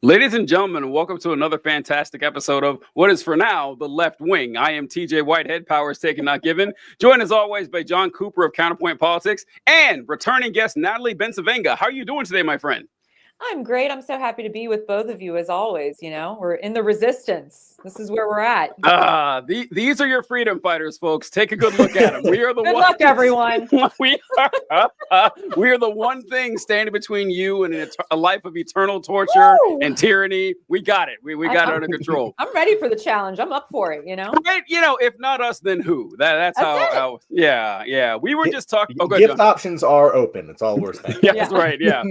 Ladies and gentlemen, welcome to another fantastic episode of what is for now the Left Wing. I am TJ Whitehead, powers taken, not given. Joined as always by John Cooper of Counterpoint Politics and returning guest Natalie Bensavenga. How are you doing today, my friend? I'm great. I'm so happy to be with both of you as always. You know, we're in the resistance. This is where we're at. These are your freedom fighters, folks. Take a good look at them. We are the Good luck, everyone. we are the one thing standing between you and a life of eternal torture and tyranny. We got it. We got it under control. I'm ready for the challenge. I'm up for it. You know, right? You know, if not us, then who? That's how. Yeah. We were just talking. Oh, gift options are open. That's all we're saying. Yeah, that's right. Yeah,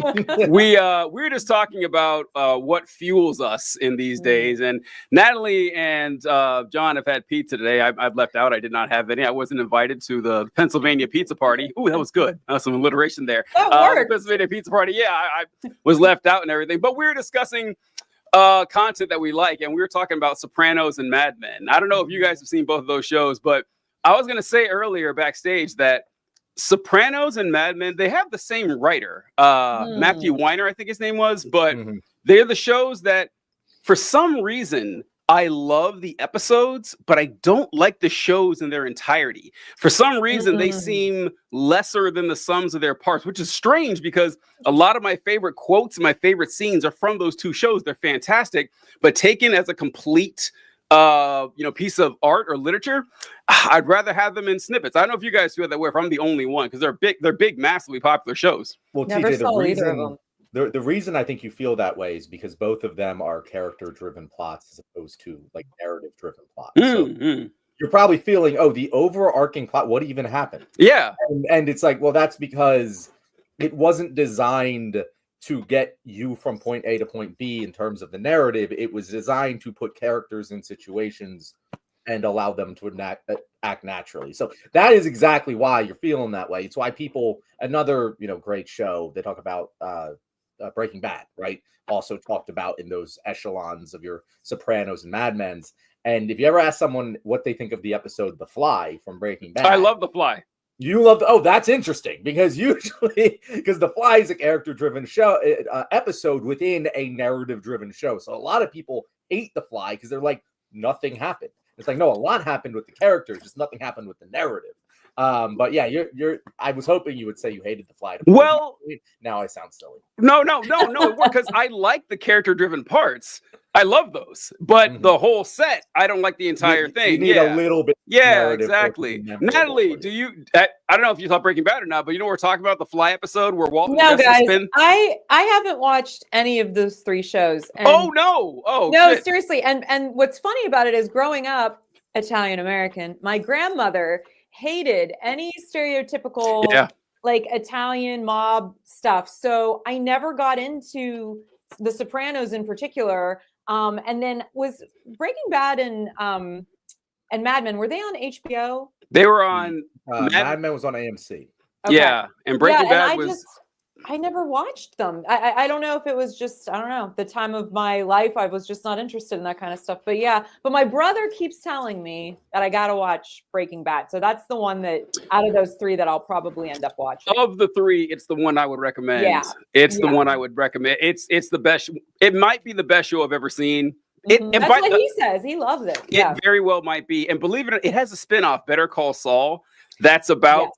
we were just talking about what fuels us in these days, and Natalie and John have had pizza today. I've left out. I did not have any. I wasn't invited to the Pennsylvania pizza party. Ooh, that was good. Some alliteration there. That Pennsylvania pizza party. Yeah, I was left out and everything. But we were discussing content that we like, and we were talking about Sopranos and Mad Men. I don't know if you guys have seen both of those shows, but I was going to say earlier backstage that Sopranos and Mad Men, they have the same writer, Matthew Weiner, I think his name was, but they're the shows that for some reason I love the episodes, but I don't like the shows in their entirety. For some reason, they seem lesser than the sums of their parts, which is strange because a lot of my favorite quotes and my favorite scenes are from those two shows. They're fantastic, but taken as a complete piece of art or literature, I'd rather have them in snippets. I don't know if you guys feel that way, if I'm the only one, because they're big, massively popular shows. Well, never TJ, saw either of them. The reason I think you feel that way is because both of them are character-driven plots as opposed to like narrative-driven plots. So you're probably feeling, the overarching plot, what even happened? Yeah. And it's like, well, that's because it wasn't designed to get you from point A to point B in terms of the narrative. It was designed to put characters in situations and allow them to act naturally. So that is exactly why you're feeling that way. It's why another great show, they talk about Breaking Bad, right? Also talked about in those echelons of your Sopranos and Mad Men's. And if you ever ask someone what they think of the episode The Fly from Breaking Bad, I love The Fly. You love that's interesting because The Fly is a character-driven show episode within a narrative-driven show. So a lot of people hate The Fly because they're like, nothing happened. It's like, no, a lot happened with the characters, just nothing happened with the narrative. But yeah, I was hoping you would say you hated The Fly. Well, now I sound silly. No, because I like the character-driven parts. I love those, but the whole set, I don't like the entire thing. You need a little bit. Yeah, exactly. Natalie, I don't know if you thought Breaking Bad or not, but you know we're talking about the Fly episode where Walt. No, guys, I haven't watched any of those three shows. And no, shit. Seriously. And what's funny about it is growing up Italian American, my grandmother hated any stereotypical like Italian mob stuff. So I never got into The Sopranos in particular. And then was Breaking Bad and Mad Men, were they on HBO? They were on Mad Men was on AMC. Okay. Yeah, and Breaking Bad was. I never watched them. I don't know if it was just, I don't know, the time of my life. I was just not interested in that kind of stuff. But yeah, but my brother keeps telling me that I got to watch Breaking Bad. So that's the one that out of those three that I'll probably end up watching. Of the three, it's the one I would recommend. Yeah. It's the one I would recommend. It's the best. It might be the best show I've ever seen. That's what he says. He loves it. It very well might be. And believe it or not, it has a spinoff, Better Call Saul, that's about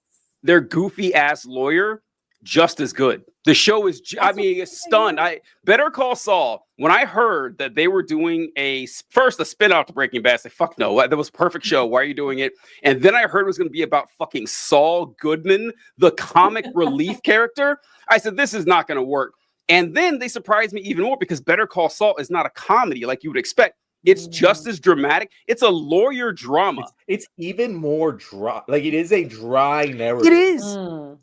their goofy ass lawyer. Just as good. The show is, it's stunned. Better Call Saul. When I heard that they were doing a spinoff to Breaking Bad, I said, fuck no, that was a perfect show. Why are you doing it? And then I heard it was going to be about fucking Saul Goodman, the comic relief character. I said, this is not going to work. And then they surprised me even more because Better Call Saul is not a comedy like you would expect. It's just as dramatic. It's a lawyer drama. It's even more dry. Like, it is a dry narrative. It is.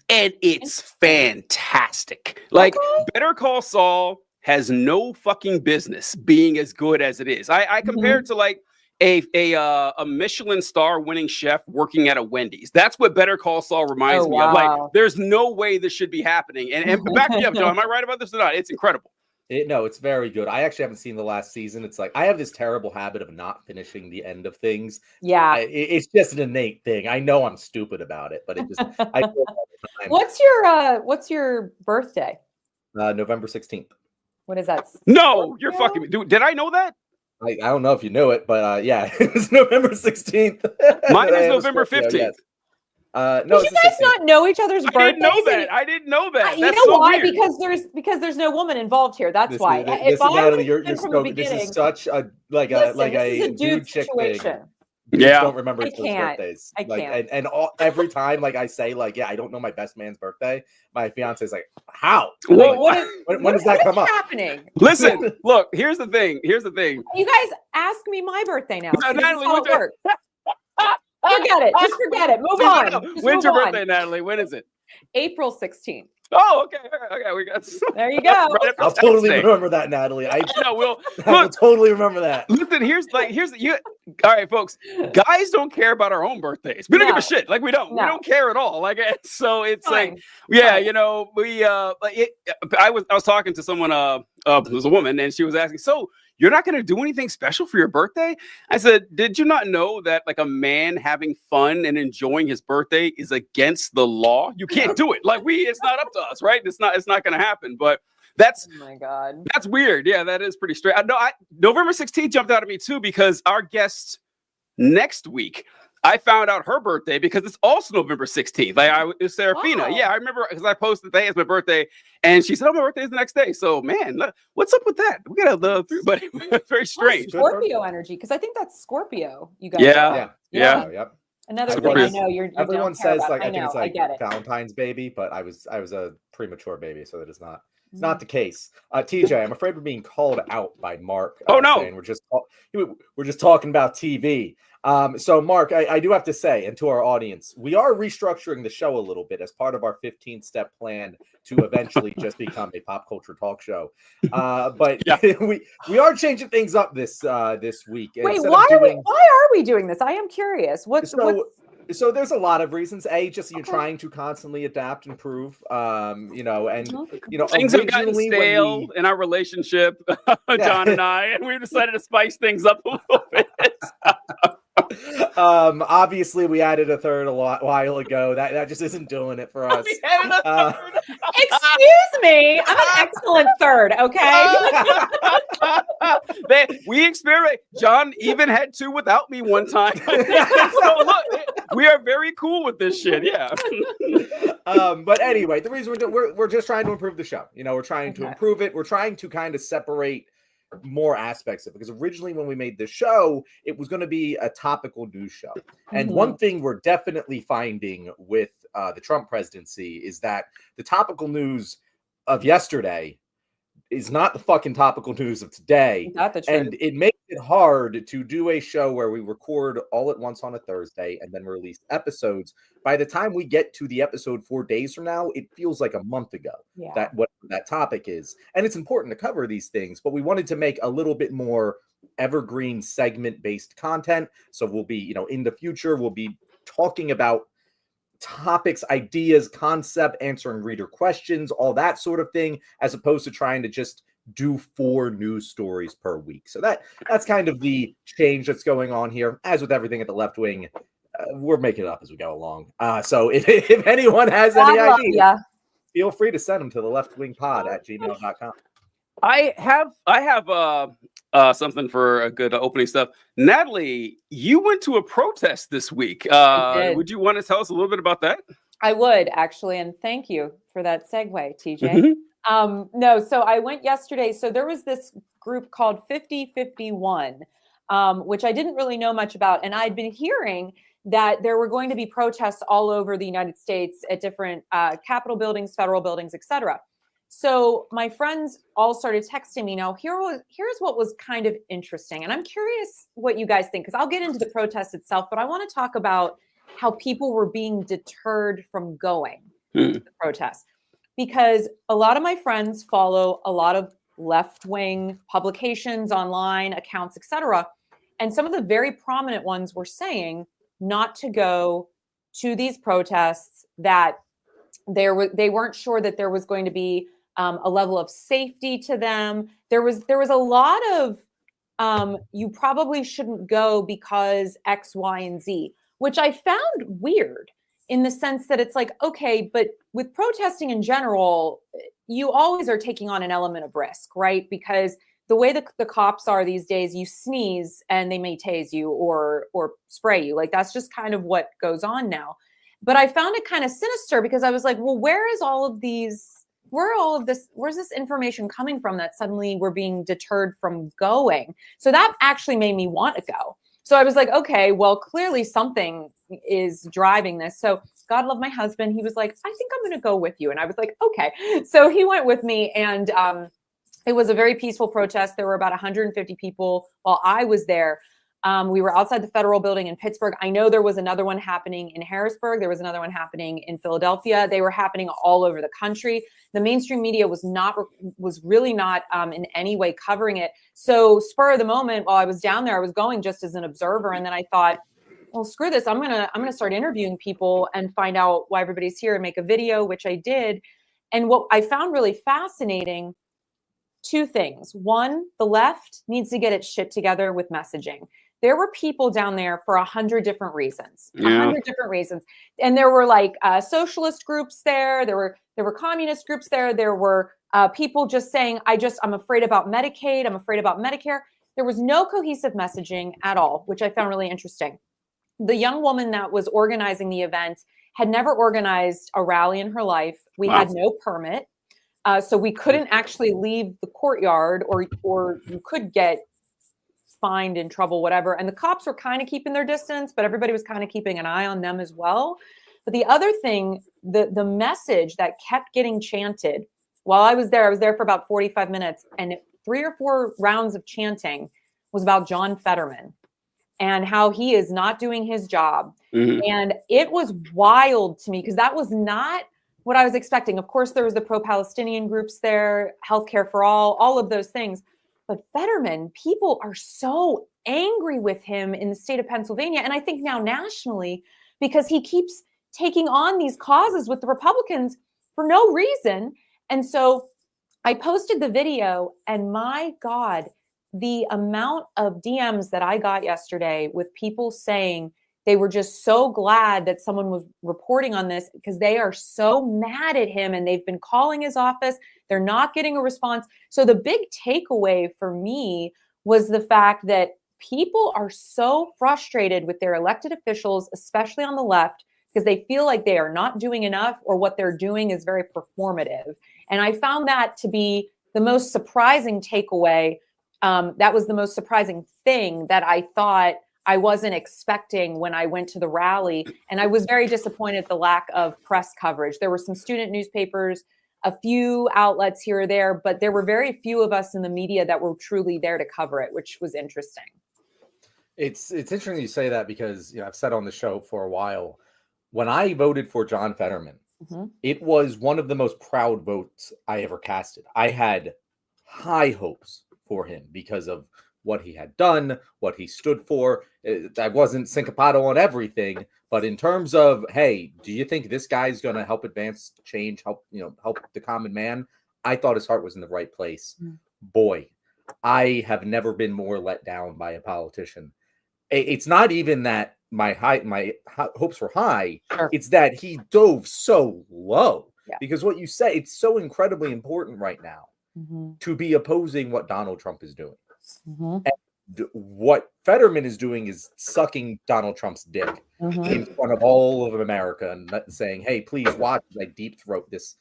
And it's fantastic. Like, Better Call Saul has no fucking business being as good as it is. I compare it to like a Michelin star winning chef working at a Wendy's. That's what Better Call Saul reminds me of. Like, there's no way this should be happening. And back me up, Joe. Am I right about this or not? It's incredible. No, it's very good. I actually haven't seen the last season. It's like I have this terrible habit of not finishing the end of things. Yeah, it's just an innate thing. I know I'm stupid about it, but it just. I feel all the time. What's your birthday? November 16th. What is that? No, you're Scorpio? fucking me. Dude, did I know that? I don't know if you knew it, but yeah, it's November 16th. Mine I is am a November Scorpio, 15th. yes. No, Did you it's the guys 16th. not know each other's birthdays? I didn't know that. I didn't know that. You That's know so why? weird. Because there's no woman involved here. That's This, why. this, If I Natalie, would have been from the this beginning, is such a listen, this is a dude dude chick situation. thing. Dudes Yeah. don't remember I each other's can't. birthdays. I can't. And every time I say yeah, I don't know my best man's birthday, my fiance is like, how? Well, Like, when does that come up? Happening? Listen, look, here's the thing. You guys ask me my birthday now. No, See, this is Natalie, how it works. Forget it. Just forget it. Move on. Just When's move your on. birthday, Natalie? When is it? April 16th. Oh, okay. We got. There you go. Right I'll after totally Saturday. remember that, Natalie. I No, we'll will look. totally remember that. Listen, here's you. All right, folks. Guys don't care about our own birthdays. We don't give No. a shit. Like we don't No. care at all. Like so, it's Fine. like yeah, Fine. you know, we I was talking to someone it was a woman, and she was asking, so you're not going to do anything special for your birthday? I said, did you not know that like a man having fun and enjoying his birthday is against the law? You can't do it. Like it's not up to us, right? It's not going to happen. But that's Oh my God. that's weird. Yeah, that is pretty straight. November 16th jumped out at me too because our guest next week, I found out her birthday because it's also November 16th. Like it's Serafina. Wow. Yeah, I remember because I posted today as my birthday, and she said, "Oh, my birthday is the next day." So, man, what's up with that? We got the but it's very strange. Scorpio energy, because I think that's Scorpio. You guys. Yeah. Yeah. Yep. Another thing Everyone's- I know you Everyone don't care says about. like I think know, it's I like get it. Valentine's baby, but I was a premature baby, so that is not Mm. not the case. TJ, I'm afraid we're being called out by Mark. Oh, no. saying we're just talking about TV. So Mark, I do have to say, and to our audience, we are restructuring the show a little bit as part of our 15-step plan to eventually just become a pop culture talk show. But Yeah. we are changing things up this week. Wait, Instead of why are doing- we doing this? I am curious. So there's a lot of reasons. Just you're Okay. trying to constantly adapt, improve. And Things have gotten originally when stale we- in our relationship, John and I, and we've decided to spice things up a little bit. Obviously we added a third a while ago. That just isn't doing it for us. We added a Uh, third. Excuse me. I'm an excellent third. Okay. We experiment. John even had two without me one time. So look, we are very cool with this shit. Yeah. But anyway, the reason we're just trying to improve the show. We're trying to Okay. improve it. We're trying to kind of separate more aspects of it, because originally when we made the show, it was going to be a topical news show. And Mhm. one thing we're definitely finding with the Trump presidency is that the topical news of yesterday is not the fucking topical news of today. Not the truth. And it makes it hard to do a show where we record all at once on a Thursday and then release episodes. By the time we get to the episode 4 days from now, it feels like a month ago. Yeah. That what that topic is. And it's important to cover these things, but we wanted to make a little bit more evergreen segment-based content. So we'll be, in the future, we'll be talking about topics, ideas, concept, answering reader questions, all that sort of thing, as opposed to trying to just do 4 news stories per week. So that's kind of the change that's going on here. As with everything at the Left Wing, we're making it up as we go along. So if anyone has any ideas, feel free to send them to the leftwingpod@gmail.com. I have something for a good opening stuff. Natalie, you went to a protest this week. did. Would you want to tell us a little bit about that? I would actually, and thank you for that segue, TJ. Mhm. No, so I went yesterday. So there was this group called 5051, which I didn't really know much about. And I'd been hearing that there were going to be protests all over the United States at different Capitol buildings, federal buildings, etc. So my friends all started texting me. Now, here's what was kind of interesting. And I'm curious what you guys think, because I'll get into the protest itself, but I want to talk about how people were being deterred from going to the protest. Because a lot of my friends follow a lot of left-wing publications, online accounts, etc. And some of the very prominent ones were saying not to go to these protests, that they weren't sure that there was going to be a level of safety to them. There was a lot of you probably shouldn't go because X, Y, and Z, which I found weird. in the sense that it's like, okay, but with protesting in general, you always are taking on an element of risk, right? Because the way the cops are these days, you sneeze and they may tase you or spray you. Like that's just kind of what goes on now. But I found it kind of sinister because I was like, well, where's this information coming from that suddenly we're being deterred from going? So that actually made me want to go. So I was like, okay, well, clearly something is driving this. So God love my husband. He was like, I think I'm going to go with you. And I was like, okay. So he went with me, and it was a very peaceful protest. There were about 150 people while I was there. We were outside the federal building in Pittsburgh. I know there was another one happening in Harrisburg. There was another one happening in Philadelphia. They were happening all over the country. The mainstream media was really not in any way covering it. So spur of the moment, while I was down there, I was going just as an observer. And then I thought, well, screw this. I'm gonna start interviewing people and find out why everybody's here and make a video, which I did. And what I found really fascinating, two things. One, the left needs to get its shit together with messaging. There were people down there for 100 different reasons, 100 different reasons. And there were like socialist groups there. There were communist groups there. There were people just saying, I'm afraid about Medicaid. I'm afraid about Medicare. There was no cohesive messaging at all, which I found really interesting. The young woman that was organizing the event had never organized a rally in her life. We had no permit. So we couldn't actually leave the courtyard, or you could get fined, in trouble, whatever. And the cops were kind of keeping their distance, but everybody was kind of keeping an eye on them as well. But the other thing, the message that kept getting chanted while I was there for about 45 minutes, and 3 or 4 rounds of chanting was about John Fetterman and how he is not doing his job. Mm-hmm. And it was wild to me because that was not what I was expecting. Of course, there was the pro-Palestinian groups there, healthcare for all of those things. But Fetterman, people are so angry with him in the state of Pennsylvania, and I think now nationally, because he keeps taking on these causes with the Republicans for no reason. And so I posted the video, and my God, the amount of DMs that I got yesterday with people saying they were just so glad that someone was reporting on this because they are so mad at him and they've been calling his office. They're not getting a response. So the big takeaway for me was the fact that people are so frustrated with their elected officials, especially on the left, because they feel like they are not doing enough or what they're doing is very performative. And I found that to be the most surprising takeaway. That was the most surprising thing that I thought I wasn't expecting when I went to the rally. And I was very disappointed at the lack of press coverage. There were some student newspapers, a few outlets here or there, but there were very few of us in the media that were truly there to cover it, which was interesting. It's interesting you say that because I've said on the show for a while, when I voted for John Fetterman, it was one of the most proud votes I ever casted. I had high hopes for him because of what he had done, what he stood for. I wasn't syncopado on everything, but in terms of, hey, do you think this guy's going to help advance change, help the common man? I thought his heart was in the right place. Boy, I have never been more let down by a politician. It's not even that my hopes were high. Sure. It's that he dove so low because what you say, it's so incredibly important right now to be opposing what Donald Trump is doing. And what Fetterman is doing is sucking Donald Trump's dick in front of all of America and saying, hey, please watch as I deep throat this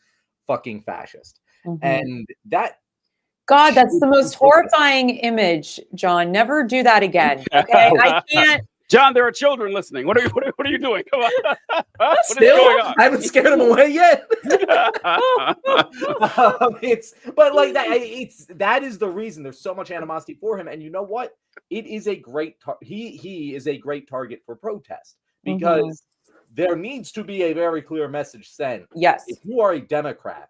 fucking fascist. And that, God, that's the most horrifying image, John. Never do that again. Okay, I can't. John, there are children listening. What are you doing? Come on. Still, I haven't scared them away yet. That is the reason there's so much animosity for him. And you know what? It is a great he is a great target for protest because there needs to be a very clear message sent. Yes, if you are a Democrat,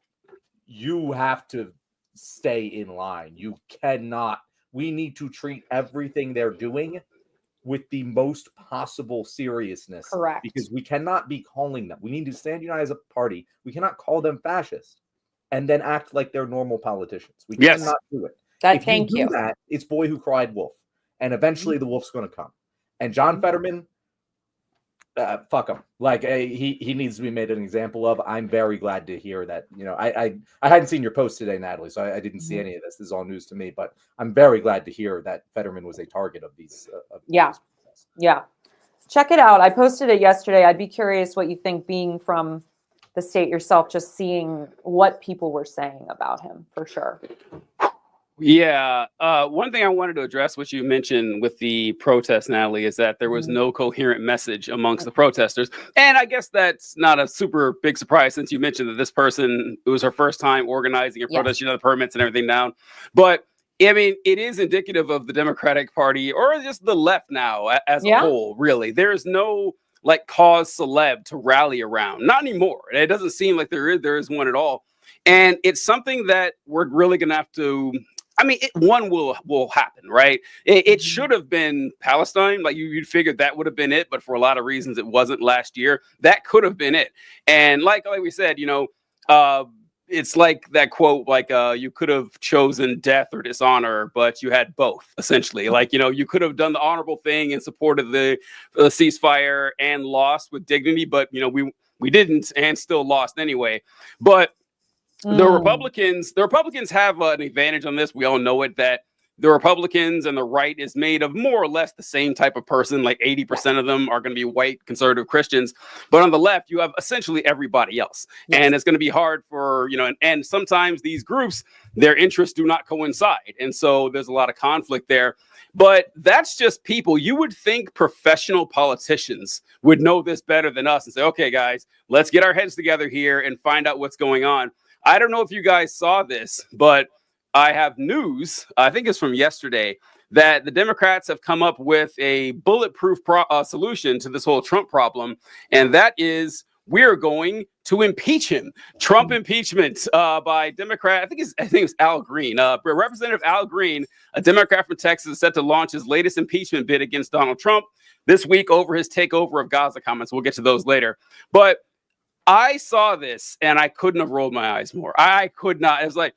you have to stay in line. You cannot. We need to treat everything they're doing with the most possible seriousness. Correct. Because we cannot be calling them. We need to stand united as a party. We cannot call them fascists and then act like they're normal politicians. We cannot do it. Thank you. That, it's boy who cried wolf. And eventually the wolf's going to come. And John Fetterman, fuck him. Like he needs to be made an example of. I'm very glad to hear that. I hadn't seen your post today, Natalie, so I didn't see any of this. This is all news to me, but I'm very glad to hear that Fetterman was a target of these. Yeah. Check it out. I posted it yesterday. I'd be curious what you think, being from the state yourself, just seeing what people were saying about him, for sure. Yeah. One thing I wanted to address, which you mentioned with the protest, Natalie, is that there was no coherent message amongst the protesters. And I guess that's not a super big surprise, since you mentioned that this person, it was her first time organizing a protest, the permits and everything down. But I mean, it is indicative of the Democratic Party, or just the left now as a whole, really. There's no like cause celeb to rally around. Not anymore. It doesn't seem like there is one at all. And it's something that we're really going to have to... I mean, one will happen, right? It should have been Palestine. Like you'd figured that would have been it, but for a lot of reasons, it wasn't last year. That could have been it. And like we said, it's like that quote, like you could have chosen death or dishonor, but you had both, essentially. Like, you could have done the honorable thing and supported the ceasefire and lost with dignity, but we didn't, and still lost anyway. But the Republicans have an advantage on this. We all know it, that the Republicans and the right is made of more or less the same type of person. Like 80% of them are going to be white conservative Christians. But on the left, you have essentially everybody else. Yes. And it's going to be hard for, and sometimes these groups, their interests do not coincide. And so there's a lot of conflict there. But that's just people. You would think professional politicians would know this better than us and say, okay, guys, let's get our heads together here and find out what's going on. I don't know if you guys saw this, but I have news, I think it's from yesterday, that the Democrats have come up with a bulletproof solution to this whole Trump problem. And that is, we're going to impeach him. Trump impeachment by Democrat. I think it's Al Green. Representative Al Green, a Democrat from Texas, is set to launch his latest impeachment bid against Donald Trump this week over his takeover of Gaza comments. We'll get to those later. But I saw this and I couldn't have rolled my eyes more. I could not. It was like,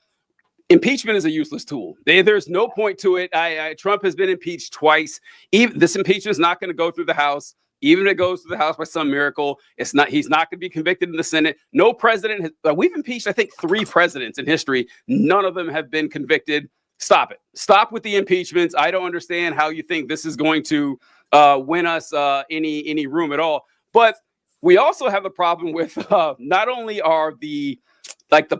impeachment is a useless tool. There's no point to it. Trump has been impeached twice. This impeachment is not going to go through the House. Even if it goes through the House by some miracle, he's not going to be convicted in the Senate. No president we've impeached, I think, 3 presidents in history. None of them have been convicted. Stop it. Stop with the impeachments. I don't understand how you think this is going to win us any room at all. But we also have a problem with not only are the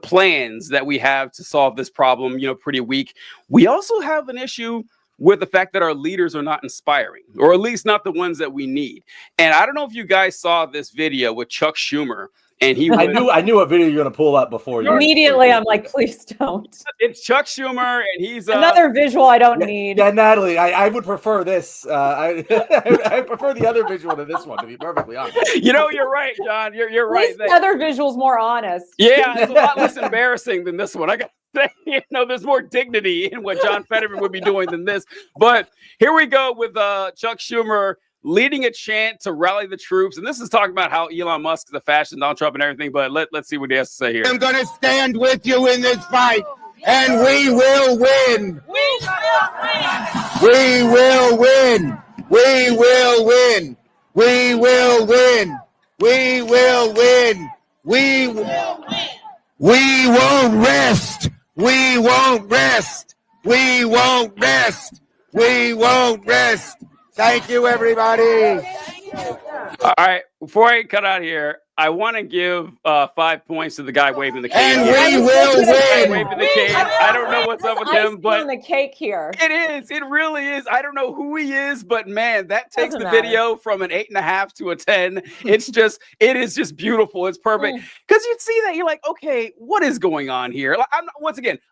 plans that we have to solve this problem, pretty weak. We also have an issue with the fact that our leaders are not inspiring, or at least not the ones that we need. And I don't know if you guys saw this video with Chuck Schumer. And I knew what video you're going to pull up before you. Immediately, I'm like, please don't. It's Chuck Schumer, and he's another visual I don't need. Yeah, Natalie, I would prefer this. I prefer the other visual to this one, to be perfectly honest. You're right, John. You're right. The other visual's more honest. Yeah, it's a lot less embarrassing than this one. I got to say, there's more dignity in what John Fetterman would be doing than this. But here we go with Chuck Schumer leading a chant to rally the troops. And this is talking about how Elon Musk is a fascist, Donald Trump and everything. But let's see what he has to say here. I'm going to stand with you in this fight, and we will win. We will win. We will win. We will win. We will win. We will win. We won't rest. We won't rest. We won't rest. We won't rest. Thank you, everybody. All right. Before I cut out here, I want to give 5 points to the guy waving the cake. And we will win. Waving the cake. I don't know what's up with him, but on the cake here. It is. It really is. I don't know who he is, but man, that takes the video from an 8.5 to a 10. It is just beautiful. It's perfect. Because you'd see that, you're like, okay, what is going on here?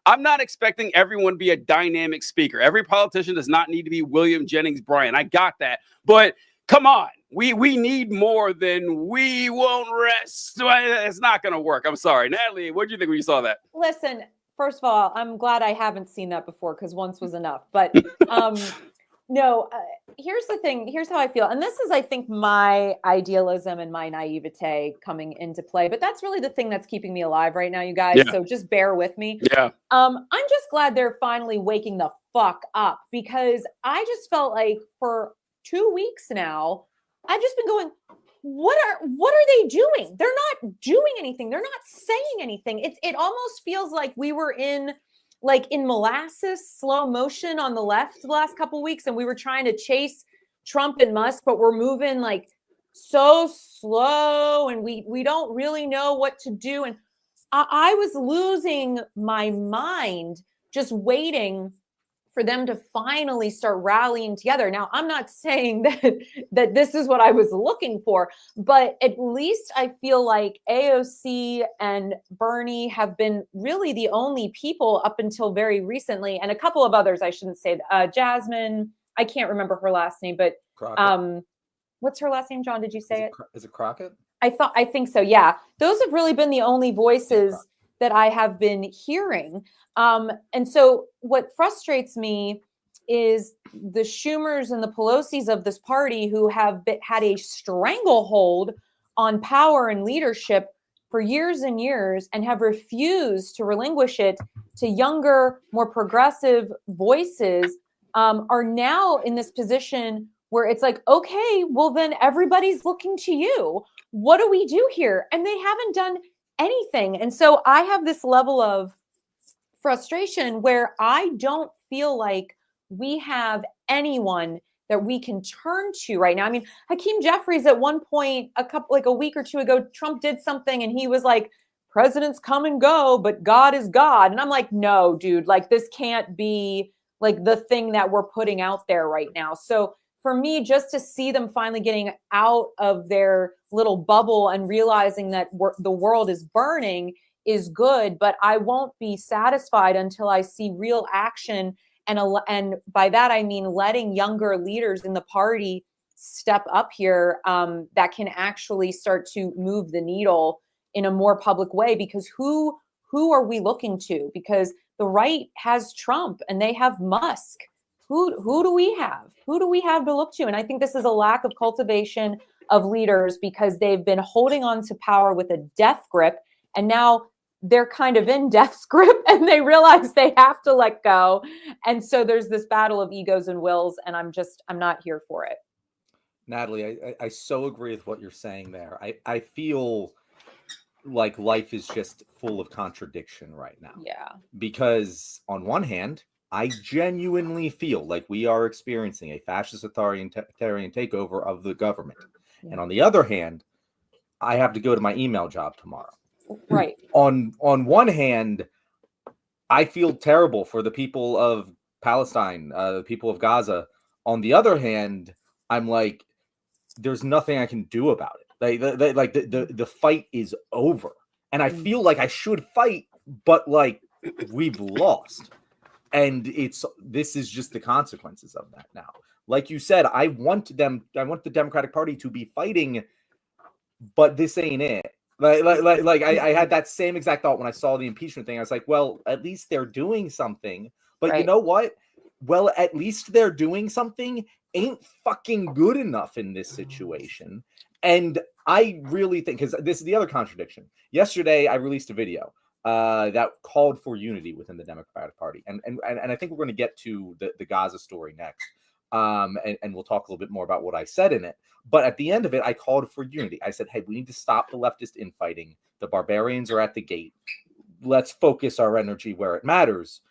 I'm not expecting everyone to be a dynamic speaker. Every politician does not need to be William Jennings Bryan. I got that. But come on. We need more than we won't rest. It's not going to work. I'm sorry. Natalie, what did you think when you saw that? Listen, first of all, I'm glad I haven't seen that before, because once was enough. But no, here's the thing. Here's how I feel. And this is, I think, my idealism and my naivete coming into play. But that's really the thing that's keeping me alive right now, you guys. Yeah. So just bear with me. Yeah. I'm just glad they're finally waking the fuck up, because I just felt like for 2 weeks now, I've just been going, what are they doing? They're not doing anything. They're not saying anything. It almost feels like we were in molasses, slow motion on the left the last couple of weeks, and we were trying to chase Trump and Musk, but we're moving like so slow, and we don't really know what to do. And I was losing my mind just waiting for them to finally start rallying together. Now, I'm not saying that this is what I was looking for, but at least I feel like AOC and Bernie have been really the only people up until very recently, and a couple of others, I shouldn't say, Jasmine, I can't remember her last name, but what's her last name, John? Did you say it? Is it Crockett? I think so. Yeah. Those have really been the only voices that I have been hearing. And so what frustrates me is the Schumers and the Pelosi's of this party who have had a stranglehold on power and leadership for years and years and have refused to relinquish it to younger, more progressive voices, are now in this position where it's like, okay, well then everybody's looking to you. What do we do here? And they haven't done anything. And so I have this level of frustration where I don't feel like we have anyone that we can turn to right now. I mean, Hakeem Jeffries at one point, a week or two ago, Trump did something and he was like, presidents come and go, but God is God. And I'm like, no, dude, like this can't be like the thing that we're putting out there right now. So for me, just to see them finally getting out of their little bubble and realizing that the world is burning is good, but I won't be satisfied until I see real action. And by that, I mean letting younger leaders in the party step up here that can actually start to move the needle in a more public way. Because who are we looking to? Because the right has Trump and they have Musk. Who do we have? Who do we have to look to? And I think this is a lack of cultivation of leaders because they've been holding on to power with a death grip. And now they're kind of in death's grip and they realize they have to let go. And so there's this battle of egos and wills. And I'm not here for it. Natalie, I so agree with what you're saying there. I feel like life is just full of contradiction right now. Yeah. Because on one hand, I genuinely feel like we are experiencing a fascist authoritarian takeover of the government. Yeah. And on the other hand, I have to go to my email job tomorrow. Right. On one hand, I feel terrible for the people of Palestine, the people of Gaza. On the other hand, I'm like, there's nothing I can do about it. The fight is over. And I feel like I should fight, but like we've lost. And this is just the consequences of that now. Like you said, I want the Democratic Party to be fighting, but this ain't it. I had that same exact thought when I saw the impeachment thing. I was like, well, at least they're doing something. But right. You know what? Well, at least they're doing something ain't fucking good enough in this situation. And I really think, because this is the other contradiction. Yesterday, I released a video that called for unity within the Democratic Party. And I think we're going to get to the Gaza story next. And we'll talk a little bit more about what I said in it. But at the end of it, I called for unity. I said, hey, we need to stop the leftist infighting. The barbarians are at the gate. Let's focus our energy where it matters.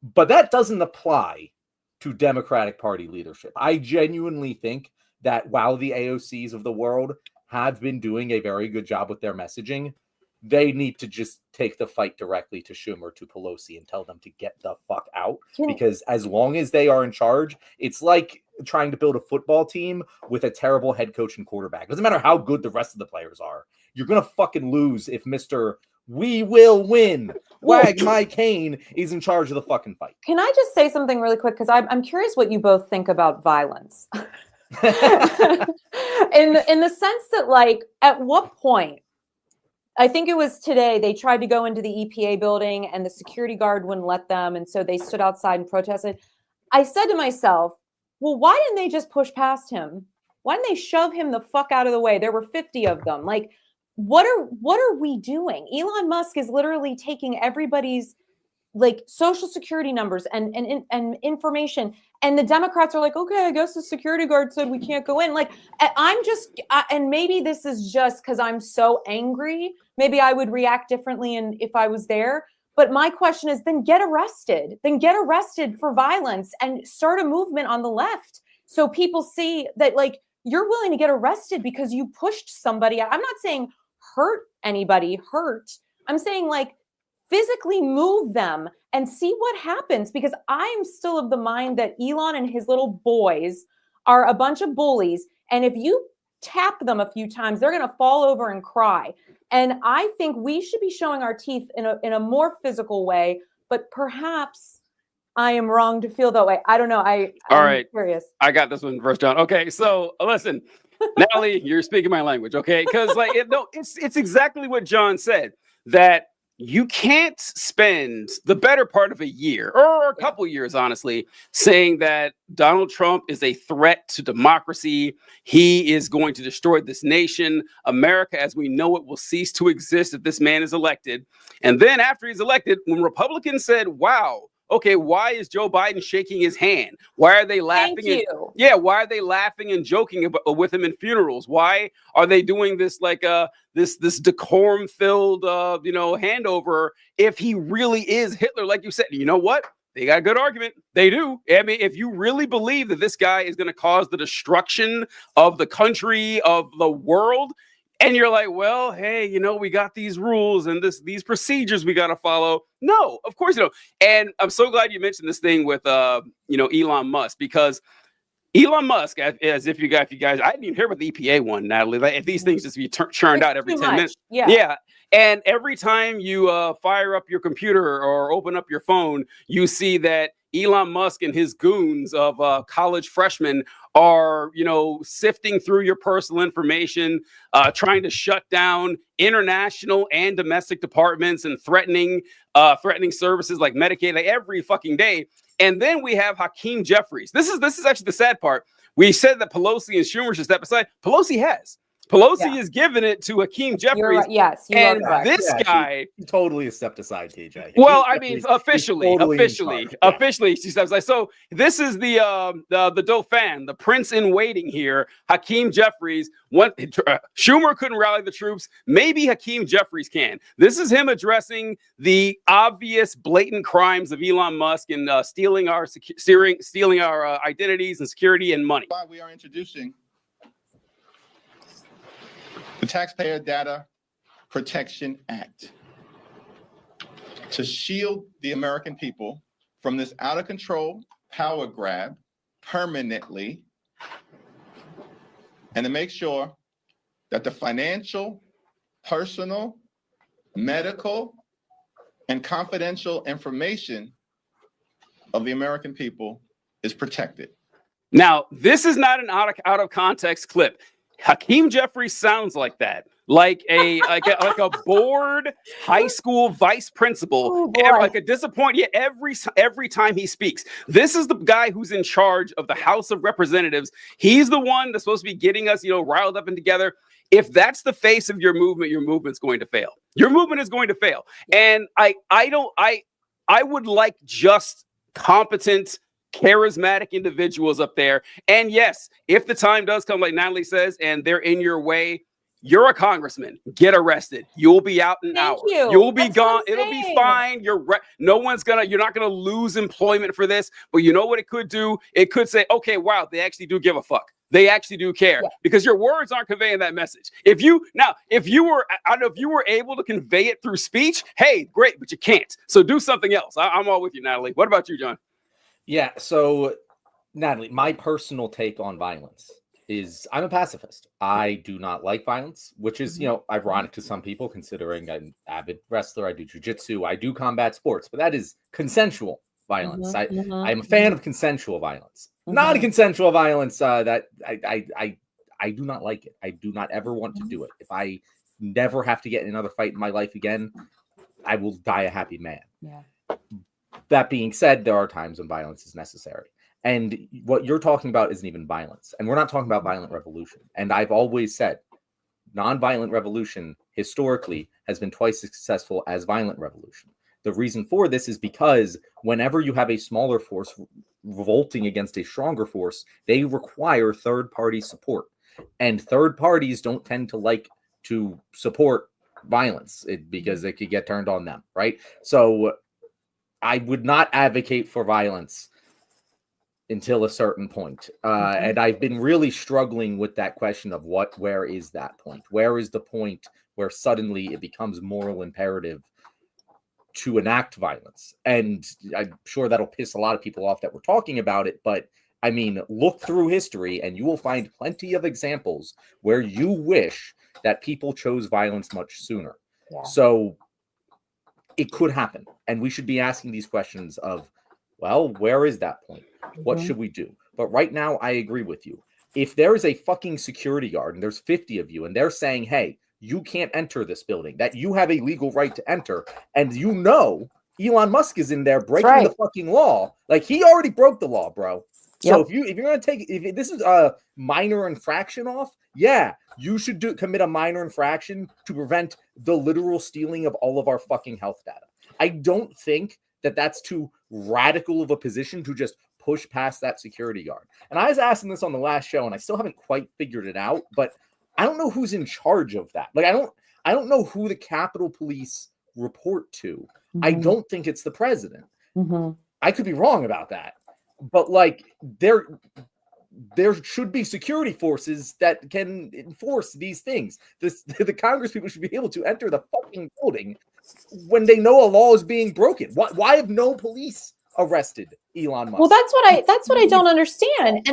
But that doesn't apply to Democratic Party leadership. I genuinely think that while the AOCs of the world have been doing a very good job with their messaging, they need to just take the fight directly to Schumer, to Pelosi, and tell them to get the fuck out. Because as long as they are in charge, it's like trying to build a football team with a terrible head coach and quarterback. It doesn't matter how good the rest of the players are. You're going to fucking lose if Mr. We will win, wag my cane, is in charge of the fucking fight. Can I just say something really quick? Because I'm curious what you both think about violence. in the sense that, like, at what point, I think it was today, they tried to go into the EPA building and the security guard wouldn't let them. And so they stood outside and protested. I said to myself, well, why didn't they just push past him? Why didn't they shove him the fuck out of the way? There were 50 of them. Like, what are we doing? Elon Musk is literally taking everybody's like social security numbers and information. And the Democrats are like, okay, I guess the security guard said we can't go in. Like, I'm just, and maybe this is just because I'm so angry. Maybe I would react differently if I was there. But my question is, then get arrested. Then get arrested for violence and start a movement on the left. So people see that, like, you're willing to get arrested because you pushed somebody. I'm not saying hurt anybody, I'm saying, like, physically move them and see what happens, because I'm still of the mind that Elon and his little boys are a bunch of bullies. And if you tap them a few times, they're going to fall over and cry. And I think we should be showing our teeth in a more physical way, but perhaps I am wrong to feel that way. I don't know. I'm curious. I got this one first, John. Okay. So listen, Natalie, you're speaking my language. Okay. Cause like, it's exactly what John said, that you can't spend the better part of a year or a couple years, honestly, saying that Donald Trump is a threat to democracy. He is going to destroy this nation. America, as we know it, will cease to exist if this man is elected. And then after he's elected, when Republicans said, wow, okay, why is Joe Biden shaking his hand? Why are they laughing? Why are they laughing and joking with him in funerals? Why are they doing this like this decorum-filled handover if he really is Hitler, like you said? You know what? They got a good argument. They do. I mean, if you really believe that this guy is going to cause the destruction of the country, of the world, and you're like, well, hey, we got these rules and these procedures we got to follow. No, of course you don't. And I'm so glad you mentioned this thing with, Elon Musk, because Elon Musk, as if you guys, I didn't even hear about the EPA one, Natalie. Like, these things just be churned out every 10 minutes. Yeah. And every time you fire up your computer or open up your phone, you see that Elon Musk and his goons of college freshmen are, sifting through your personal information, trying to shut down international and domestic departments and threatening services like Medicaid every fucking day. And then we have Hakeem Jeffries. This is actually the sad part. We said that Pelosi and Schumer should step aside. Pelosi is giving it to Hakeem Jeffries. And this guy totally stepped aside, TJ. Well, I mean, officially, she steps aside. So this is the Dauphin, the prince in waiting here, Hakeem Jeffries. Schumer couldn't rally the troops. Maybe Hakeem Jeffries can. This is him addressing the obvious, blatant crimes of Elon Musk and stealing our identities and security and money. Why we are introducing the Taxpayer Data Protection Act to shield the American people from this out of control power grab permanently, and to make sure that the financial, personal, medical, and confidential information of the American people is protected. Now, this is not an out of context clip. Hakeem Jeffries sounds like that, like a bored high school vice principal, like a disappointed every time he speaks. This is the guy who's in charge of the House of Representatives. He's the one that's supposed to be getting us, riled up and together. If that's the face of your movement's going to fail. Your movement is going to fail. And I would like just competent, charismatic individuals up there. And yes, if the time does come, like Natalie says, and they're in your way, you're a congressman. Get arrested. You'll be out in an hour. You'll be gone. It'll be fine. You're not gonna lose employment for this. But you know what it could do? It could say, okay, wow, they actually do give a fuck. They actually do care, because your words aren't conveying that message. If you were able to convey it through speech, hey, great, but you can't. So do something else. I'm all with you, Natalie. What about you, John? Yeah, so Natalie, my personal take on violence is I'm a pacifist. I do not like violence, which is, ironic to some people, considering I'm an avid wrestler. I do jiu-jitsu. I do combat sports, but that is consensual violence. I'm a fan of consensual violence. Not a consensual violence that I do not like it. I do not ever want to do it. If I never have to get in another fight in my life again, I will die a happy man. Yeah. That being said, there are times when violence is necessary. And what you're talking about isn't even violence. And we're not talking about violent revolution. And I've always said, nonviolent revolution historically has been twice as successful as violent revolution. The reason for this is because whenever you have a smaller force revolting against a stronger force, they require third-party support. And third parties don't tend to like to support violence because it could get turned on them, right? So I would not advocate for violence until a certain point. And I've been really struggling with that question of where is that point? Where is the point where suddenly it becomes moral imperative to enact violence? And I'm sure that'll piss a lot of people off that we're talking about it, but I mean, look through history and you will find plenty of examples where you wish that people chose violence much sooner. Yeah. So it could happen. And we should be asking these questions of, well, where is that point? What should we do? But right now, I agree with you. If there is a fucking security guard and there's 50 of you and they're saying, hey, you can't enter this building, that you have a legal right to enter, and you know Elon Musk is in there breaking the fucking law, like he already broke the law, bro. So if you're gonna if this is a minor infraction off, yeah, you should commit a minor infraction to prevent the literal stealing of all of our fucking health data. I don't think that that's too radical of a position to just push past that security guard. And I was asking this on the last show, and I still haven't quite figured it out, but I don't know who's in charge of that. Like, I don't know who the Capitol Police report to. I don't think it's the president. I could be wrong about that. But like there should be security forces that can enforce these things. The Congress people should be able to enter the fucking building when they know a law is being broken. Why have no police arrested Elon Musk? Well, that's what I don't understand.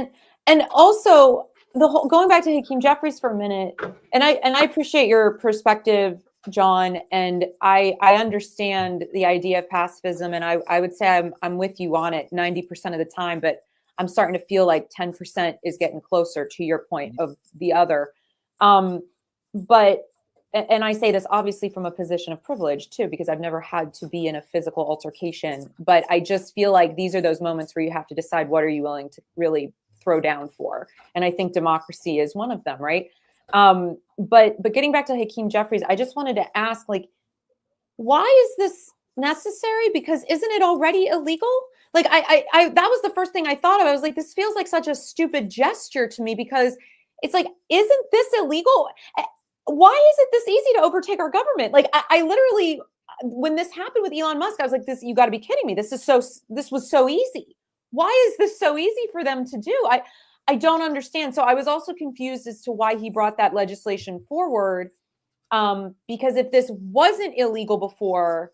And also the whole, going back to Hakeem Jeffries for a minute, and I appreciate your perspective, John, and I understand the idea of pacifism, and I would say I'm with you on it 90% of the time, but I'm starting to feel like 10% is getting closer to your point of the other. But and I say this obviously from a position of privilege too, because I've never had to be in a physical altercation, but I just feel like these are those moments where you have to decide what are you willing to really throw down for, and I think democracy is one of them, right? But getting back to Hakeem Jeffries, I just wanted to ask, like, why is this necessary? Because isn't it already illegal? Like, I that was the first thing I thought of. I was like, this feels like such a stupid gesture to me, because it's like, isn't this illegal? Why is it this easy to overtake our government? Like, I literally, when this happened with Elon Musk, I was like, this, you got to be kidding me. This was so easy. Why is this so easy for them to do? I don't understand. So I was also confused as to why he brought that legislation forward. Because if this wasn't illegal before,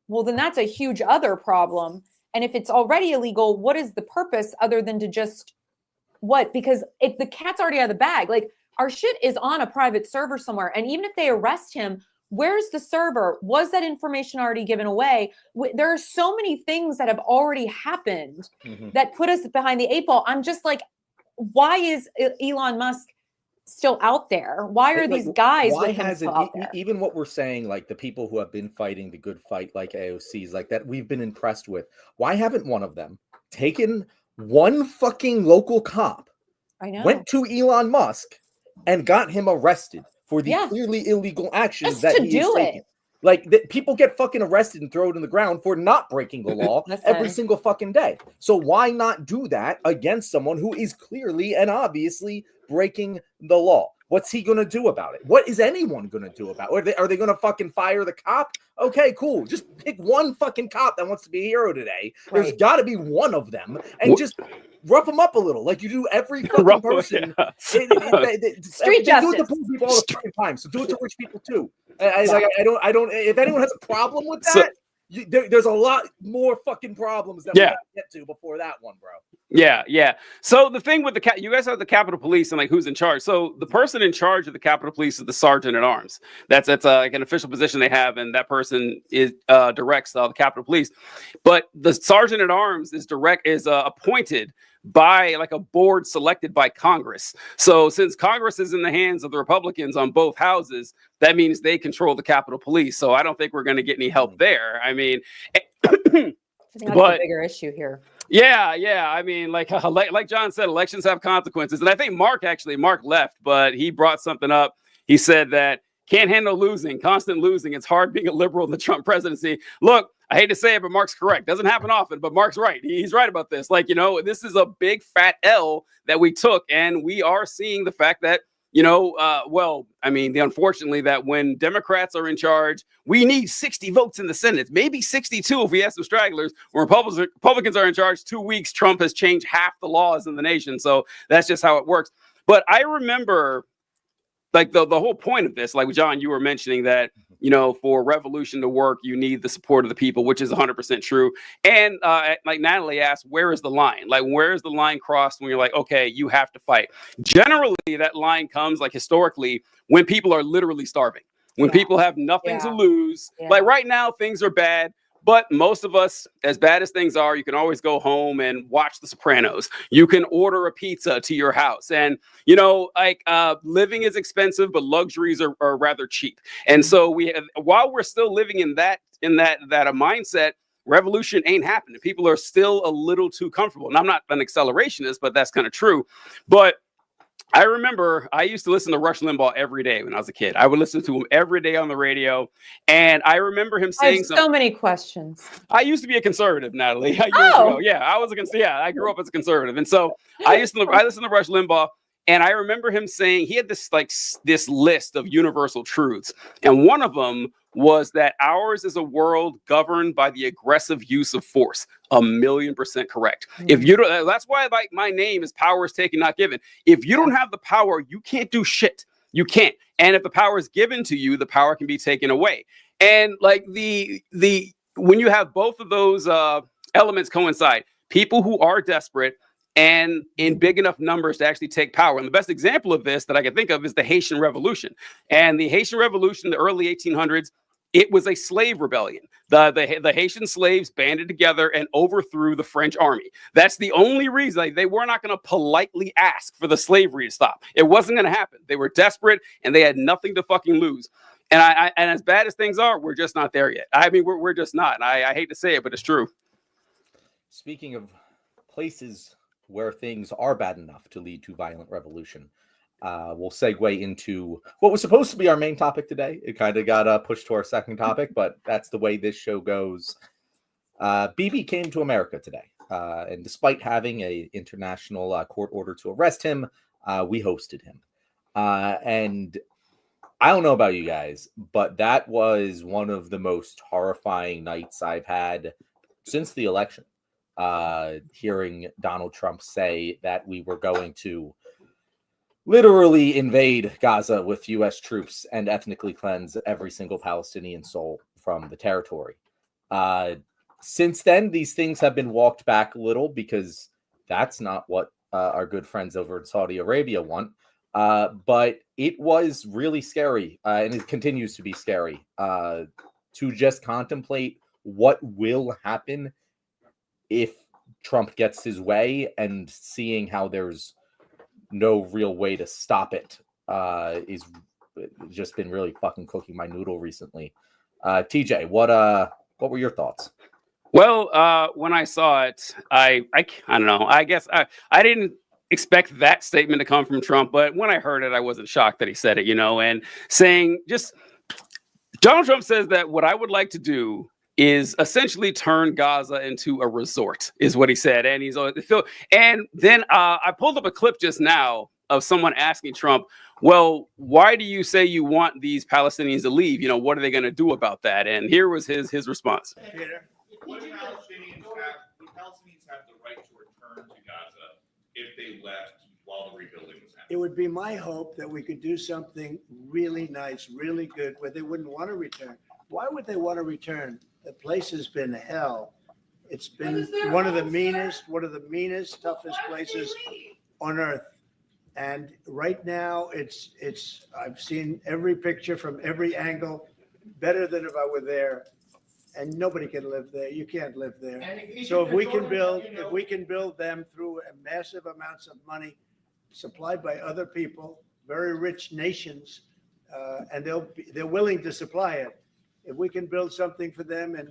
well, then that's a huge other problem. And if it's already illegal, what is the purpose other than to just what? Because if the cat's already out of the bag, like our shit is on a private server somewhere. And even if they arrest him, where's the server? Was that information already given away? There are so many things that have already happened that put us behind the 8 ball. I'm just like, why is Elon Musk still out there? Why are these guys with him still out there? Even what we're saying, like the people who have been fighting the good fight, like AOCs, like that we've been impressed with, why haven't one of them taken one fucking local cop, went to Elon Musk and got him arrested for the clearly illegal actions that he is taking? Like, people get fucking arrested and thrown in the ground for not breaking the law every single fucking day. So why not do that against someone who is clearly and obviously breaking the law? What's he going to do about it? What is anyone going to do about it? Are they going to fucking fire the cop? Okay, cool. Just pick one fucking cop that wants to be a hero today. There's got to be one of them. And just rough them up a little, like you do every fucking person. Street justice. Do it to poor people all the fucking time. So do it to rich people too. I don't. If anyone has a problem with that, there's a lot more fucking problems that we have to get to before that one, bro. Yeah. So the thing with you guys have the Capitol Police and like who's in charge. So the person in charge of the Capitol Police is the Sergeant at Arms. That's like an official position they have, and that person is directs the Capitol Police. But the Sergeant at Arms is appointed by like a board selected by Congress. So since Congress is in the hands of the Republicans on both houses, that means they control the Capitol Police. So I don't think we're going to get any help there. I mean, I think that's the bigger issue here. Yeah. I mean, like John said, elections have consequences. And I think Mark left, but he brought something up. He said that can't handle losing, constant losing. It's hard being a liberal in the Trump presidency. Look, I hate to say it, but Mark's correct. Doesn't happen often, but Mark's right. He's right about this. Like, this is a big fat L that we took, and we are seeing the fact that, unfortunately, that when Democrats are in charge, we need 60 votes in the Senate, maybe 62 if we have some stragglers. When Republicans are in charge 2 weeks, Trump has changed half the laws in the nation. So that's just how it works. But I remember, like, the whole point of this, like, John, you were mentioning that, for revolution to work, you need the support of the people, which is 100% true. And like Natalie asked, where is the line? Like, where is the line crossed when you're like, okay, you have to fight? Generally, that line comes, like, historically, when people are literally starving, when people have nothing to lose. Like right now, things are bad. But most of us, as bad as things are, you can always go home and watch The Sopranos. You can order a pizza to your house. And, living is expensive, but luxuries are rather cheap. And so while we're still living in that mindset, revolution ain't happening. People are still a little too comfortable. And I'm not an accelerationist, but that's kind of true. But I remember I used to listen to Rush Limbaugh every day when I was a kid. I would listen to him every day on the radio. And I remember him saying so many questions. I used to be a conservative, Natalie, years ago. Yeah, I grew up as a conservative. And so I listened to Rush Limbaugh. And I remember him saying he had this list of universal truths. And one of them was that ours is a world governed by the aggressive use of force. 1,000,000% correct. If you don't, that's why, like, my name is power is taken, not given. If you don't have the power, you can't do shit. You can't. And if the power is given to you, the power can be taken away. And like when you have both of those elements coincide, people who are desperate and in big enough numbers to actually take power. And the best example of this that I can think of is the Haitian Revolution. And the Haitian Revolution, the early 1800s, it was a slave rebellion. The Haitian slaves banded together and overthrew the French army. That's the only reason. Like, they were not going to politely ask for the slavery to stop. It wasn't going to happen. They were desperate and they had nothing to fucking lose. And and as bad as things are, we're just not there yet. I mean, we're just not. I hate to say it, but it's true. Speaking of places where things are bad enough to lead to violent revolution, we'll segue into what was supposed to be our main topic today. It kind of got pushed to our second topic, but that's the way this show goes. Bibi came to America today, and despite having an international court order to arrest him, we hosted him. And I don't know about you guys, but that was one of the most horrifying nights I've had since the election. Hearing Donald Trump say that we were going to literally invade Gaza with U.S. troops and ethnically cleanse every single Palestinian soul from the territory. Since then, these things have been walked back a little because that's not what our good friends over in Saudi Arabia want. But it was really scary, and it continues to be scary to just contemplate what will happen if Trump gets his way, and seeing how there's no real way to stop it is just been really fucking cooking my noodle recently. TJ, what were your thoughts? Well, when I saw it, I don't know. I guess I didn't expect that statement to come from Trump, but when I heard it, I wasn't shocked that he said it, and saying just Donald Trump says that what I would like to do is essentially turn Gaza into a resort, is what he said. And and then I pulled up a clip just now of someone asking Trump, well, why do you say you want these Palestinians to leave? What are they going to do about that? And here was his response. Peter, would Palestinians have the right to return to Gaza if they left while the rebuilding was happening? It would be my hope that we could do something really nice, really good, where they wouldn't want to return. Why would they want to return? The place has been hell. It's been one of the meanest, toughest places on earth. And right now, I've seen every picture from every angle, better than if I were there. And nobody can live there. You can't live there. So if we can build them through massive amounts of money supplied by other people, very rich nations, and they're willing to supply it. If we can build something for them in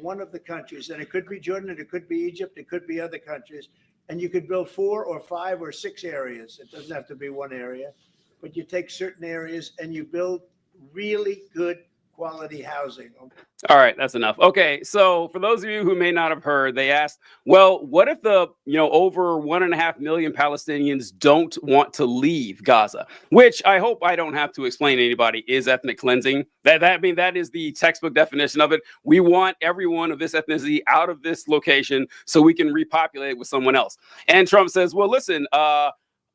one of the countries, and it could be Jordan, it could be Egypt, it could be other countries, and you could build 4 or 5 or 6 areas. It doesn't have to be one area, but you take certain areas and you build really good quality housing. All right, that's enough. Okay, so for those of you who may not have heard, they asked, well, what if the over 1.5 million Palestinians don't want to leave Gaza? Which I hope I don't have to explain to anybody is ethnic cleansing. That is the textbook definition of it. We want everyone of this ethnicity out of this location so we can repopulate it with someone else. And Trump says, well, listen,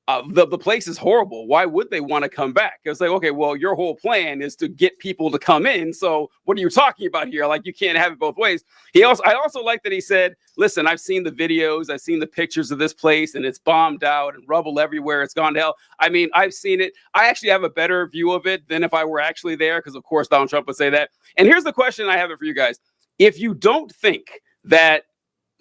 the place is horrible. Why would they want to come back? It's like, okay, well, your whole plan is to get people to come in. So what are you talking about here? Like, you can't have it both ways. I also like that he said, listen, I've seen the videos, I've seen the pictures of this place, and it's bombed out and rubble everywhere. It's gone to hell. I mean, I've seen it. I actually have a better view of it than if I were actually there, because of course Donald Trump would say that. And here's the question I have it for you guys. If you don't think that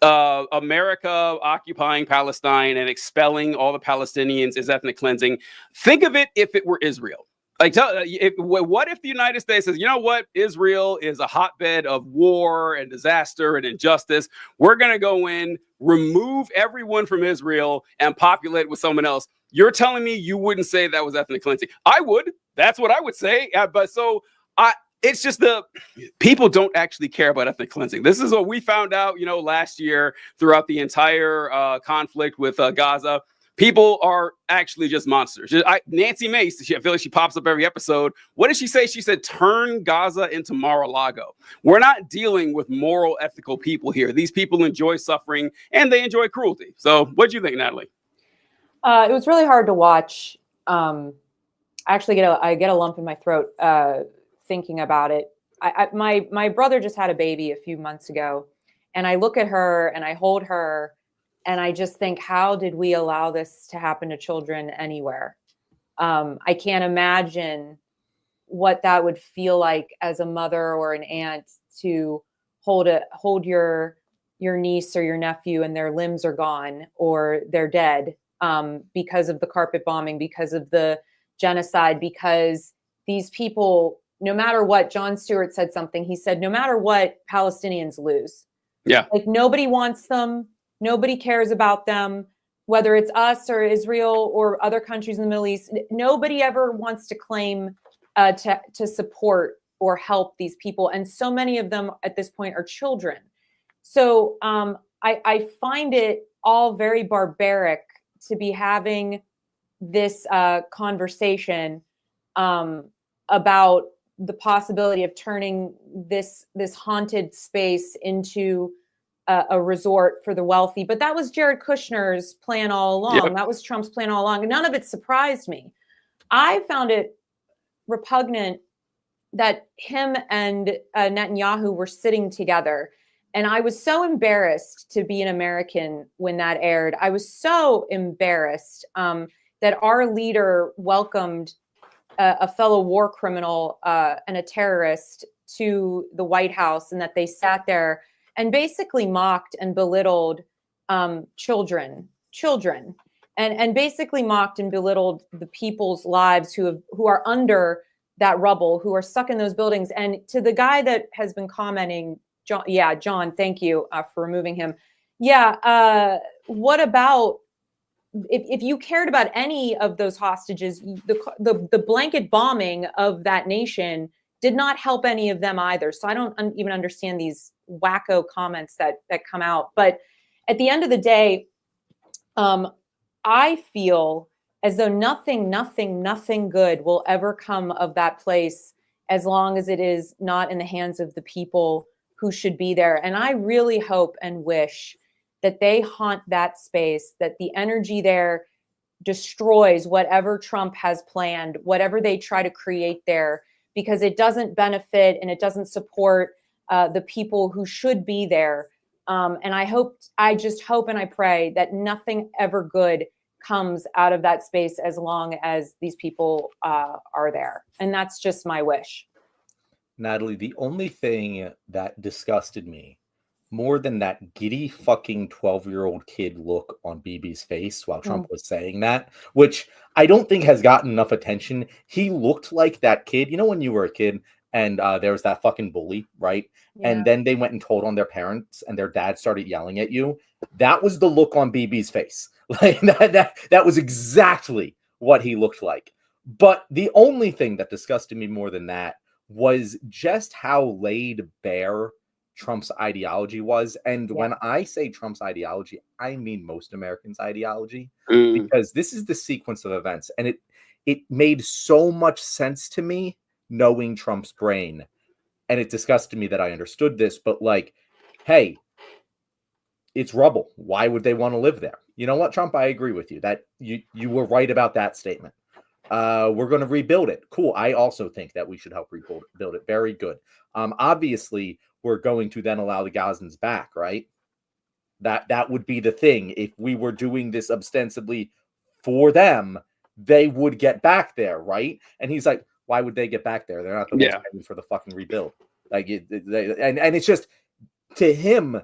America occupying Palestine and expelling all the Palestinians is ethnic cleansing, think of it if it were Israel. Like, what if the United States says, you know what, Israel is a hotbed of war and disaster and injustice. We're going to go in, remove everyone from Israel and populate with someone else. You're telling me you wouldn't say that was ethnic cleansing? I would. That's what I would say. It's just the people don't actually care about ethnic cleansing. This is what we found out, last year throughout the entire conflict with Gaza. People are actually just monsters. Nancy Mace, I feel like she pops up every episode. What did she say? She said, turn Gaza into Mar-a-Lago. We're not dealing with moral, ethical people here. These people enjoy suffering and they enjoy cruelty. So what do you think, Natalie? It was really hard to watch. I actually get a lump in my throat thinking about it. My brother just had a baby a few months ago, and I look at her and I hold her and I just think, how did we allow this to happen to children anywhere? I can't imagine what that would feel like as a mother or an aunt to hold your niece or your nephew and their limbs are gone or they're dead because of the carpet bombing, because of the genocide, because these people, no matter what, Jon Stewart said something. He said, no matter what, Palestinians lose. Yeah. Like, nobody wants them. Nobody cares about them, whether it's us or Israel or other countries in the Middle East. Nobody ever wants to claim to support or help these people. And so many of them at this point are children. So I find it all very barbaric to be having this conversation about the possibility of turning this haunted space into a resort for the wealthy. But that was Jared Kushner's plan all along. Yep. That was Trump's plan all along. None of it surprised me. I found it repugnant that him and Netanyahu were sitting together. And I was so embarrassed to be an American when that aired. I was so embarrassed that our leader welcomed a fellow war criminal and a terrorist to the White House, and that they sat there and basically mocked and belittled children, and basically mocked and belittled the people's lives who are under that rubble, who are stuck in those buildings. And to the guy that has been commenting, John, thank you for removing him. What about if you cared about any of those hostages? The blanket bombing of that nation did not help any of them either. So I don't even understand these wacko comments that come out. But at the end of the day, I feel as though nothing good will ever come of that place as long as it is not in the hands of the people who should be there. And I really hope and wish that they haunt that space, that the energy there destroys whatever Trump has planned, whatever they try to create there, because it doesn't benefit and it doesn't support the people who should be there. And I just hope and I pray that nothing ever good comes out of that space as long as these people are there. And that's just my wish. Natalie, the only thing that disgusted me more than that giddy fucking 12-year-old kid look on BB's face while Trump was saying that, which I don't think has gotten enough attention. He looked like that kid, when you were a kid and there was that fucking bully, right? Yeah. And then they went and told on their parents and their dad started yelling at you. That was the look on BB's face. Like that was exactly what he looked like. But the only thing that disgusted me more than that was just how laid bare Trump's ideology was. And when I say Trump's ideology, I mean most Americans' ideology, because this is the sequence of events. And it made so much sense to me knowing Trump's brain. And it disgusted me that I understood this, but like, hey, it's rubble. Why would they want to live there? You know what, Trump? I agree with you that you were right about that statement. We're going to rebuild it. Cool. I also think that we should help rebuild it. Very good. Obviously, we're going to then allow the Gazans back, right? That would be the thing. If we were doing this ostensibly for them, they would get back there, right? And he's like, why would they get back there? They're not the ones paying for the fucking rebuild. Like, and it's just, to him,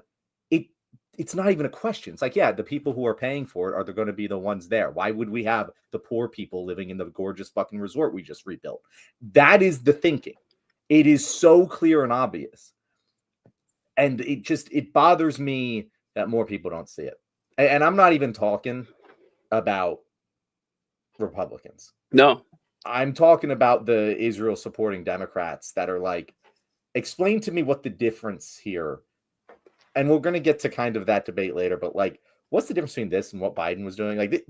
it's not even a question. It's like, yeah, the people who are paying for it are going to be the ones there. Why would we have the poor people living in the gorgeous fucking resort we just rebuilt? That is the thinking. It is so clear and obvious. And it bothers me that more people don't see it. And I'm not even talking about Republicans. No. I'm talking about the Israel supporting Democrats that are like, explain to me what the difference here. And we're going to get to kind of that debate later, but like, what's the difference between this and what Biden was doing? Like,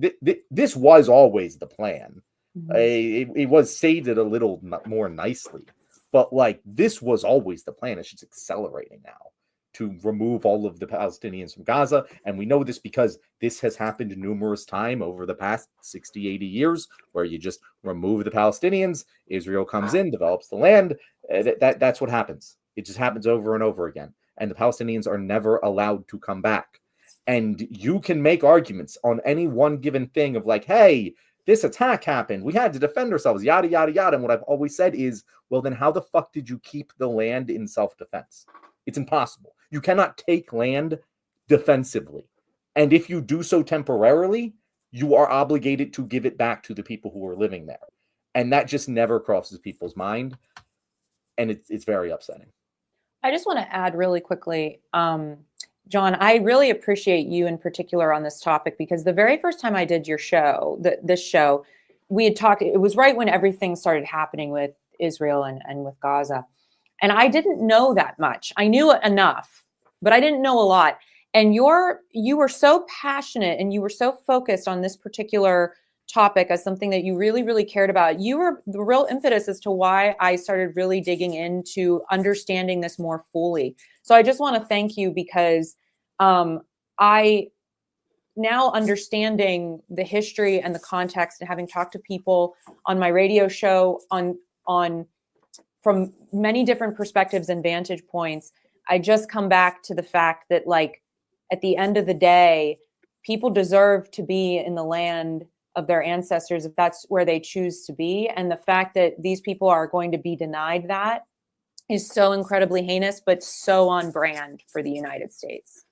this was always the plan. It was stated a little more nicely, but like, this was always the plan. It's just accelerating now to remove all of the Palestinians from Gaza. And we know this because this has happened numerous times over the past 60, 80 years, where you just remove the Palestinians, Israel comes in, develops the land. That's what happens. It just happens over and over again. And the Palestinians are never allowed to come back. And you can make arguments on any one given thing of like, hey, this attack happened. We had to defend ourselves, yada, yada, yada. And what I've always said is, well, then how the fuck did you keep the land in self-defense? It's impossible. You cannot take land defensively. And if you do so temporarily, you are obligated to give it back to the people who are living there. And that just never crosses people's mind. And it's very upsetting. I just want to add really quickly, John, I really appreciate you in particular on this topic, because the very first time I did your show, this show, we had talked, it was right when everything started happening with Israel and with Gaza. And I didn't know that much. I knew enough, but I didn't know a lot. And you were so passionate and you were so focused on this particular topic as something that you really, really cared about. You were the real impetus as to why I started really digging into understanding this more fully. So I just want to thank you, because I now, understanding the history and the context, and having talked to people on my radio show on from many different perspectives and vantage points, I just come back to the fact that, like, at the end of the day, people deserve to be in the land of their ancestors if that's where they choose to be. And the fact that these people are going to be denied that is so incredibly heinous, but so on brand for the United States.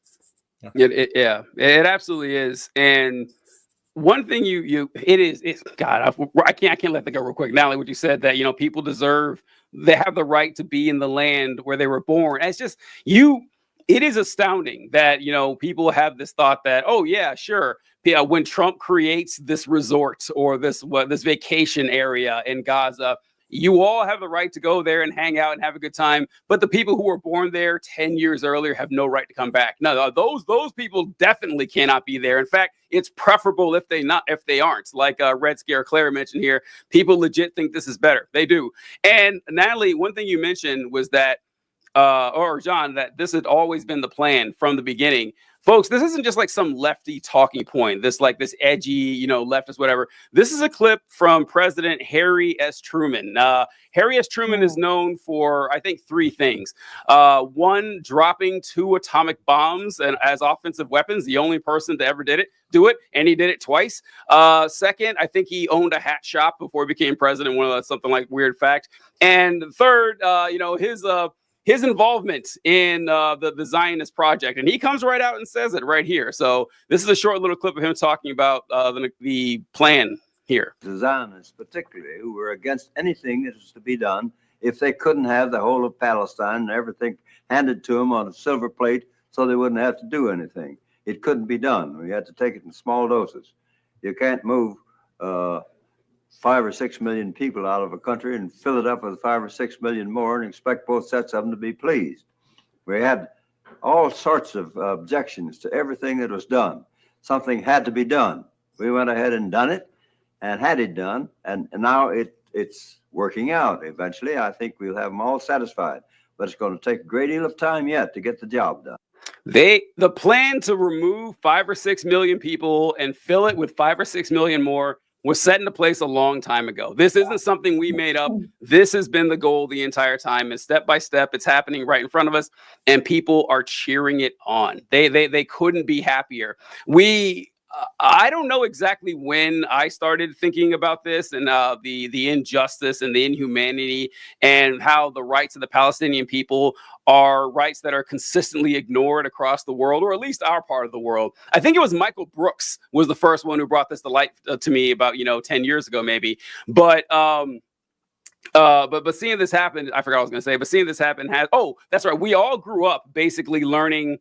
It absolutely is. And one thing it's God, I can't let that go real quick. Not like what you said, that, people they have the right to be in the land where they were born. And it's just, it is astounding that, people have this thought that, oh yeah, sure. Yeah, when Trump creates this resort or this vacation area in Gaza, you all have the right to go there and hang out and have a good time. But the people who were born there 10 years earlier have no right to come back. No, those people definitely cannot be there. In fact, it's preferable if they aren't. Like Red Scare Claire mentioned here, people legit think this is better. They do. And Natalie, one thing you mentioned was that, or John, that this had always been the plan from the beginning. Folks, this isn't just like some lefty talking point, this edgy, leftist, whatever. This is a clip from President Harry S. Truman. Harry S. Truman is known for, I think, 3 things. One, dropping 2 atomic bombs as offensive weapons, the only person to ever do it, and he did it twice. Second, I think he owned a hat shop before he became president, something like weird fact. And third, his involvement in the Zionist project. And he comes right out and says it right here. So this is a short little clip of him talking about the plan here. The Zionists, particularly, who were against anything that was to be done if they couldn't have the whole of Palestine and everything handed to them on a silver plate so they wouldn't have to do anything. It couldn't be done. We had to take it in small doses. You can't move 5 or 6 million people out of a country and fill it up with 5 or 6 million more and expect both sets of them to be pleased. We had all sorts of objections to everything that was done. Something had to be done. We went ahead and done it and had it done, and now it's working out. Eventually, I think we'll have them all satisfied, but it's going to take a great deal of time yet to get the job done. The plan to remove 5 or 6 million people and fill it with 5 or 6 million more was set into place a long time ago. This isn't something we made up. This has been the goal the entire time, and step by step, it's happening right in front of us, and people are cheering it on. They couldn't be happier. I don't know exactly when I started thinking about this and the injustice and the inhumanity and how the rights of the Palestinian people are rights that are consistently ignored across the world, or at least our part of the world. I think it was Michael Brooks was the first one who brought this to light to me about 10 years ago maybe. But seeing this happen, I forgot what I was going to say. But seeing this happen that's right. We all grew up basically learning.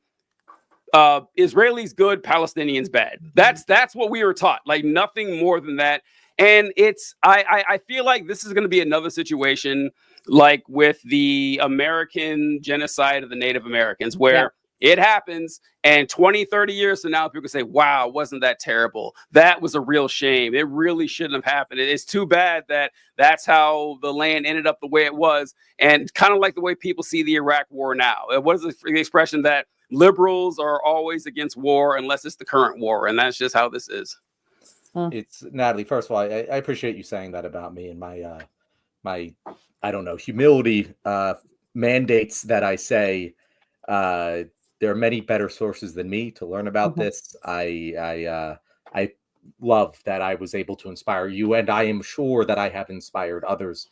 Israelis good, Palestinians bad. That's what we were taught. Like nothing more than that. And I feel like this is going to be another situation like with the American genocide of the Native Americans, where it happens and 20, 30 years from now, people can say, wow, wasn't that terrible? That was a real shame. It really shouldn't have happened. It's too bad that that's how the land ended up the way it was. And kind of like the way people see the Iraq war now. What is the expression that liberals are always against war unless it's the current war, and that's just how this is. It's Natalie. First of all, I appreciate you saying that about me and my I don't know, humility mandates that I say there are many better sources than me to learn about this. I love that I was able to inspire you, and I am sure that I have inspired others.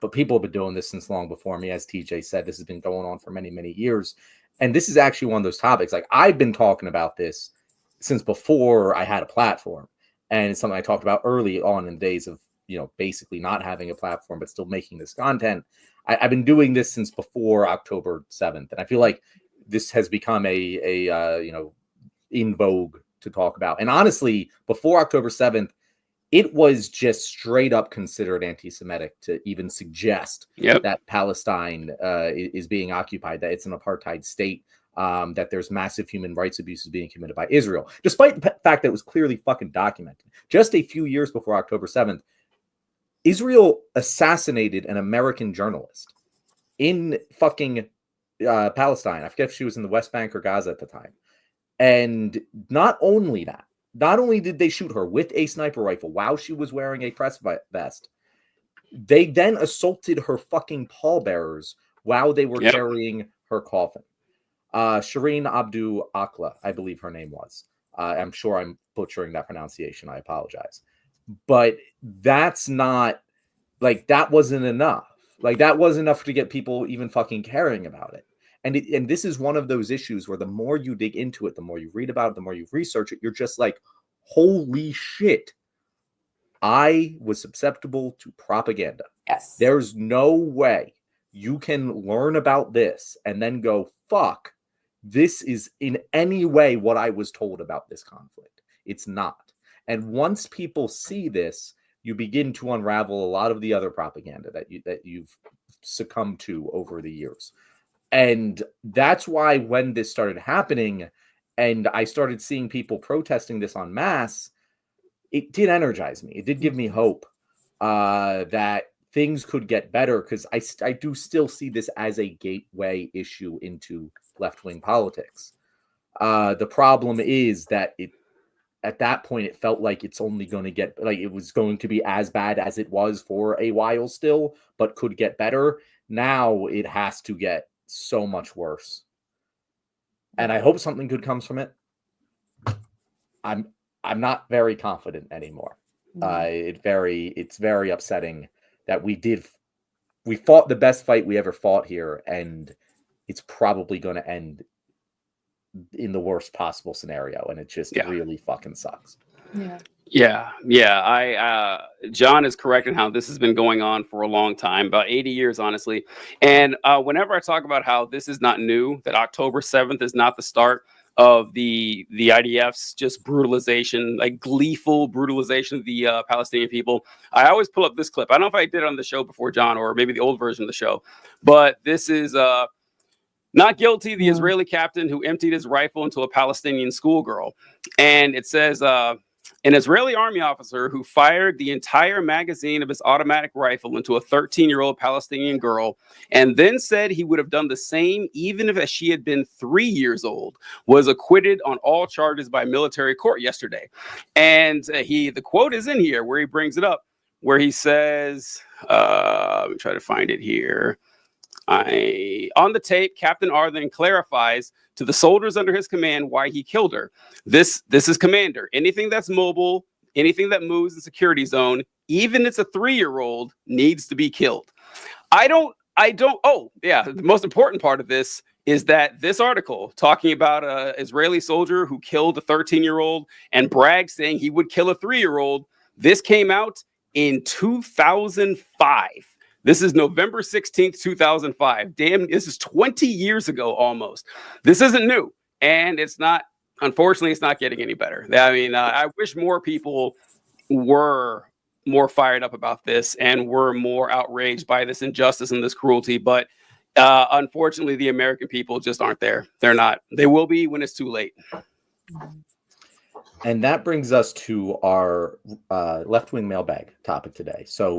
But people have been doing this since long before me. As TJ said, this has been going on for many, many years. And this is actually one of those topics. Like, I've been talking about this since before I had a platform. And it's something I talked about early on in the days of, basically not having a platform, but still making this content. I've been doing this since before October 7th. And I feel like this has become in vogue to talk about. And honestly, before October 7th, it was just straight up considered anti-Semitic to even suggest that Palestine is being occupied, that it's an apartheid state, that there's massive human rights abuses being committed by Israel, despite the fact that it was clearly fucking documented. Just a few years before October 7th, Israel assassinated an American journalist in fucking Palestine. I forget if she was in the West Bank or Gaza at the time. And not only did they shoot her with a sniper rifle while she was wearing a press vest, they then assaulted her fucking pallbearers while they were carrying her coffin. Shireen Abdu Akla, I believe her name was. I'm sure I'm butchering that pronunciation. I apologize. But that's not, like, that wasn't enough. Like, that wasn't enough to get people even fucking caring about it. And this is one of those issues where the more you dig into it, the more you read about it, the more you research it, you're just like, holy shit. I was susceptible to propaganda. Yes. There's no way you can learn about this and then go, fuck, this is in any way what I was told about this conflict. It's not. And once people see this, you begin to unravel a lot of the other propaganda that you've succumbed to over the years. And that's why when this started happening and I started seeing people protesting this en masse, it did energize me. It did give me hope that things could get better, because I do still see this as a gateway issue into left-wing politics. The problem is that at that point, it felt like it's only going to get, like, it was going to be as bad as it was for a while still, but could get better. Now it has to get so much worse. And I hope something good comes from it. I'm not very confident anymore. It's very upsetting that we fought the best fight we ever fought here, and it's probably going to end in the worst possible scenario, and it just really fucking sucks. John is correct in how this has been going on for a long time, about 80 years, honestly. And whenever I talk about how this is not new, that October 7th is not the start, of the IDF's just brutalization, like gleeful brutalization of the Palestinian people. I always pull up this clip. I don't know if I did it on the show before, John, or maybe the old version of the show, but this is not guilty, the Israeli captain who emptied his rifle into a Palestinian schoolgirl. And it says, an Israeli army officer who fired the entire magazine of his automatic rifle into a 13-year-old Palestinian girl and then said he would have done the same even if she had been 3 years old, was acquitted on all charges by military court yesterday. And the quote is in here where he brings it up, where he says, let me try to find it here. On the tape, Captain R then clarifies to the soldiers under his command why he killed her. This is commander. Anything that's mobile, anything that moves in security zone, even if it's a 3-year-old, needs to be killed. Oh, yeah. The most important part of this is that this article talking about an Israeli soldier who killed a 13-year-old and bragged saying he would kill a 3-year-old. This came out in 2005. This is November 16th, 2005. Damn, this is 20 years ago almost. This isn't new. And it's not, unfortunately, it's not getting any better. I mean, I wish more people were more fired up about this and were more outraged by this injustice and this cruelty. But unfortunately, the American people just aren't there. They're not. They will be when it's too late. And that brings us to our left-wing mailbag topic today. So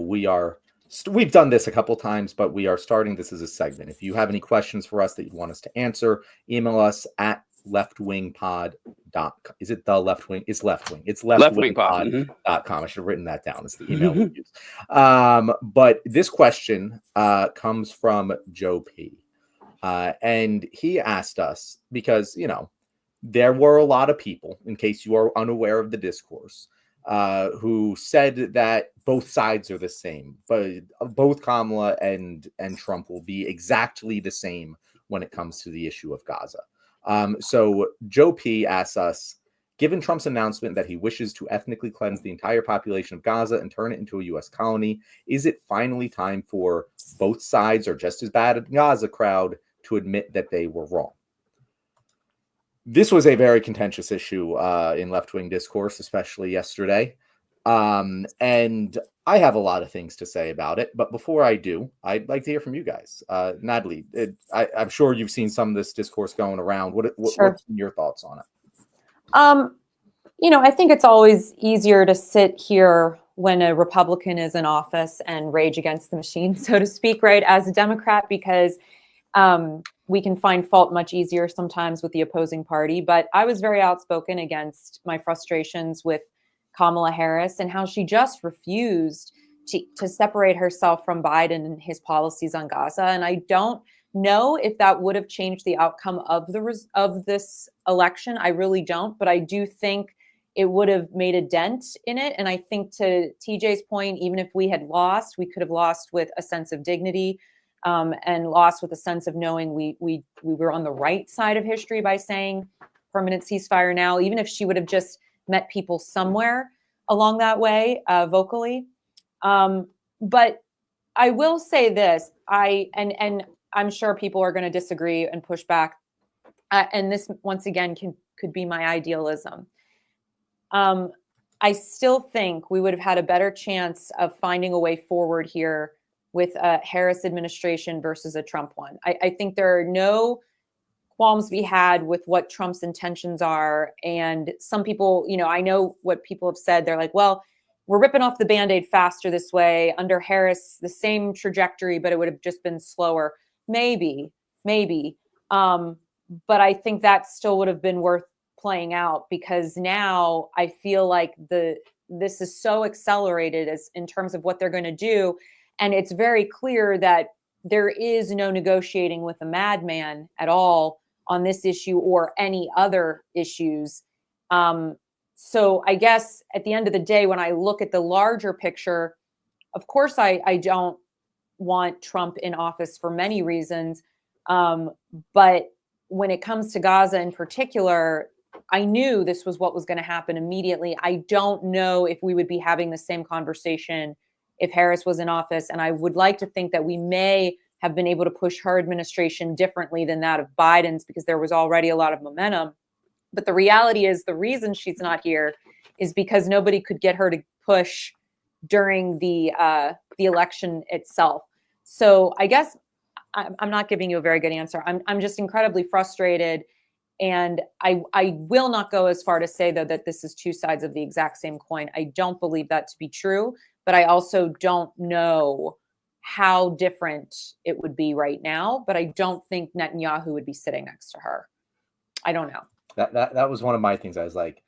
we've done this a couple times, but we are starting this as a segment. If you have any questions for us that you want us to answer, email us at leftwingpod.com. Is it the left wing? It's left wing. It's leftwingpod.com. I should have written that down. It's the email we use. But this question comes from Joe P. And he asked us because, there were a lot of people, in case you are unaware of the discourse, who said that both sides are the same, but both Kamala and Trump will be exactly the same when it comes to the issue of Gaza. So Joe P asks us, given Trump's announcement that he wishes to ethnically cleanse the entire population of Gaza and turn it into a U.S. colony, is it finally time for both sides, or just as bad as the Gaza crowd, to admit that they were wrong? This was a very contentious issue in left-wing discourse, especially yesterday. And I have a lot of things to say about it. But before I do, I'd like to hear from you guys. Natalie, I'm sure you've seen some of this discourse going around. What's your thoughts on it? I think it's always easier to sit here when a Republican is in office and rage against the machine, so to speak, right, as a Democrat, because we can find fault much easier sometimes with the opposing party. But I was very outspoken against my frustrations with Kamala Harris and how she just refused to separate herself from Biden and his policies on Gaza. And I don't know if that would have changed the outcome of this election. I really don't. But I do think it would have made a dent in it. And I think, to TJ's point, even if we had lost, we could have lost with a sense of dignity. And lost with a sense of knowing we were on the right side of history by saying permanent ceasefire now, even if she would have just met people somewhere along that way vocally. But I will say this, and I'm sure people are going to disagree and push back. And this, once again, could be my idealism. I still think we would have had a better chance of finding a way forward here with a Harris administration versus a Trump one. I think there are no qualms to be had with what Trump's intentions are. And some people, I know what people have said. They're like, well, we're ripping off the Band-Aid faster this way. Under Harris, the same trajectory, but it would have just been slower. Maybe. But I think that still would have been worth playing out, because now I feel like this is so accelerated as in terms of what they're going to do. And it's very clear that there is no negotiating with a madman at all on this issue or any other issues. So I guess at the end of the day, when I look at the larger picture, of course, I don't want Trump in office for many reasons. But when it comes to Gaza in particular, I knew this was what was going to happen immediately. I don't know if we would be having the same conversation if Harris was in office. And I would like to think that we may have been able to push her administration differently than that of Biden's, because there was already a lot of momentum. But the reality is the reason she's not here is because nobody could get her to push during the election itself. So I guess I'm not giving you a very good answer. I'm just incredibly frustrated. And I will not go as far to say, though, that this is two sides of the exact same coin. I don't believe that to be true, but I also don't know how different it would be right now. But I don't think Netanyahu would be sitting next to her. I don't know. That was one of my things. I was like,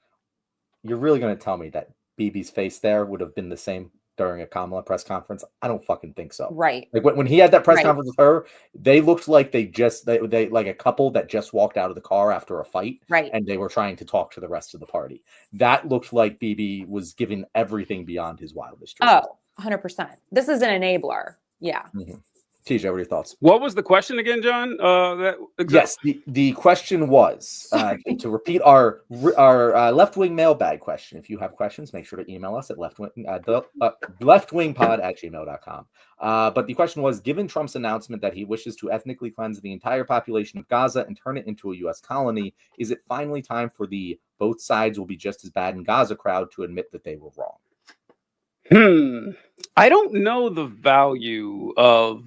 you're really going to tell me that Bibi's face there would have been the same during a Kamala press conference? I don't fucking think so. Right. Like when he had that press Right. conference with her, they looked like they like a couple that just walked out of the car after a fight. Right. And they were trying to talk to the rest of the party. That looked like Bibi was giving everything beyond his wildest dreams. Oh, 100%. This is an enabler. Yeah. Mm-hmm. TJ, what are your thoughts? What was the question again, John? Yes, the question was to repeat our left-wing mailbag question. If you have questions, make sure to email us at leftwingpod@gmail.com. But the question was, given Trump's announcement that he wishes to ethnically cleanse the entire population of Gaza and turn it into a U.S. colony, is it finally time for the both sides will be just as bad in Gaza crowd to admit that they were wrong? I don't know the value of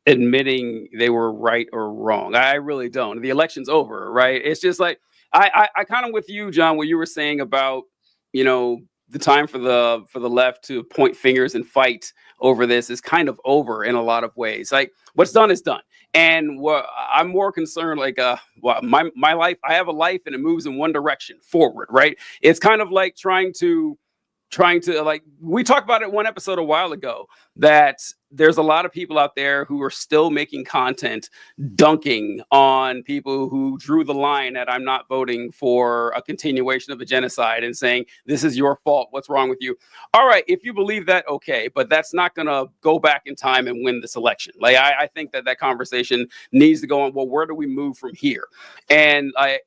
admitting they were right or wrong. I really don't. The election's over, right? It's just like I kind of with you, John, what you were saying about, you know, the time for the left to point fingers and fight over this is kind of over in a lot of ways. Like what's done is done. And I'm more concerned, like, my life, I have a life and it moves in one direction forward, right? It's kind of like trying to like, we talked about it one episode a while ago, that there's a lot of people out there who are still making content dunking on people who drew the line that I'm not voting for a continuation of the genocide and saying, this is your fault. What's wrong with you? All right. If you believe that, okay, but that's not going to go back in time and win this election. Like, I think that conversation needs to go on. Well, where do we move from here? And I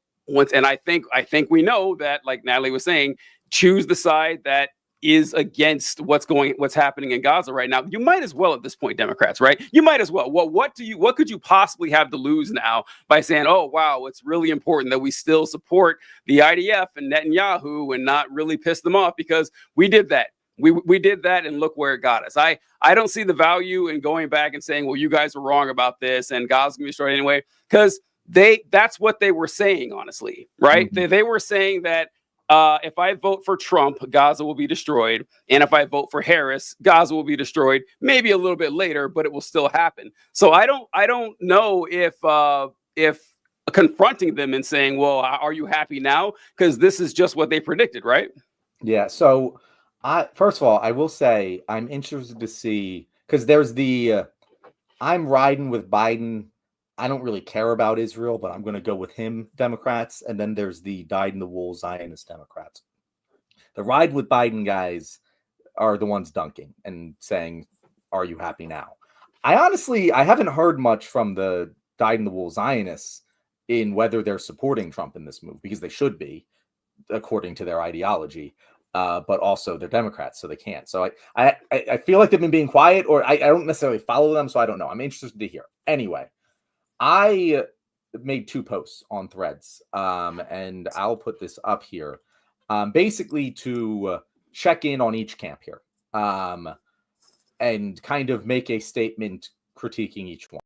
think we know that, like Natalie was saying, choose the side that is against what's happening in Gaza right now. You might as well at this point, Democrats, right? You might as well. Well, what could you possibly have to lose now by saying, oh, wow, it's really important that we still support the IDF and Netanyahu and not really piss them off, because we did that. We did that, and look where it got us. I don't see the value in going back and saying, well, you guys were wrong about this and Gaza's gonna be destroyed anyway, because that's what they were saying, honestly, right? Mm-hmm. They were saying that if I vote for Trump, Gaza will be destroyed. And if I vote for Harris, Gaza will be destroyed, maybe a little bit later, but it will still happen. So I don't know if confronting them and saying, well, are you happy now? Because this is just what they predicted, right? Yeah. So first of all, I will say I'm interested to see, because there's I'm riding with Biden. I don't really care about Israel, but I'm going to go with him, Democrats. And then there's the dyed-in-the-wool Zionist Democrats. The ride with Biden guys are the ones dunking and saying, are you happy now? I haven't heard much from the dyed-in-the-wool Zionists in whether they're supporting Trump in this move, because they should be, according to their ideology. But also they're Democrats, so they can't. So I feel like they've been being quiet, or I don't necessarily follow them, so I don't know. I'm interested to hear. Anyway. I made 2 posts on Threads, and I'll put this up here, basically to check in on each camp here, and kind of make a statement critiquing each one.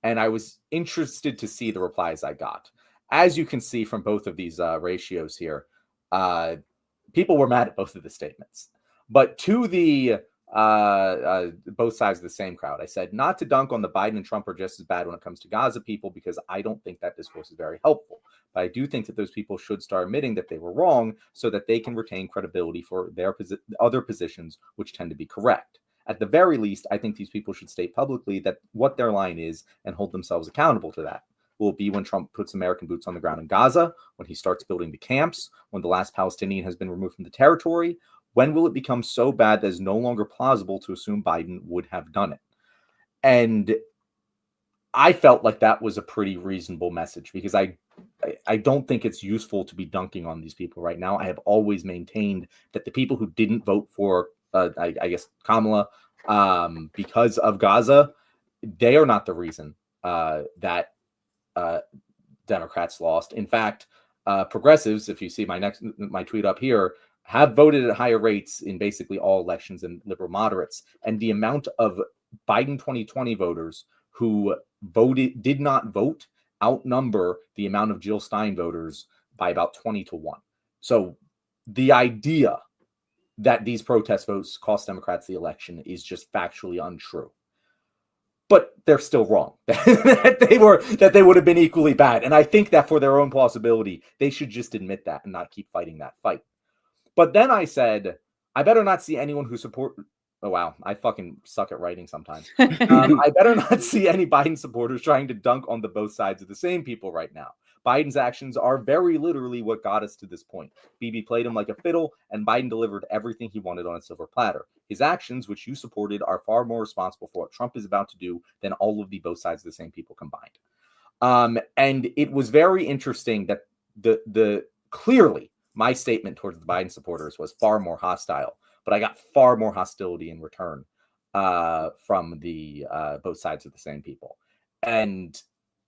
And I was interested to see the replies I got. As you can see from both of these ratios here, people were mad at both of the statements. But to the both sides of the same crowd, I said, not to dunk on the Biden and Trump are just as bad when it comes to Gaza people, because I don't think that discourse is very helpful. But I do think that those people should start admitting that they were wrong, so that they can retain credibility for their other positions, which tend to be correct. At the very least, I think these people should state publicly that what their line is and hold themselves accountable to that. Will it be when Trump puts American boots on the ground in Gaza, when he starts building the camps, when the last Palestinian has been removed from the territory? When will it become so bad that it's no longer plausible to assume Biden would have done it? And I felt like that was a pretty reasonable message, because I don't think it's useful to be dunking on these people right now. I have always maintained that the people who didn't vote for, I guess, Kamala because of Gaza, they are not the reason that Democrats lost. In fact, progressives, if you see my tweet up here, have voted at higher rates in basically all elections than liberal moderates. And the amount of Biden 2020 voters who did not vote outnumber the amount of Jill Stein voters by about 20 to 1. So the idea that these protest votes cost Democrats the election is just factually untrue. But they're still wrong. that they would have been equally bad. And I think that for their own plausibility, they should just admit that and not keep fighting that fight. But then I said, I better not see anyone who support. Oh, wow. I fucking suck at writing sometimes. I better not see any Biden supporters trying to dunk on the both sides of the same people right now. Biden's actions are very literally what got us to this point. Bibi played him like a fiddle, and Biden delivered everything he wanted on a silver platter. His actions, which you supported, are far more responsible for what Trump is about to do than all of the both sides of the same people combined. And it was very interesting that the clearly my statement towards the Biden supporters was far more hostile, but I got far more hostility in return from the both sides of the same people. And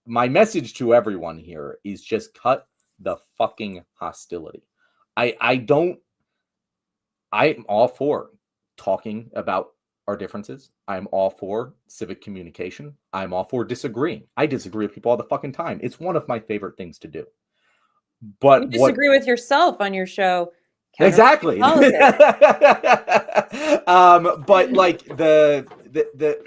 my message to everyone here is just cut the fucking hostility. I'm all for talking about our differences. I'm all for civic communication. I'm all for disagreeing. I disagree with people all the fucking time. It's one of my favorite things to do. But you disagree with yourself on your show. Exactly. But like the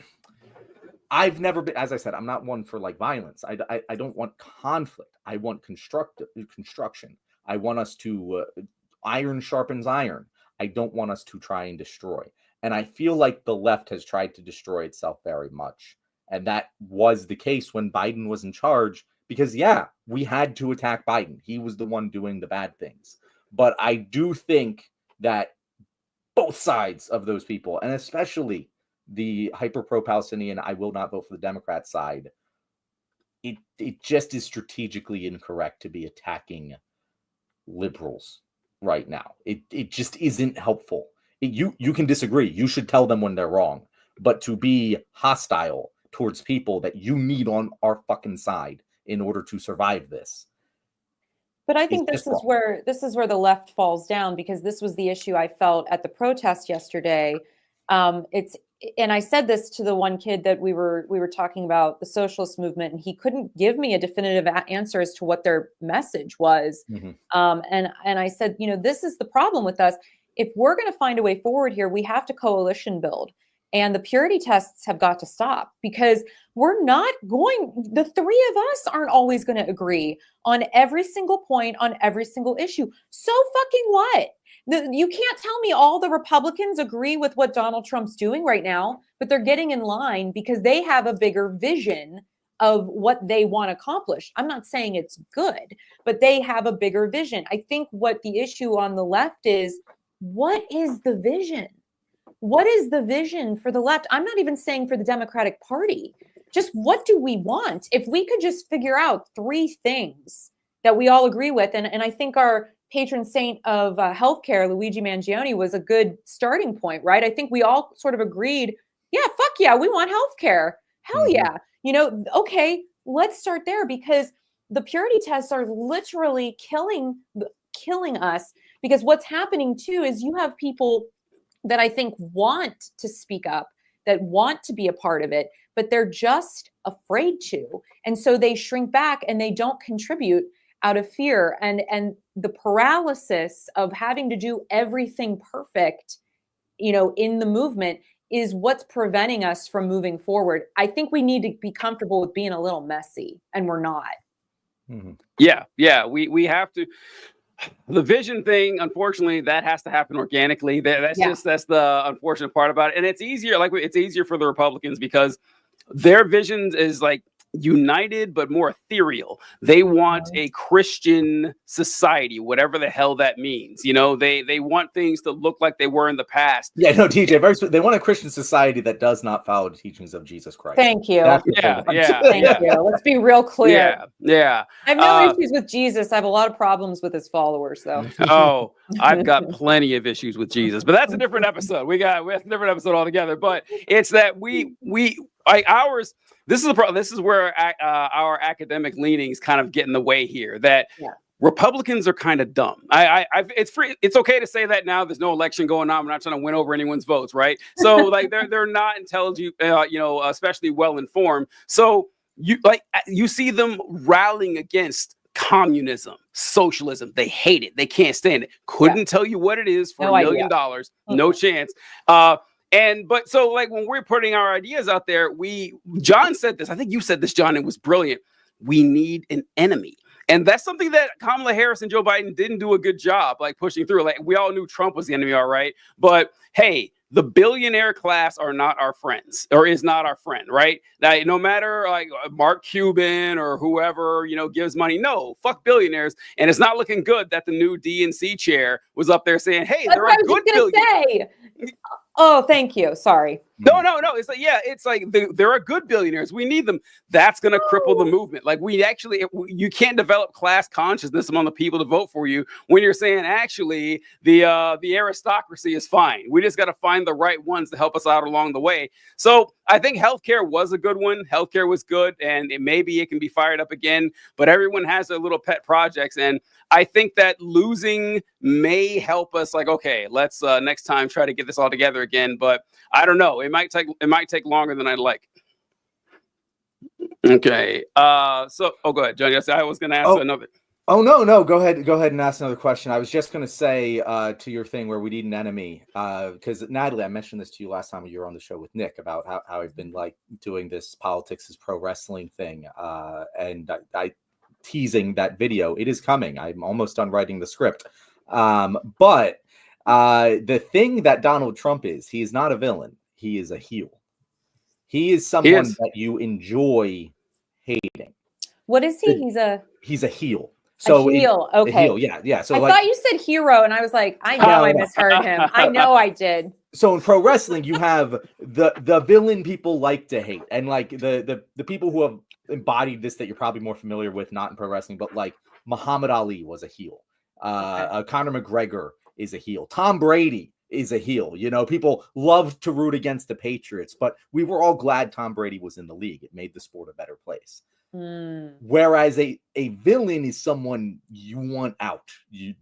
I've never been, as I said, I'm not one for like violence. I don't want conflict. I want construction. I want us to iron sharpens iron. I don't want us to try and destroy. And I feel like the left has tried to destroy itself very much. And that was the case when Biden was in charge, because we had to attack Biden. He was the one doing the bad things. But I do think that both sides of those people, and especially the hyper pro-Palestinian, I will not vote for the Democrat side, it just is strategically incorrect to be attacking liberals right now. It just isn't helpful. You can disagree. You should tell them when they're wrong. But to be hostile towards people that you need on our fucking side in order to survive this. But I think this is where the left falls down, because this was the issue I felt at the protest yesterday. And I said this to the one kid that we were talking about, the socialist movement, and he couldn't give me a definitive answer as to what their message was. Mm-hmm. And I said, this is the problem with us. If we're going to find a way forward here, we have to coalition build. And the purity tests have got to stop, because the three of us aren't always going to agree on every single point, on every single issue. So fucking what? You can't tell me all the Republicans agree with what Donald Trump's doing right now, but they're getting in line because they have a bigger vision of what they want to accomplish. I'm not saying it's good, but they have a bigger vision. I think what the issue on the left is, what is the vision? What is the vision for the left? I'm not even saying for the Democratic Party. Just what do we want? If we could just figure out three things that we all agree with, and I think our patron saint of healthcare, Luigi Mangione, was a good starting point, right? I think we all sort of agreed, fuck yeah, we want healthcare. Hell yeah. Okay, let's start there, because the purity tests are literally killing us, because what's happening too is you have people that I think want to speak up, that want to be a part of it, but they're just afraid to. And so they shrink back and they don't contribute out of fear. And the paralysis of having to do everything perfect, in the movement is what's preventing us from moving forward. I think we need to be comfortable with being a little messy, and we're not. Mm-hmm. Yeah. We have to. The vision thing, unfortunately, that has to happen organically. That's the unfortunate part about it. And it's easier for the Republicans because their vision is like united, but more ethereal. They want a Christian society, whatever the hell that means. They want things to look like they were in the past. Yeah, no, TJ, they want a Christian society that does not follow the teachings of Jesus Christ. Thank you. Yeah. Thank you. Let's be real clear. Yeah. I have no issues with Jesus. I have a lot of problems with his followers, though. Oh, I've got plenty of issues with Jesus, but that's a different episode. We have a different episode altogether. But it's that this is where our academic leanings kind of get in the way here. That Republicans are kind of dumb. It's okay to say that now. There's no election going on. We're not trying to win over anyone's votes, right? So like they're not intelligent, especially well informed. So you see them rallying against communism, socialism. They hate it. They can't stand it. Couldn't tell you what it is for $1 million. No chance. But so like when we're putting our ideas out there, John said this. I think you said this, John. It was brilliant. We need an enemy. And that's something that Kamala Harris and Joe Biden didn't do a good job, like pushing through. Like we all knew Trump was the enemy, all right. But hey, the billionaire class are not our friends, or is not our friend, right? Now, no matter like Mark Cuban or whoever, gives money, no, fuck billionaires. And it's not looking good that the new DNC chair was up there saying, hey, that's they're a good billionaire. Oh, thank you. Sorry. No. It's like there are good billionaires. We need them. That's going to cripple the movement. Like you can't develop class consciousness among the people to vote for you when you're saying actually the aristocracy is fine. We just got to find the right ones to help us out along the way. So I think healthcare was a good one. Healthcare was good, and maybe it can be fired up again. But everyone has their little pet projects, and I think that losing may help us. Like, okay, let's next time try to get this all together again. But I don't know. It might take longer than I'd like. Okay. So go ahead, John. Yes, I was going to ask another. Oh no. Go ahead and ask another question. I was just going to say to your thing where we need an enemy, because Natalie, I mentioned this to you last time you were on the show with Nick about how I've been like doing this politics is pro wrestling thing, and I teasing that video. It is coming. I'm almost done writing the script. But the thing that Donald Trump is, he is not a villain. He is a heel. He is someone that you enjoy hating. What is he? He's a heel. So a heel. Okay. A heel, yeah. So I thought you said hero, and I was like, I know I misheard him. I know I did. So in pro wrestling, you have the villain people like to hate, and like the people who have embodied this that you're probably more familiar with, not in pro wrestling, but like Muhammad Ali was a heel. Conor McGregor is a heel. Tom Brady is a heel. People love to root against the Patriots, but we were all glad Tom Brady was in the league. It made the sport a better place. Whereas a villain is someone you want out.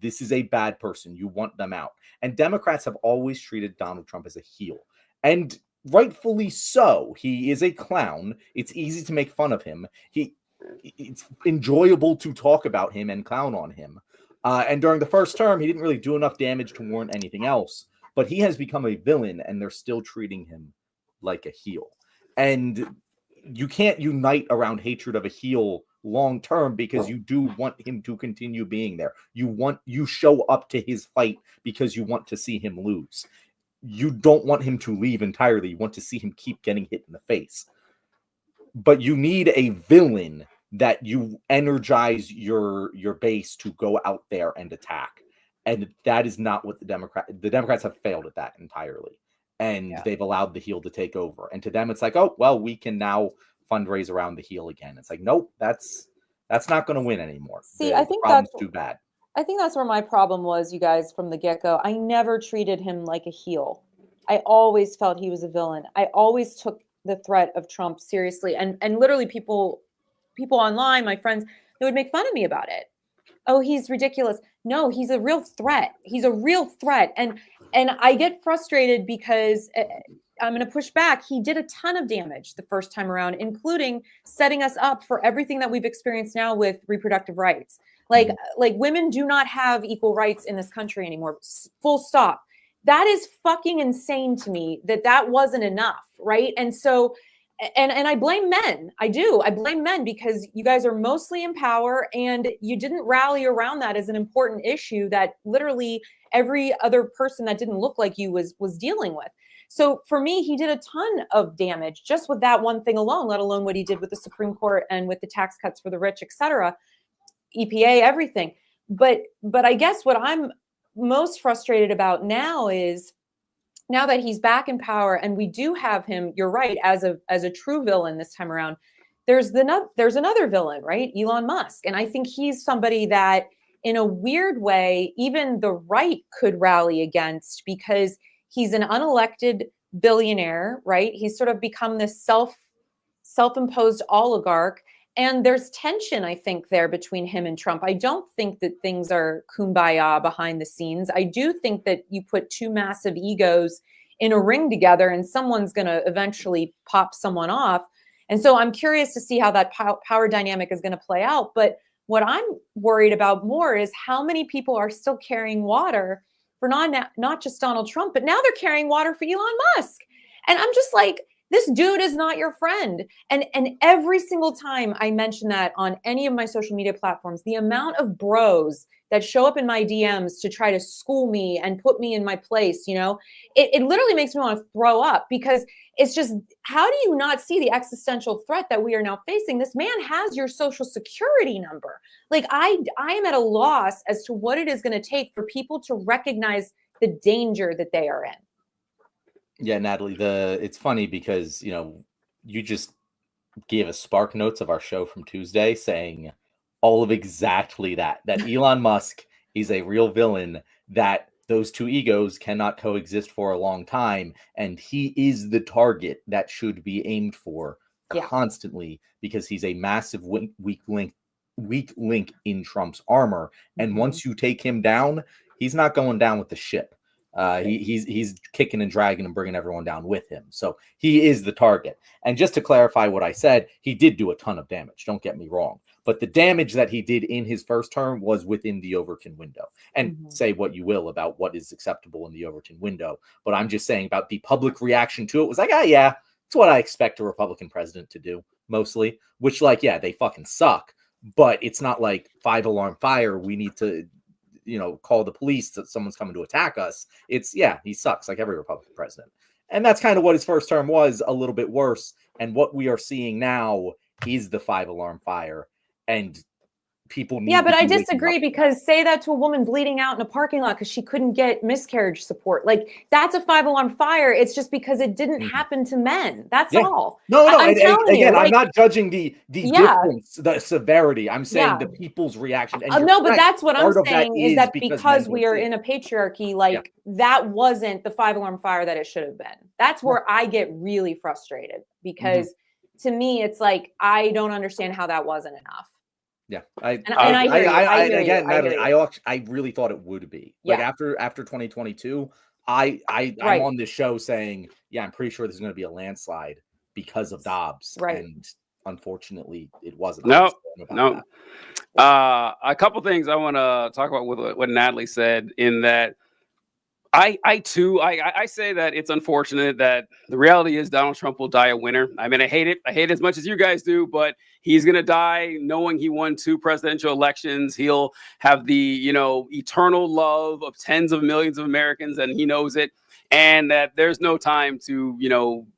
This is a bad person. You want them out. And Democrats have always treated Donald Trump as a heel. And rightfully so. He is a clown. It's easy to make fun of him. It's enjoyable to talk about him and clown on him. And during the first term, he didn't really do enough damage to warrant anything else. But he has become a villain, and they're still treating him like a heel. And you can't unite around hatred of a heel long term, because you do want him to continue being there. You show up to his fight because you want to see him lose. You don't want him to leave entirely. You want to see him keep getting hit in the face. But you need a villain that you energize your base to go out there and attack. And that is not what the Democrats have failed at that entirely. And they've allowed the heel to take over. And to them, it's like, oh, well, we can now fundraise around the heel again. It's like, nope, that's not going to win anymore. See, I think that's too bad. I think that's where my problem was, you guys, from the get-go. I never treated him like a heel. I always felt he was a villain. I always took the threat of Trump seriously. And literally people online, my friends, they would make fun of me about it. Oh, he's ridiculous. No, he's a real threat. He's a real threat. And I get frustrated because I'm going to push back. He did a ton of damage the first time around, including setting us up for everything that we've experienced now with reproductive rights. Like women do not have equal rights in this country anymore. Full stop. That is fucking insane to me that wasn't enough. Right. And so, and I blame men. I do. I blame men because you guys are mostly in power and you didn't rally around that as an important issue that literally every other person that didn't look like you was dealing with. So for me, he did a ton of damage just with that one thing alone, let alone what he did with the Supreme Court and with the tax cuts for the rich, et cetera, EPA, everything. But I guess what I'm most frustrated about now is now that he's back in power and we do have him, you're right, as a true villain this time around, there's another villain, right? Elon Musk. And I think he's somebody that in a weird way, even the right could rally against because he's an unelected billionaire, right? He's sort of become this self-imposed oligarch. And there's tension, I think, there between him and Trump. I don't think that things are kumbaya behind the scenes. I do think that you put two massive egos in a ring together and someone's going to eventually pop someone off. And so I'm curious to see how that power dynamic is going to play out. But what I'm worried about more is how many people are still carrying water for not just Donald Trump, but now they're carrying water for Elon Musk. And I'm just like, this dude is not your friend. And every single time I mention that on any of my social media platforms, the amount of bros that show up in my DMs to try to school me and put me in my place, it literally makes me want to throw up, because it's just, how do you not see the existential threat that we are now facing? This man has your social security number. Like, I am at a loss as to what it is going to take for people to recognize the danger that they are in. Yeah, Natalie, it's funny because, you just gave us spark notes of our show from Tuesday saying all of exactly that Elon Musk is a real villain, that those two egos cannot coexist for a long time. And he is the target that should be aimed for constantly, because he's a massive weak link in Trump's armor. And once you take him down, he's not going down with the ship. He's kicking and dragging and bringing everyone down with him. So he is the target. And just to clarify what I said, he did do a ton of damage. Don't get me wrong. But the damage that he did in his first term was within the Overton window. And say what you will about what is acceptable in the Overton window. But I'm just saying about the public reaction to it was like, yeah, it's what I expect a Republican president to do mostly. Which, they fucking suck. But it's not like 5-alarm fire. We need to call the police that someone's coming to attack us. It's, he sucks like every Republican president. And that's kind of what his first term was, a little bit worse. And what we are seeing now is the 5-alarm fire. And people need but I disagree, because say that to a woman bleeding out in a parking lot because she couldn't get miscarriage support. Like, that's a 5-alarm fire. It's just because it didn't happen to men. That's all. No. I'm not judging the difference, the severity. I'm saying the people's reaction. And but that's what I'm saying is that because we are in a patriarchy, that wasn't the 5-alarm fire that it should have been. That's where I get really frustrated, because to me, it's like, I don't understand how that wasn't enough. Yeah, Natalie, I really thought it would be after 2022. I'm on this show saying, I'm pretty sure there's going to be a landslide because of Dobbs, and unfortunately, it wasn't. No. A couple things I want to talk about with what Natalie said, in that I say that it's unfortunate that the reality is Donald Trump will die a winner. I mean, I hate it as much as you guys do, but he's going to die knowing he won 2 presidential elections. He'll have the, eternal love of tens of millions of Americans, and he knows it. And that there's no time to,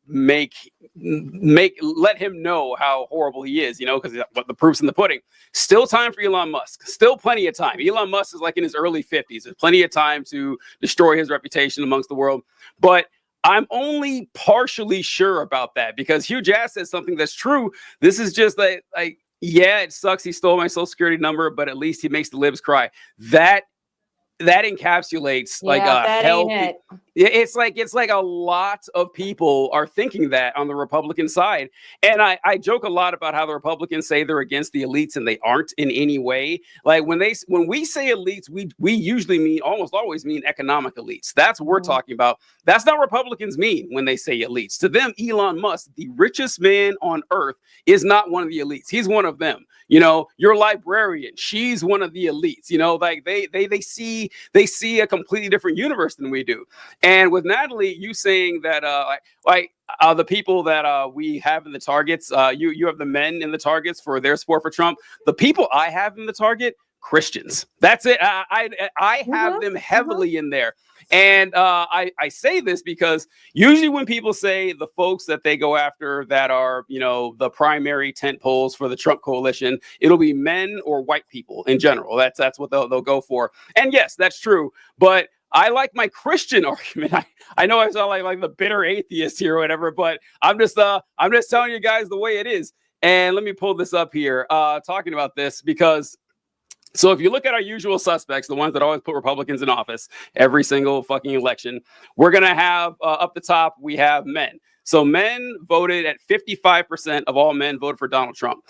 let him know how horrible he is, because the proof's in the pudding. Still time for Elon Musk. Still plenty of time. Elon Musk is like in his early 50s. There's plenty of time to destroy his reputation amongst the world. But I'm only partially sure about that, because Hugh Jass says something that's true. This is just like, it sucks. He stole my social security number, but at least he makes the libs cry. That encapsulates a healthy. It's like a lot of people are thinking that on the Republican side. And I joke a lot about how the Republicans say they're against the elites, and they aren't in any way. Like, when we say elites, we usually almost always mean economic elites. That's what we're talking about. That's not what Republicans mean when they say elites. To them, Elon Musk, the richest man on earth, is not one of the elites. He's one of them. Your librarian, she's one of the elites. They see a completely different universe than we do. And with Natalie, you saying that the people that we have in the targets, you have the men in the targets for their support for Trump. The people I have in the target, Christians. That's it. I have them heavily in there. And I say this because usually when people say the folks that they go after that are, the primary tent poles for the Trump coalition, it'll be men or white people in general. That's what they'll go for. And yes, that's true. But I like my Christian argument. I know I sound like the bitter atheist here or whatever, but I'm just telling you guys the way it is. And let me pull this up here, talking about this, because so if you look at our usual suspects, the ones that always put Republicans in office every single fucking election, we're going to have up the top, we have men. So men voted at 55% of all men voted for Donald Trump.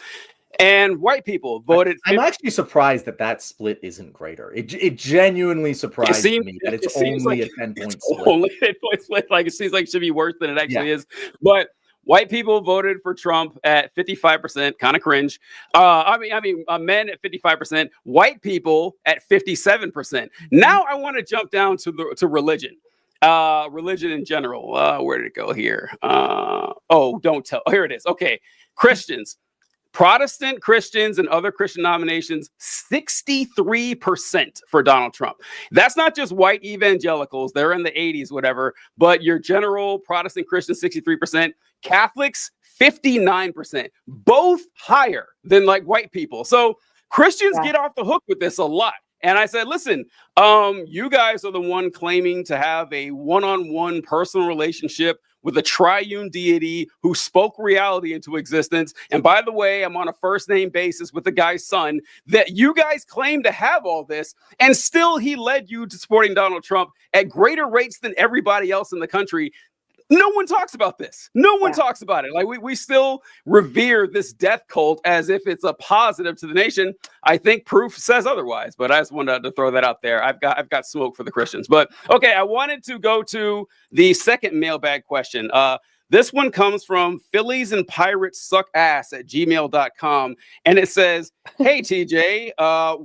And white people voted. I'm actually surprised that split isn't greater. It genuinely surprised me that it's only a 10-point split. Only a 10-point split. Like it seems like it should be worse than it actually is. But white people voted for Trump at 55%, kind of cringe. Men at 55%, white people at 57%. Now I want to jump down to religion. Religion in general. Where did it go here? Don't tell. Here it is. Okay. Christians. Protestant Christians and other Christian denominations, 63% for Donald Trump. That's not just white evangelicals. They're in the 80s, whatever. But your general Protestant Christians, 63%. Catholics, 59%. Both higher than like white people. So Christians get off the hook with this a lot. And I said, listen, you guys are the one claiming to have a one-on-one personal relationship with a triune deity who spoke reality into existence. And by the way, I'm on a first name basis with the guy's son, that you guys claim to have all this. And still he led you to supporting Donald Trump at greater rates than everybody else in the country. No one talks about this. No one talks about it. Like we still revere this death cult as if it's a positive to the nation. I think proof says otherwise, but I just wanted to throw that out there. I've got smoke for the Christians. But okay, I wanted to go to the second mailbag question. This one comes from Phillies and Pirates Suck Ass at gmail.com. And it says, hey, TJ,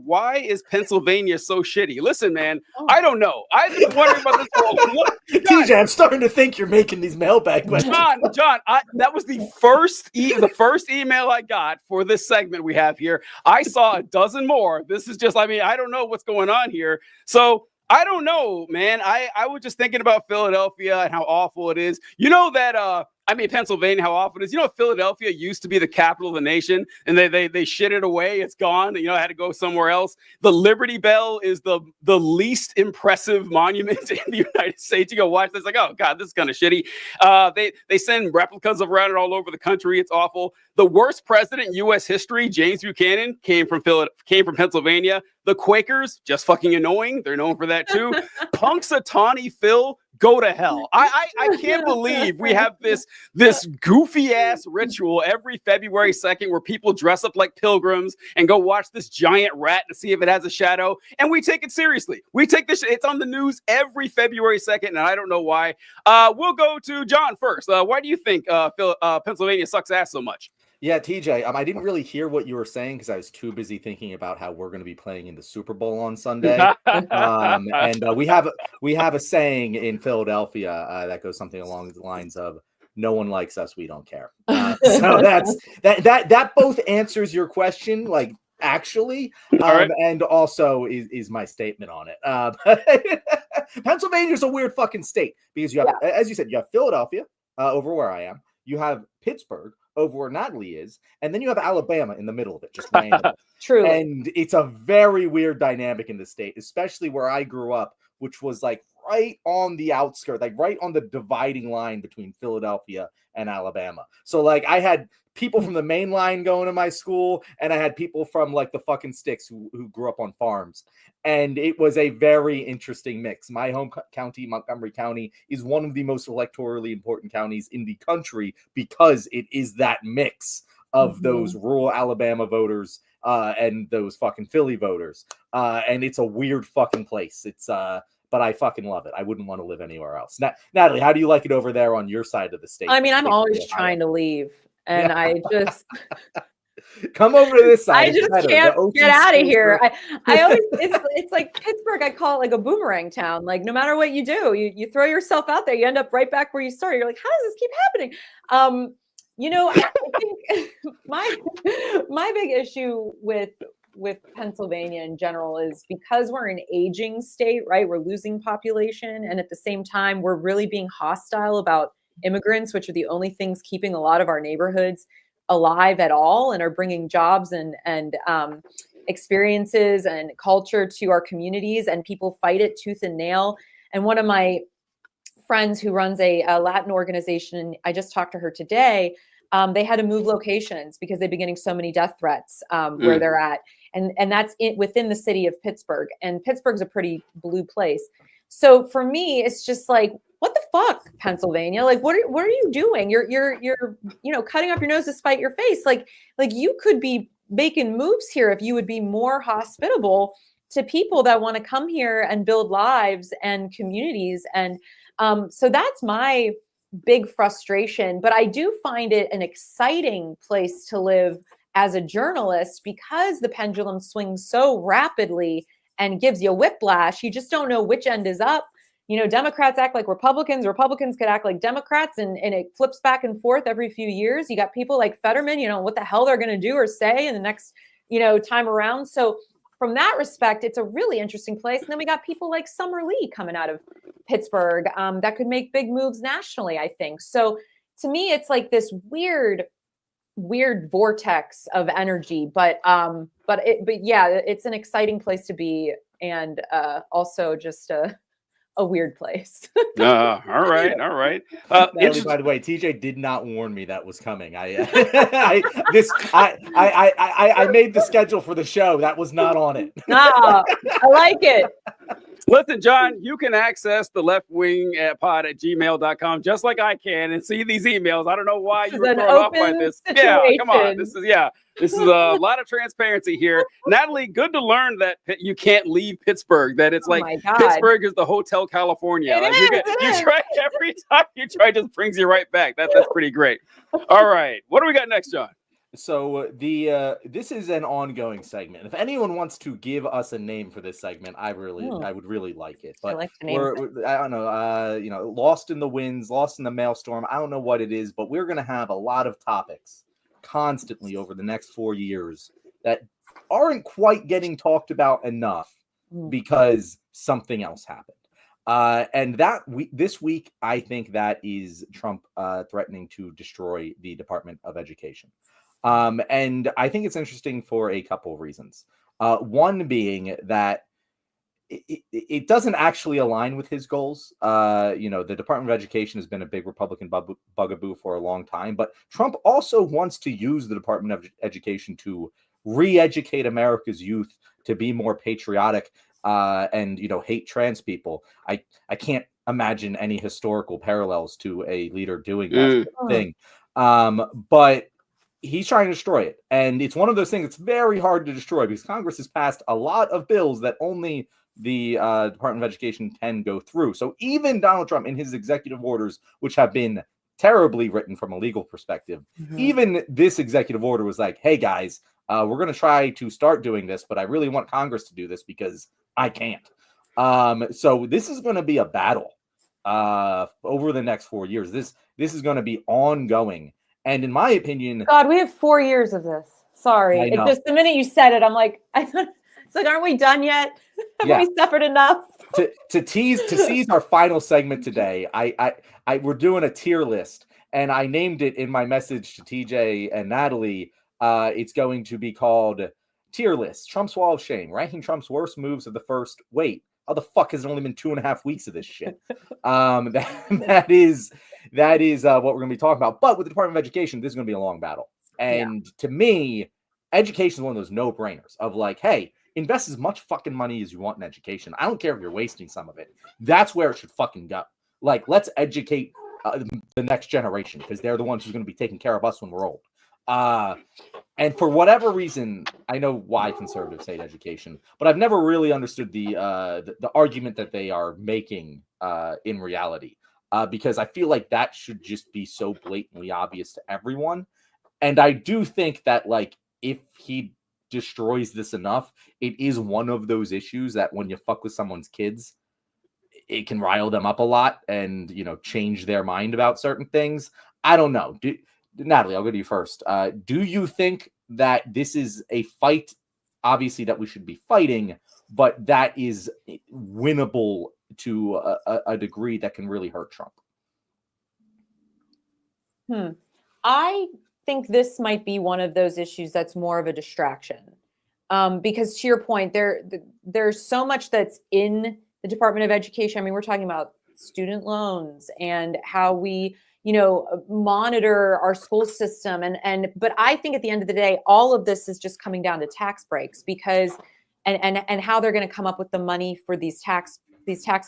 why is Pennsylvania so shitty? Listen, man, I don't know. I've been wondering about this whole TJ, I'm starting to think you're making these mailbag questions. John, that was the first email I got for this segment we have here. I saw a dozen more. This is just, I don't know what's going on here. So I don't know, man. I was just thinking about Philadelphia and how awful it is. You know that Pennsylvania, how awful it is. You know, Philadelphia used to be the capital of the nation, and they shit it away. It's gone. You know, I had to go somewhere else. The Liberty Bell is the least impressive monument in the United States. You go watch this, like, oh god, this is kind of shitty. They send replicas around it all over the country. It's awful. The worst president in U.S. history, James Buchanan, came from Pennsylvania. The Quakers, just fucking annoying. They're known for that too. Punxsutawney Phil, go to hell. I can't believe we have this goofy ass ritual every February 2nd where people dress up like pilgrims and go watch this giant rat to see if it has a shadow. And we take it seriously. We take this. It's on the news every February 2nd, and I don't know why. We'll go to John first. Why do you think Pennsylvania sucks ass so much? Yeah, TJ, I didn't really hear what you were saying because I was too busy thinking about how we're going to be playing in the Super Bowl on Sunday. And we have a saying in Philadelphia that goes something along the lines of "No one likes us, we don't care." So that both answers your question, like actually, right. And also is my statement on it. Pennsylvania's a weird fucking state because you have, as you said, you have Philadelphia over where I am. You have Pittsburgh over where Natalie is, and then you have Alabama in the middle of it, just random. True. And it's a very weird dynamic in the state, especially where I grew up, which was like right on the outskirts, like right on the dividing line between Philadelphia and Alabama. So like I had people from the main line going to my school, and I had people from like the fucking sticks who grew up on farms. And it was a very interesting mix. My home county, Montgomery County, is one of the most electorally important counties in the country because it is that mix of those rural Alabama voters and those fucking Philly voters. And it's a weird fucking place. It's but I fucking love it. I wouldn't want to live anywhere else. Natalie, how do you like it over there on your side of the state? I mean, I'm always trying to leave. And I just come over to this side. I just can't get out of here. I always it's like Pittsburgh. I call it like a boomerang town. Like no matter what you do, you throw yourself out there, you end up right back where you started. You're like, how does this keep happening? I think my big issue with Pennsylvania in general is because we're an aging state, right? We're losing population, and at the same time, we're really being hostile about immigrants, which are the only things keeping a lot of our neighborhoods alive at all and are bringing jobs and experiences and culture to our communities, and people fight it tooth and nail. And one of my friends who runs a Latin organization, I just talked to her today, they had to move locations because they've been getting so many death threats where they're at. And that's within the city of Pittsburgh. And Pittsburgh's a pretty blue place. So for me, it's just like, what the fuck, Pennsylvania? Like, what are you doing? You're cutting off your nose to spite your face. Like you could be making moves here if you would be more hospitable to people that want to come here and build lives and communities. And so that's my big frustration. But I do find it an exciting place to live as a journalist because the pendulum swings so rapidly and gives you whiplash. You just don't know which end is up. You know, Democrats act like Republicans could act like Democrats, and it flips back and forth every few years. You got people like Fetterman, you know, what the hell they're going to do or say in the next, you know, time around. So from that respect, it's a really interesting place. And then we got people like Summer Lee coming out of Pittsburgh that could make big moves nationally, I think. So to me, it's like this weird vortex of energy, but yeah, it's an exciting place to be, and also just a weird place. All right. Natalie, by the way, TJ did not warn me that was coming. I made the schedule for the show. That was not on it. I like it. Listen, John, you can access the left wing pod@gmail.com just like I can and see these emails. I don't know why you were thrown off by this. Situation. Yeah, come on. This is a lot of transparency here. Natalie, good to learn that you can't leave Pittsburgh, that it's Pittsburgh is the Hotel California. You try every time you try, it just brings you right back. That's pretty great. All right. What do we got next, John? So this is an ongoing segment. If anyone wants to give us a name for this segment, I would really like it. But I don't know, lost in the winds, lost in the maelstrom. I don't know what it is, but we're gonna have a lot of topics constantly over the next 4 years that aren't quite getting talked about enough because something else happened. And this week, I think that is Trump threatening to destroy the Department of Education. And I think it's interesting for a couple of reasons. One being that it doesn't actually align with his goals. The Department of Education has been a big Republican bugaboo for a long time, but Trump also wants to use the Department of Education to re-educate America's youth to be more patriotic and hate trans people. I can't imagine any historical parallels to a leader doing that sort of thing. But he's trying to destroy it. And it's one of those things that's very hard to destroy because Congress has passed a lot of bills that only the Department of Education can go through. So even Donald Trump in his executive orders, which have been terribly written from a legal perspective, even this executive order was like, hey guys, we're going to try to start doing this, but I really want Congress to do this because I can't. So this is going to be a battle over the next 4 years. This is going to be ongoing. And in my opinion, God, we have 4 years of this. Sorry. It just the minute you said it, I'm like, it's like, aren't we done yet? Have we suffered enough? to seize our final segment today, we're doing a tier list, and I named it in my message to TJ and Natalie. It's going to be called Tier List: Trump's Wall of Shame, ranking Trump's worst moves of the first. Wait, how the fuck has it only been 2.5 weeks of this shit? That is what we're going to be talking about. But with the Department of Education, this is going to be a long battle. And to me, education is one of those no-brainers of like, hey, invest as much fucking money as you want in education. I don't care if you're wasting some of it. That's where it should fucking go. Like, let's educate the next generation because they're the ones who's going to be taking care of us when we're old. And for whatever reason, I know why conservatives hate education, but I've never really understood the argument that they are making in reality. Because I feel like that should just be so blatantly obvious to everyone. And I do think that, like, if he destroys this enough, it is one of those issues that when you fuck with someone's kids, it can rile them up a lot and, change their mind about certain things. I don't know. Natalie, I'll go to you first. Do you think that this is a fight, obviously, that we should be fighting, but that is winnable to a degree that can really hurt Trump? I think this might be one of those issues that's more of a distraction. Because to your point, there's so much that's in the Department of Education. I mean, we're talking about student loans and how we, monitor our school system. But I think at the end of the day, all of this is just coming down to tax breaks because, and how they're going to come up with the money for these tax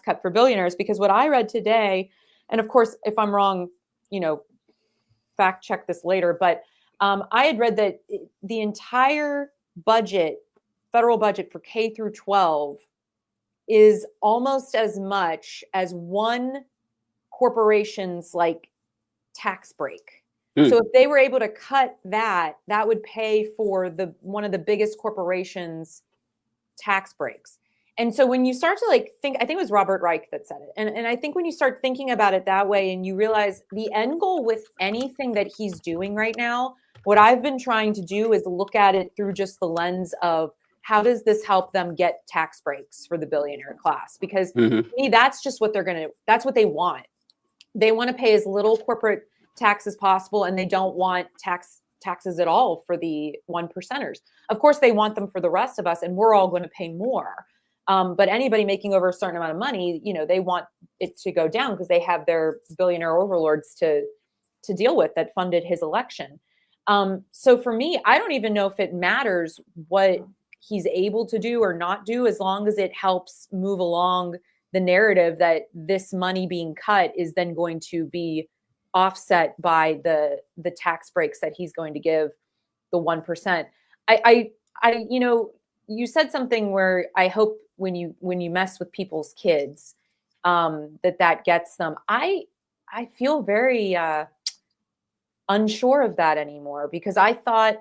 cut for billionaires. Because what I read today, and of course, if I'm wrong, fact check this later, but I had read that the entire budget, federal budget for K through 12 is almost as much as one corporation's like tax break. So if they were able to cut that, that would pay for one of the biggest corporations' tax breaks. And so when you start to like think, I think it was Robert Reich that said it. And I think when you start thinking about it that way and you realize the end goal with anything that he's doing right now, what I've been trying to do is look at it through just the lens of how does this help them get tax breaks for the billionaire class? Because to me, that's just what that's what they want. They want to pay as little corporate tax as possible, and they don't want taxes at all for the 1%ers. Of course, they want them for the rest of us, and we're all going to pay more. But anybody making over a certain amount of money, they want it to go down because they have their billionaire overlords to deal with that funded his election. So for me, I don't even know if it matters what he's able to do or not do, as long as it helps move along the narrative that this money being cut is then going to be offset by the tax breaks that he's going to give the 1%. You said something where I hope when you mess with people's kids, that gets them. I feel very unsure of that anymore, because I thought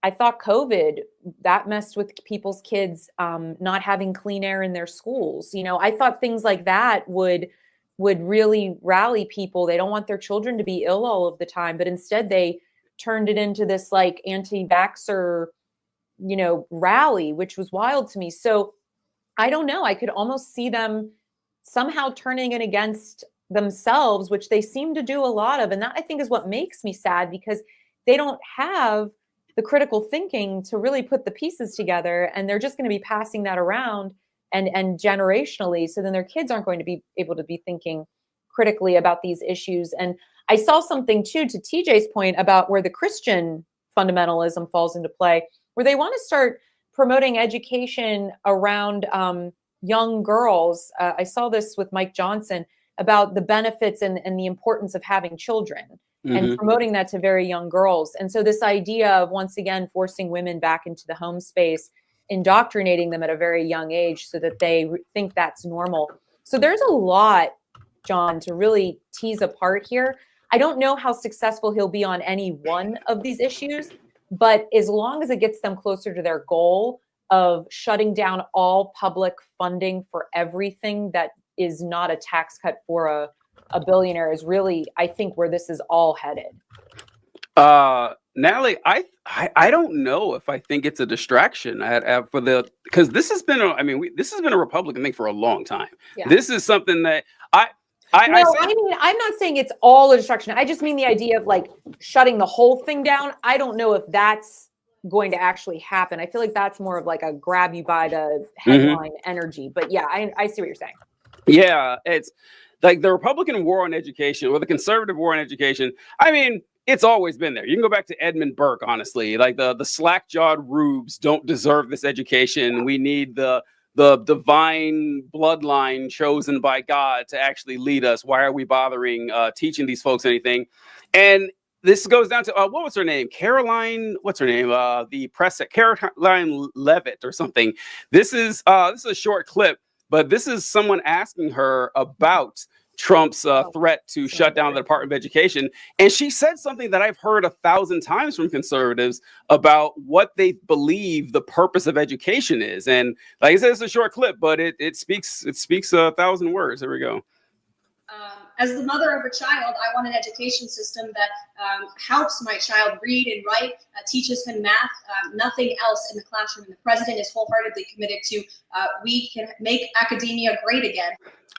COVID, that messed with people's kids, not having clean air in their schools. I thought things like that would really rally people. They don't want their children to be ill all of the time, but instead they turned it into this like anti-vaxxer, rally, which was wild to me. So I don't know. I could almost see them somehow turning it against themselves, which they seem to do a lot of. And that, I think, is what makes me sad, because they don't have the critical thinking to really put the pieces together, and they're just going to be passing that around and generationally. So then their kids aren't going to be able to be thinking critically about these issues. And I saw something too, to TJ's point, about where the Christian fundamentalism falls into play, where they want to start promoting education around young girls. I saw this with Mike Johnson about the benefits and the importance of having children, and promoting that to very young girls. And so this idea of, once again, forcing women back into the home space, indoctrinating them at a very young age so that they think that's normal. So there's a lot, John, to really tease apart here. I don't know how successful he'll be on any one of these issues, but as long as it gets them closer to their goal of shutting down all public funding for everything that is not a tax cut for a billionaire, is really, I think, where this is all headed. Natalie, I don't know if I think it's a distraction because this has been this has been a Republican thing for a long time. Yeah. This is something that I'm not saying it's all a distraction. I just mean the idea of like shutting the whole thing down. I don't know if that's going to actually happen. I feel like that's more of like a grab you by the headline energy. But yeah, I see what you're saying. Yeah, it's like the Republican war on education, or the conservative war on education. I mean, it's always been there. You can go back to Edmund Burke, honestly. Like the slack-jawed rubes don't deserve this education. We need the divine bloodline chosen by God to actually lead us. Why are we bothering teaching these folks anything? And this goes down to what was her name? Caroline. What's her name? The press Caroline Levitt or something. This is a short clip, but this is someone asking her about Trump's threat to shut down the Department of Education. And she said something that I've heard 1,000 times from conservatives about what they believe the purpose of education is. And like I said, it's a short clip, but it speaks 1,000 words. There we go. As the mother of a child, I want an education system that helps my child read and write, teaches him math, nothing else in the classroom. And the president is wholeheartedly committed to we can make academia great again.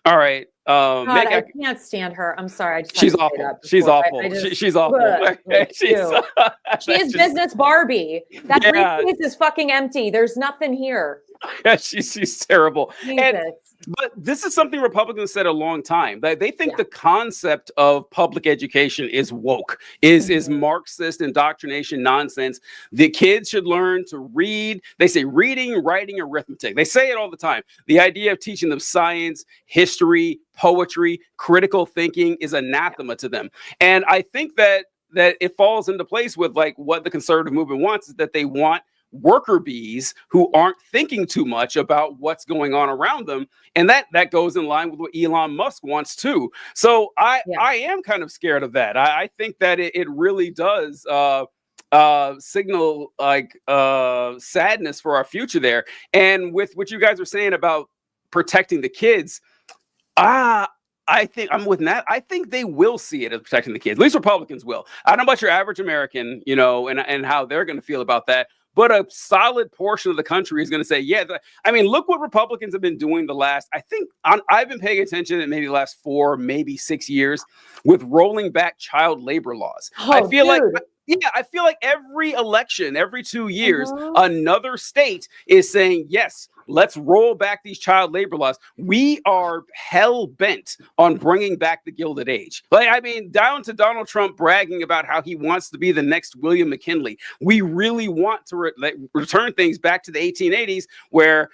All right. God, I can't stand her. I'm sorry. She's awful. She's awful. She's awful. She is business Barbie. That briefcase is fucking empty. There's nothing here. Yeah, she's terrible. But this is something Republicans said a long time. They think the concept of public education is woke, is Marxist indoctrination nonsense. The kids should learn to read. They say reading, writing, arithmetic. They say it all the time. The idea of teaching them science, history, poetry, critical thinking is anathema to them. And I think that that it falls into place with like what the conservative movement wants is that they want worker bees who aren't thinking too much about what's going on around them, and that goes in line with what Elon Musk wants too. So I am kind of scared of that. I think that it really does signal like sadness for our future there. And with what you guys are saying about protecting the kids, I think I'm with Matt. I think they will see it as protecting the kids. At least Republicans will. I don't know about your average American, and how they're going to feel about that. But a solid portion of the country is going to say, yeah. I mean, look what Republicans have been doing the last, I've been paying attention in maybe the last 4, maybe 6 years with rolling back child labor laws. Oh, I feel dude. I feel like every election, every 2 years, another state is saying, yes, let's roll back these child labor laws. We are hell bent on bringing back the Gilded Age. Like, I mean, down to Donald Trump bragging about how he wants to be the next William McKinley. We really want to return things back to the 1880s where,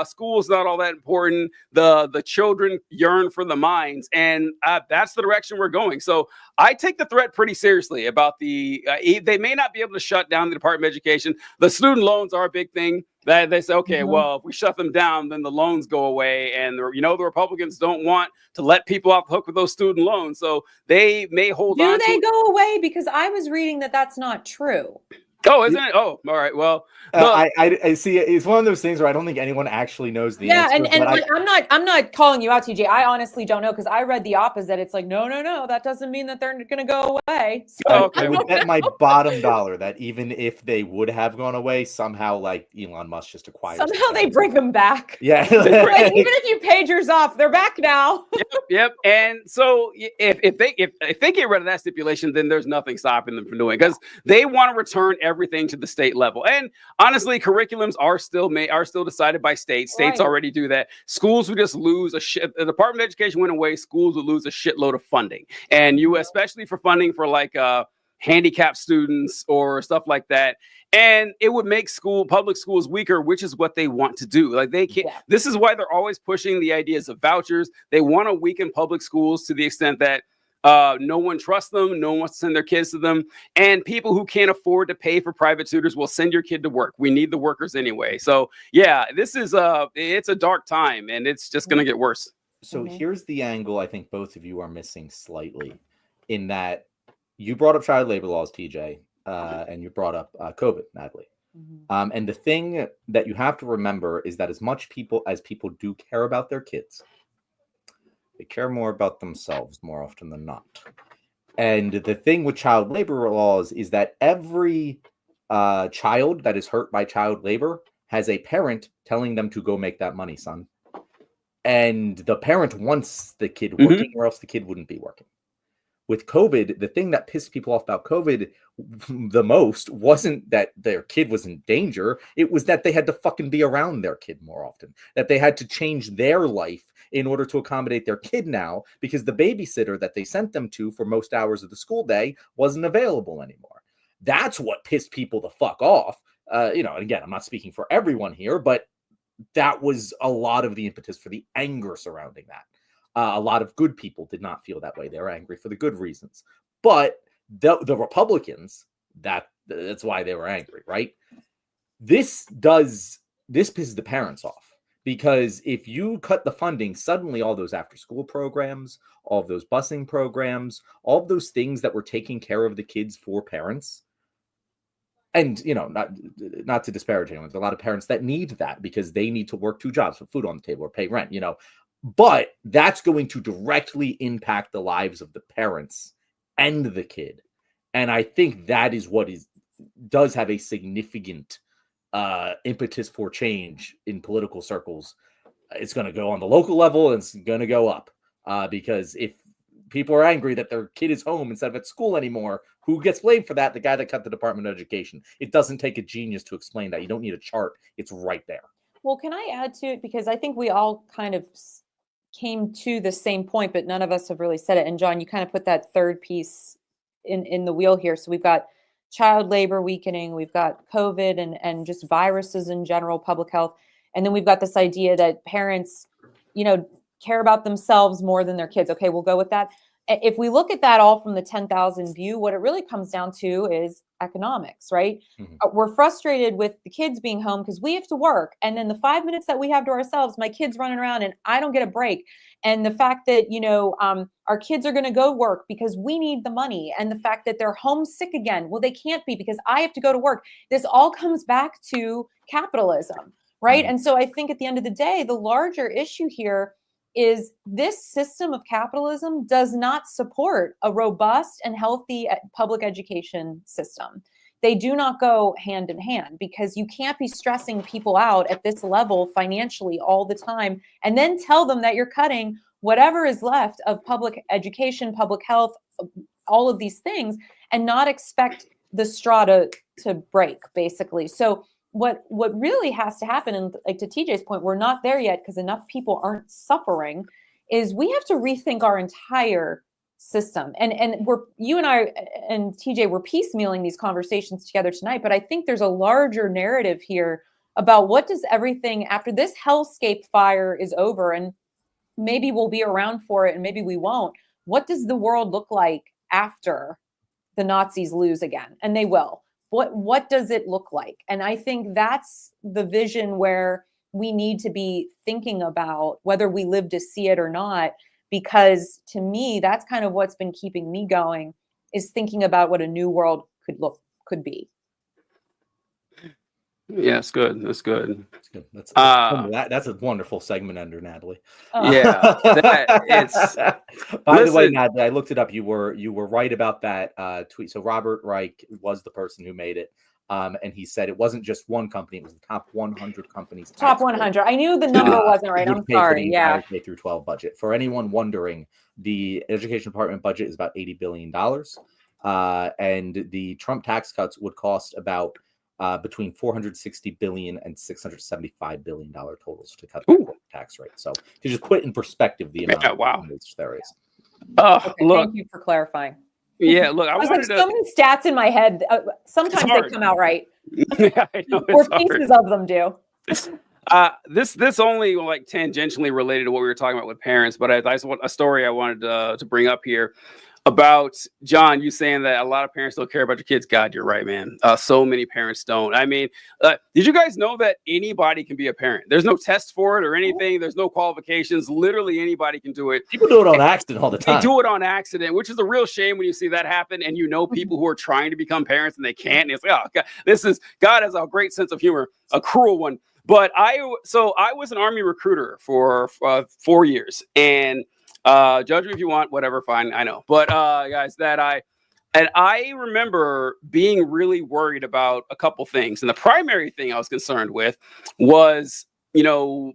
school's not all that important. The children yearn for the mines. And that's the direction we're going. So I take the threat pretty seriously about they may not be able to shut down the Department of Education. The student loans are a big thing. That they say, okay, well, if we shut them down, then the loans go away. And, the Republicans don't want to let people off the hook with those student loans. So they may hold on. Do they go away? Because I was reading that that's not true. Oh, isn't it? Oh, all right. Well, I see. It's one of those things where I don't think anyone actually knows the answer. And I'm not calling you out, TJ. I honestly don't know because I read the opposite. It's like, no, that doesn't mean that they're going to go away. So I would bet my bottom dollar that even if they would have gone away, somehow like Elon Musk just acquired. Somehow they bring them back. Yeah. Like, even if you paid yours off, they're back now. Yep. And so if they get rid of that stipulation, then there's nothing stopping them from doing it because they want to return everything to the state level. And honestly, curriculums are still decided by states. States already do that. Schools would just lose the Department of Education went away, schools would lose a shitload of funding. And especially for funding for like handicapped students or stuff like that. And it would make public schools weaker, which is what they want to do. Like they can't. Yeah. This is why they're always pushing the ideas of vouchers. They want to weaken public schools to the extent that no one trusts them. No one wants to send their kids to them. And people who can't afford to pay for private tutors will send your kid to work. We need the workers anyway. So yeah, this is it's a dark time and it's just going to get worse. So here's the angle I think both of you are missing slightly in that you brought up child labor laws, TJ, and you brought up COVID, Natalie. And the thing that you have to remember is that as much people do care about their kids, they care more about themselves more often than not. And the thing with child labor laws is that every child that is hurt by child labor has a parent telling them to go make that money, son. And the parent wants the kid working or else the kid wouldn't be working. With COVID, the thing that pissed people off about COVID the most wasn't that their kid was in danger. It was that they had to fucking be around their kid more often, that they had to change their life in order to accommodate their kid now because the babysitter that they sent them to for most hours of the school day wasn't available anymore. That's what pissed people the fuck off. And again, I'm not speaking for everyone here, but that was a lot of the impetus for the anger surrounding that. A lot of good people did not feel that way. They were angry for the good reasons. But the Republicans, that's why they were angry, right? This pisses the parents off. Because if you cut the funding, suddenly all those after-school programs, all of those busing programs, all of those things that were taking care of the kids for parents, and, not to disparage anyone, there's a lot of parents that need that because they need to work 2 jobs, put food on the table or pay rent, But that's going to directly impact the lives of the parents and the kid. And I think that is what does have a significant impetus for change in political circles. It's going to go on the local level and it's going to go up because if people are angry that their kid is home instead of at school anymore, who gets blamed for that? The guy that cut the Department of Education. It doesn't take a genius to explain that. You don't need a chart. It's right there. Well, can I add to it? Because I think we all kind of came to the same point, but none of us have really said it. And John, you kind of put that third piece in the wheel here. So we've got child labor weakening, we've got COVID and just viruses in general, public health. And then we've got this idea that parents, care about themselves more than their kids. Okay, we'll go with that. if we look at that all from the 10,000 view, what it really comes down to is economics, right? We're frustrated with the kids being home because we have to work. And then the 5 minutes that we have to ourselves, my kid's running around and I don't get a break. And the fact that, our kids are going to go work because we need the money. And the fact that they're homesick again. Well, they can't be because I have to go to work. This all comes back to capitalism, right? And so I think at the end of the day, the larger issue here is this system of capitalism does not support a robust and healthy public education system. They do not go hand in hand because you can't be stressing people out at this level financially all the time and then tell them that you're cutting whatever is left of public education, public health, all of these things, and not expect the straw to break, basically. So what really has to happen, and like to TJ's point, we're not there yet because enough people aren't suffering, is we have to rethink our entire system. And you and I and TJ were piecemealing these conversations together tonight, but I think there's a larger narrative here about what does everything after this hellscape fire is over, and maybe we'll be around for it and maybe we won't. What does the world look like after the Nazis lose again? And they will. What does it look like? And I think that's the vision where we need to be thinking about whether we live to see it or not, because to me, that's kind of what's been keeping me going, is thinking about what a new world could be. Yeah, it's good. That's good. That's good. That's a wonderful segment ender, Natalie. Yeah. By the way, Natalie, I looked it up. You were right about that tweet. So Robert Reich was the person who made it. And he said it wasn't just one company; it was the top 100 companies. Top 100. I knew the number wasn't right. I'm sorry. Yeah. K through 12 budget. For anyone wondering, the education department budget is about $80 billion, and the Trump tax cuts would cost about between $460 billion and $675 billion totals to cut the tax rate. So to just put it in perspective, the amount there is. Okay, thank you for clarifying. Yeah, look, I was like so many stats in my head. Sometimes they come out right. Yeah, I know, or pieces of them do. This only like tangentially related to what we were talking about with parents, but I just want a story I wanted to bring up here about John. You saying that a lot of parents don't care about your kids. God, you're right, man. So many parents don't. I mean, did you guys know that anybody can be a parent? There's no test for it or anything. There's no qualifications. Literally anybody can do it. People do it on accident all the time. They do it on accident, which is a real shame when you see that happen. And you know people who are trying to become parents and they can't. And it's like, oh God, God has a great sense of humor, a cruel one. But I was an Army recruiter for 4 years, and judge me if you want, whatever, fine, I know. But guys, I remember being really worried about a couple things. And the primary thing I was concerned with was,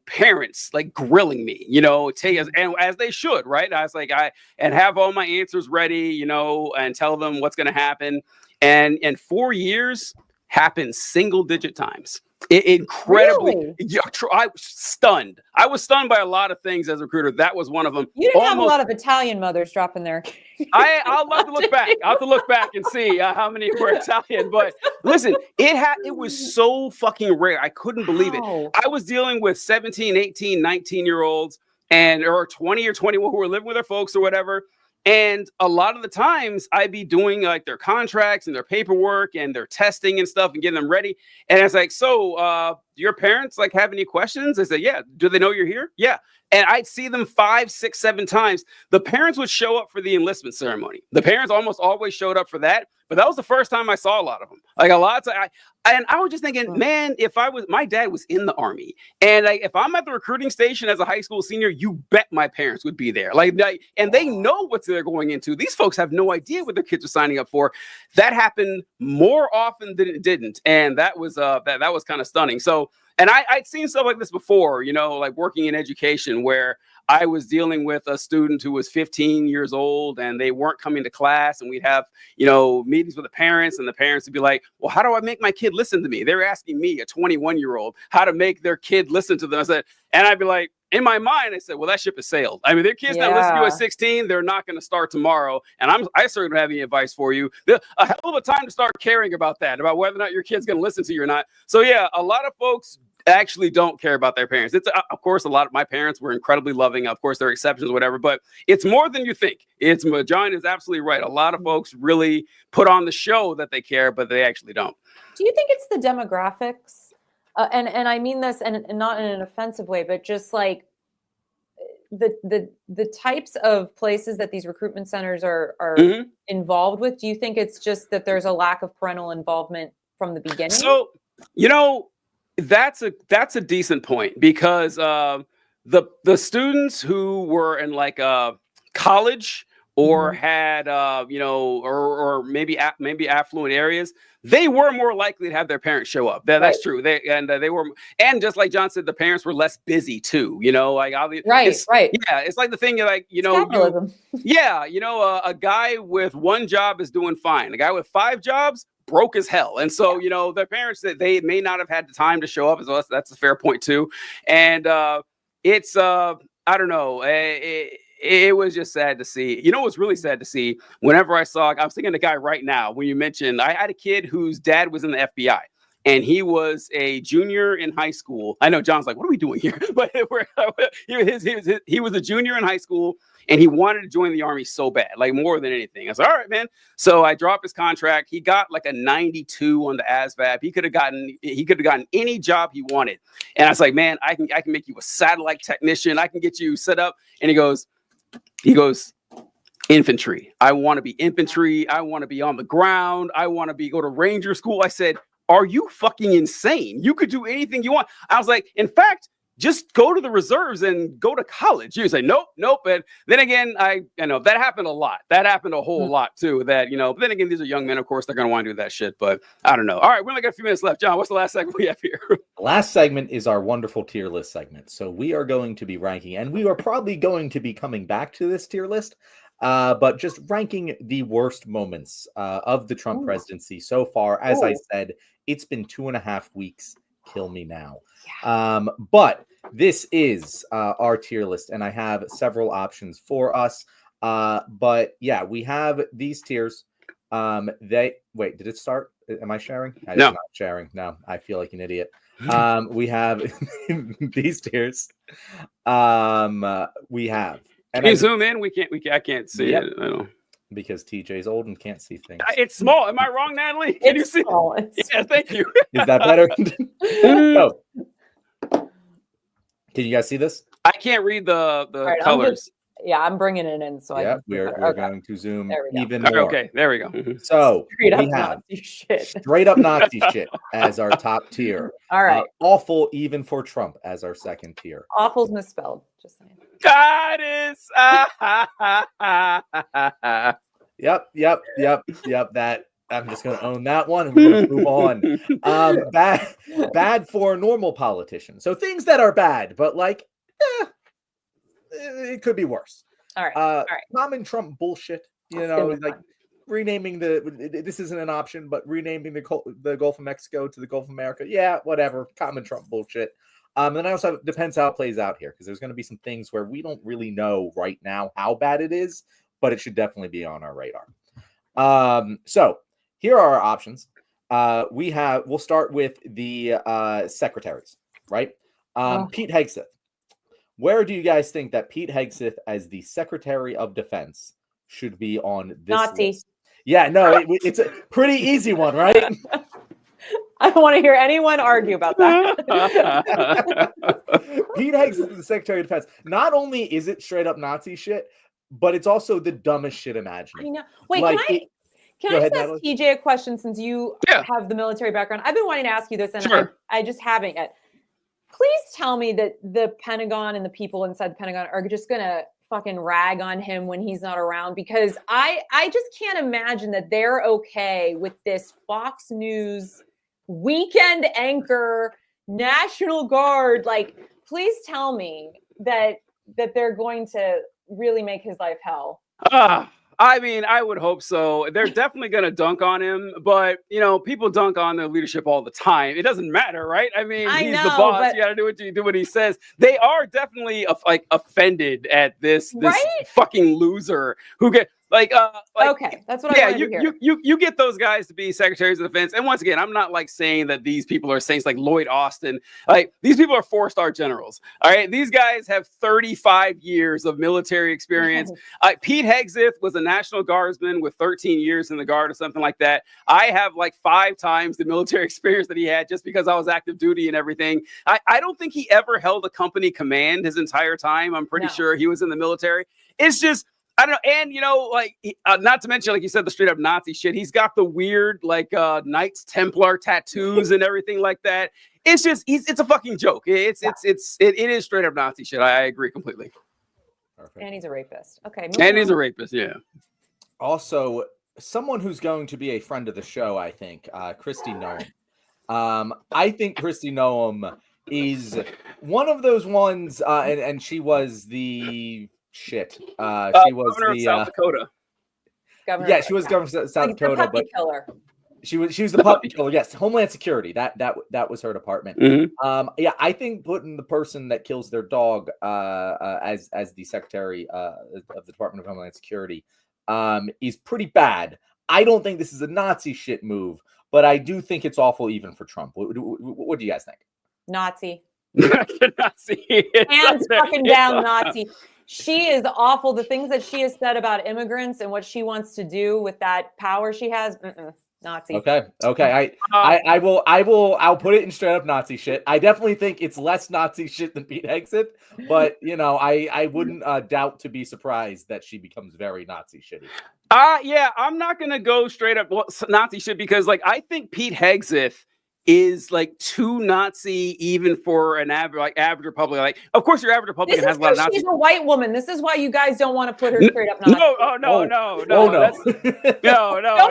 parents like grilling me, and as they should, right? I was like, and have all my answers ready, and tell them what's going to happen. And 4 years happened single digit times. Incredibly, really? Yeah, I was stunned. I was stunned by a lot of things as a recruiter. That was one of them. You didn't have a lot of Italian mothers dropping their. I'll have to look back. I'll have to look back and see how many were Italian. But listen, it was so fucking rare. I couldn't believe it. I was dealing with 17, 18, 19-year-olds or 20 or 21 who were living with their folks or whatever. And a lot of the times I'd be doing like their contracts and their paperwork and their testing and stuff and getting them ready. And I was like, so do your parents like have any questions? I said, yeah. Do they know you're here? Yeah. And I'd see them 5, 6, 7 times. The parents would show up for the enlistment ceremony. The parents almost always showed up for that. But that was the first time I saw a lot of them. Like a lot of times. And I was just thinking, man, my dad was in the Army. And if I'm at the recruiting station as a high school senior, you bet my parents would be there. And they know what they're going into. These folks have no idea what their kids are signing up for. That happened more often than it didn't. And that was kind of stunning. So, and I'd seen stuff like this before, like working in education where I was dealing with a student who was 15 years old and they weren't coming to class, and we'd have, meetings with the parents, and the parents would be like, well, how do I make my kid listen to me? They're asking me, a 21-year-old, how to make their kid listen to them. And I'd be like, in my mind, I said, well, that ship has sailed. I mean, their kids that listen to you at 16, they're not going to start tomorrow. And I certainly don't have any advice for you. A hell of a time to start caring about that, about whether or not your kid's going to listen to you or not. So yeah, a lot of folks, actually don't care about their parents. It's of course, a lot of my parents were incredibly loving. Of course, there are exceptions, whatever, but it's more than you think. John is absolutely right. A lot of folks really put on the show that they care, but they actually don't. Do you think it's the demographics? And I mean this, and not in an offensive way, but just like the types of places that these recruitment centers are involved with. Do you think it's just that there's a lack of parental involvement from the beginning? So, that's a decent point, because the students who were in like college or had or maybe affluent areas, they were more likely to have their parents show up. That's true. They were, and just like John said, the parents were less busy too. Like right. Yeah, it's like the thing like capitalism. A guy with one job is doing fine. A guy with 5 jobs broke as hell. And so, their parents, that they may not have had the time to show up as well. That's a fair point too. And it's I don't know. It was just sad to see. It was really sad to see whenever I was thinking of the guy right now, when you mentioned, I had a kid whose dad was in the FBI. And he was a junior in high school. I know John's like, what are we doing here? But he was a junior in high school, and he wanted to join the Army so bad, like more than anything. I said, all right, man. So I dropped his contract. He got like a 92 on the ASVAB. He could have gotten any job he wanted. And I was like, man, I can make you a satellite technician. I can get you set up. And he goes, infantry. I want to be infantry. I want to be on the ground. I want to go to Ranger school. I said, are you fucking insane? You could do anything you want. I was like, in fact, just go to the reserves and go to college. You say, nope. And then again, I know that happened a lot. That happened a whole lot too. But then again, these are young men. Of course, they're going to want to do that shit. But I don't know. All right, we only got a few minutes left. John, what's the last segment we have here? The last segment is our wonderful tier list segment. So we are going to be ranking, and we are probably going to be coming back to this tier list. But just ranking the worst moments of the Trump presidency so far. As I said, it's been 2.5 weeks. Kill me now. Yeah. But this is our tier list, and I have several options for us. But yeah, we have these tiers. Wait, did it start? Am I sharing? I'm not sharing. No, I feel like an idiot. We have these tiers. We have. Can you zoom in? I can't see it. I don't. Because TJ's old and can't see things. It's small. Am I wrong, Natalie? Can you see? Small. Yeah, thank you. Is that better? Oh. Can you guys see this? I can't read the colors. I'm bringing it in. So we're going to zoom even more. Okay, there we go. So we have straight up Nazi shit as our top tier. All right. Awful even for Trump as our second tier. Awful's misspelled. Just saying. God is. Yep. That I'm just going to own that one, and we're going to move on. Bad for normal politicians. So things that are bad, but like, it could be worse. All right. Common Trump bullshit. Like renaming this isn't an option, but renaming the Gulf of Mexico to the Gulf of America. Yeah, whatever. Common Trump bullshit. And also depends how it plays out here, because there's going to be some things where we don't really know right now how bad it is, but it should definitely be on our radar. So here are our options. We'll start with the secretaries, right? Pete Hegseth. Where do you guys think that Pete Hegseth, as the Secretary of Defense, should be on this Nazi list? Yeah, no, it's a pretty easy one, right? I don't want to hear anyone argue about that. Pete Hegseth is the Secretary of Defense. Not only is it straight up Nazi shit, but it's also the dumbest shit imaginable. I know. Wait, can I just ask TJ a question, since you have the military background? I've been wanting to ask you this, and I just haven't yet. Please tell me that the Pentagon and the people inside the Pentagon are just going to fucking rag on him when he's not around, because I just can't imagine that they're okay with this Fox News weekend anchor, National Guard. Like, please tell me that they're going to really make his life hell. I mean, I would hope so. They're definitely going to dunk on him, but people dunk on their leadership all the time. It doesn't matter, right? I mean, he's the boss. You got to do what he says. They are definitely offended at this fucking loser who Okay, that's what I wanted to hear. You get those guys to be secretaries of defense. And once again, I'm not like saying that these people are saints like Lloyd Austin. Like these people are 4-star generals. All right. These guys have 35 years of military experience. Pete Hegseth was a National Guardsman with 13 years in the Guard or something like that. I have like 5 times the military experience that he had just because I was active duty and everything. I don't think he ever held a company command his entire time. I'm pretty sure he was in the military. It's just, I don't know. And, like, not to mention, like you said, the straight up Nazi shit. He's got the weird, like, Knights Templar tattoos and everything like that. It's just, it's a fucking joke. It is straight up Nazi shit. I agree completely. Perfect. And he's a rapist. Okay. And he's a rapist. Yeah. Also, someone who's going to be a friend of the show, I think, Kristi Noem. I think Kristi Noem is one of those ones, and she was the shit. She was governor of South Dakota. Yeah, she was governor of South Dakota, but killer. She was the puppy killer. Yes, Homeland Security. That was her department. Mm-hmm. Yeah, I think putting the person that kills their dog as the secretary of the Department of Homeland Security is pretty bad. I don't think this is a Nazi shit move, but I do think it's awful even for Trump. What do you guys think? Nazi. Nazi. Hands fucking down, Nazi. She is awful. The things that she has said about immigrants and what she wants to do with that power she has, Nazi. Okay. I'll put it in straight up Nazi shit. I definitely think it's less Nazi shit than Pete Hegseth, but I wouldn't doubt to be surprised that she becomes very Nazi shitty. Yeah, I'm not gonna go straight up Nazi shit because, like, I think Pete Hegseth is like too Nazi even for an average Republican. Like, of course, your average Republican has a lot of Nazi. She's a white woman. This is why you guys don't want to put her straight up Nazi. No. No. Don't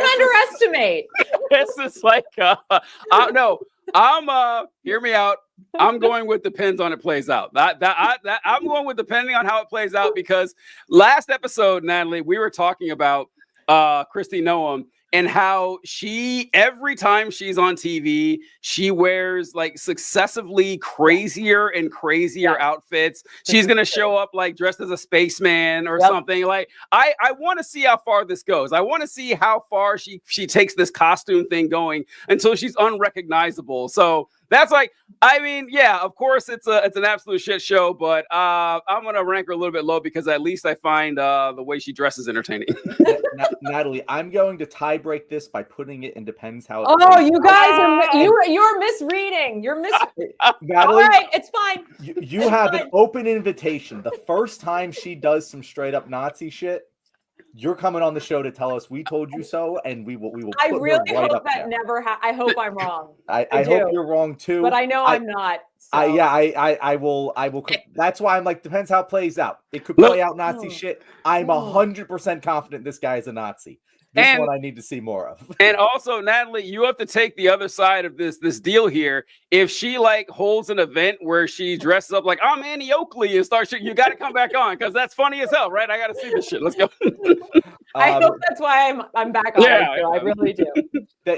underestimate. This is like, no. Hear me out. I'm going with depends on it plays out. I'm going with depending on how it plays out because last episode, Natalie, we were talking about Kristi Noem. And how every time she's on TV, she wears like successively crazier and crazier outfits. She's going to show up like dressed as a spaceman or something. Like, I want to see how far this goes. I want to see how far she takes this costume thing going until she's unrecognizable. So that's like, I mean, yeah, of course it's an absolute shit show, but I'm going to rank her a little bit low because at least I find the way she dresses entertaining. Natalie, I'm going to tie break this by putting it in depends how. You guys you're misreading. You're Natalie, all right, it's fine. You have an open invitation. The first time she does some straight up Nazi shit, you're coming on the show to tell us we told you so, and we will. I really hope that never happens. I hope I'm wrong. I hope you're wrong too, but I know I'm not. So. I will. That's why I'm like, depends how it plays out. It could play out Nazi shit. I'm 100% confident this guy is a Nazi. This one I need to see more of. And also, Natalie, you have to take the other side of this deal here. If she like holds an event where she dresses up like I'm Annie Oakley and starts shit, you got to come back on because that's funny as hell, right? I got to see this shit. Let's go. I hope that's why I'm back on. Yeah, I really do.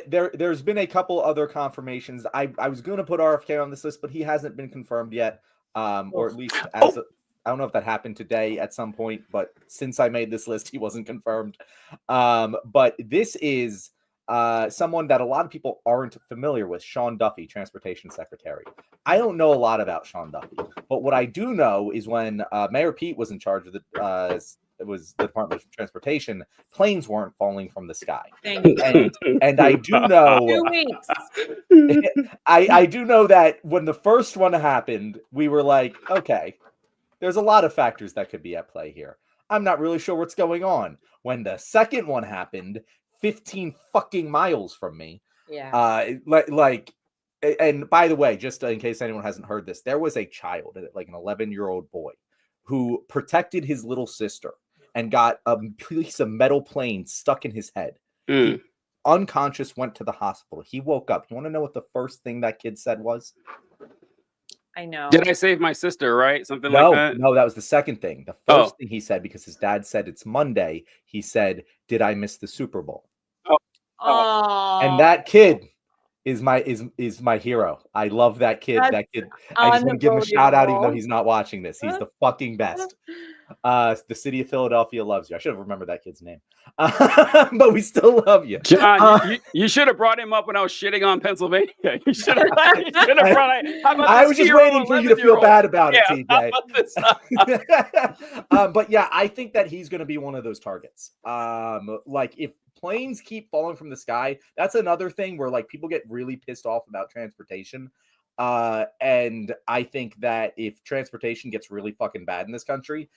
There's been a couple other confirmations. I was going to put RFK on this list, but he hasn't been confirmed yet, or at least as. I don't know if that happened today at some point, but since I made this list, he wasn't confirmed. But this is someone that a lot of people aren't familiar with, Sean Duffy, Transportation Secretary. I don't know a lot about Sean Duffy, but what I do know is when Mayor Pete was in charge of the Department of Transportation, planes weren't falling from the sky. And I do know 2 weeks. I do know that when the first one happened, we were like, okay, there's a lot of factors that could be at play here. I'm not really sure what's going on. When the second one happened, 15 fucking miles from me. Yeah. And by the way, just in case anyone hasn't heard this, there was a child, like an 11-year-old boy, who protected his little sister and got a piece of metal plane stuck in his head. He, unconscious, went to the hospital. He woke up. You want to know what the first thing that kid said was? I know. Did I save my sister, right? Something like that? No, that was the second thing. The first thing he said, because his dad said it's Monday, he said, did I miss the Super Bowl? And that kid is my hero. I love that kid. I just want to give him a shout out, even though he's not watching this. He's the fucking best. The city of Philadelphia loves you. I should have remembered that kid's name. But we still love you. John, you should have brought him up when I was shitting on Pennsylvania. You should have brought I was just waiting for you to feel bad about it, TJ. But yeah, I think that he's going to be one of those targets. Like if planes keep falling from the sky, that's another thing where like people get really pissed off about transportation. And I think that if transportation gets really fucking bad in this country,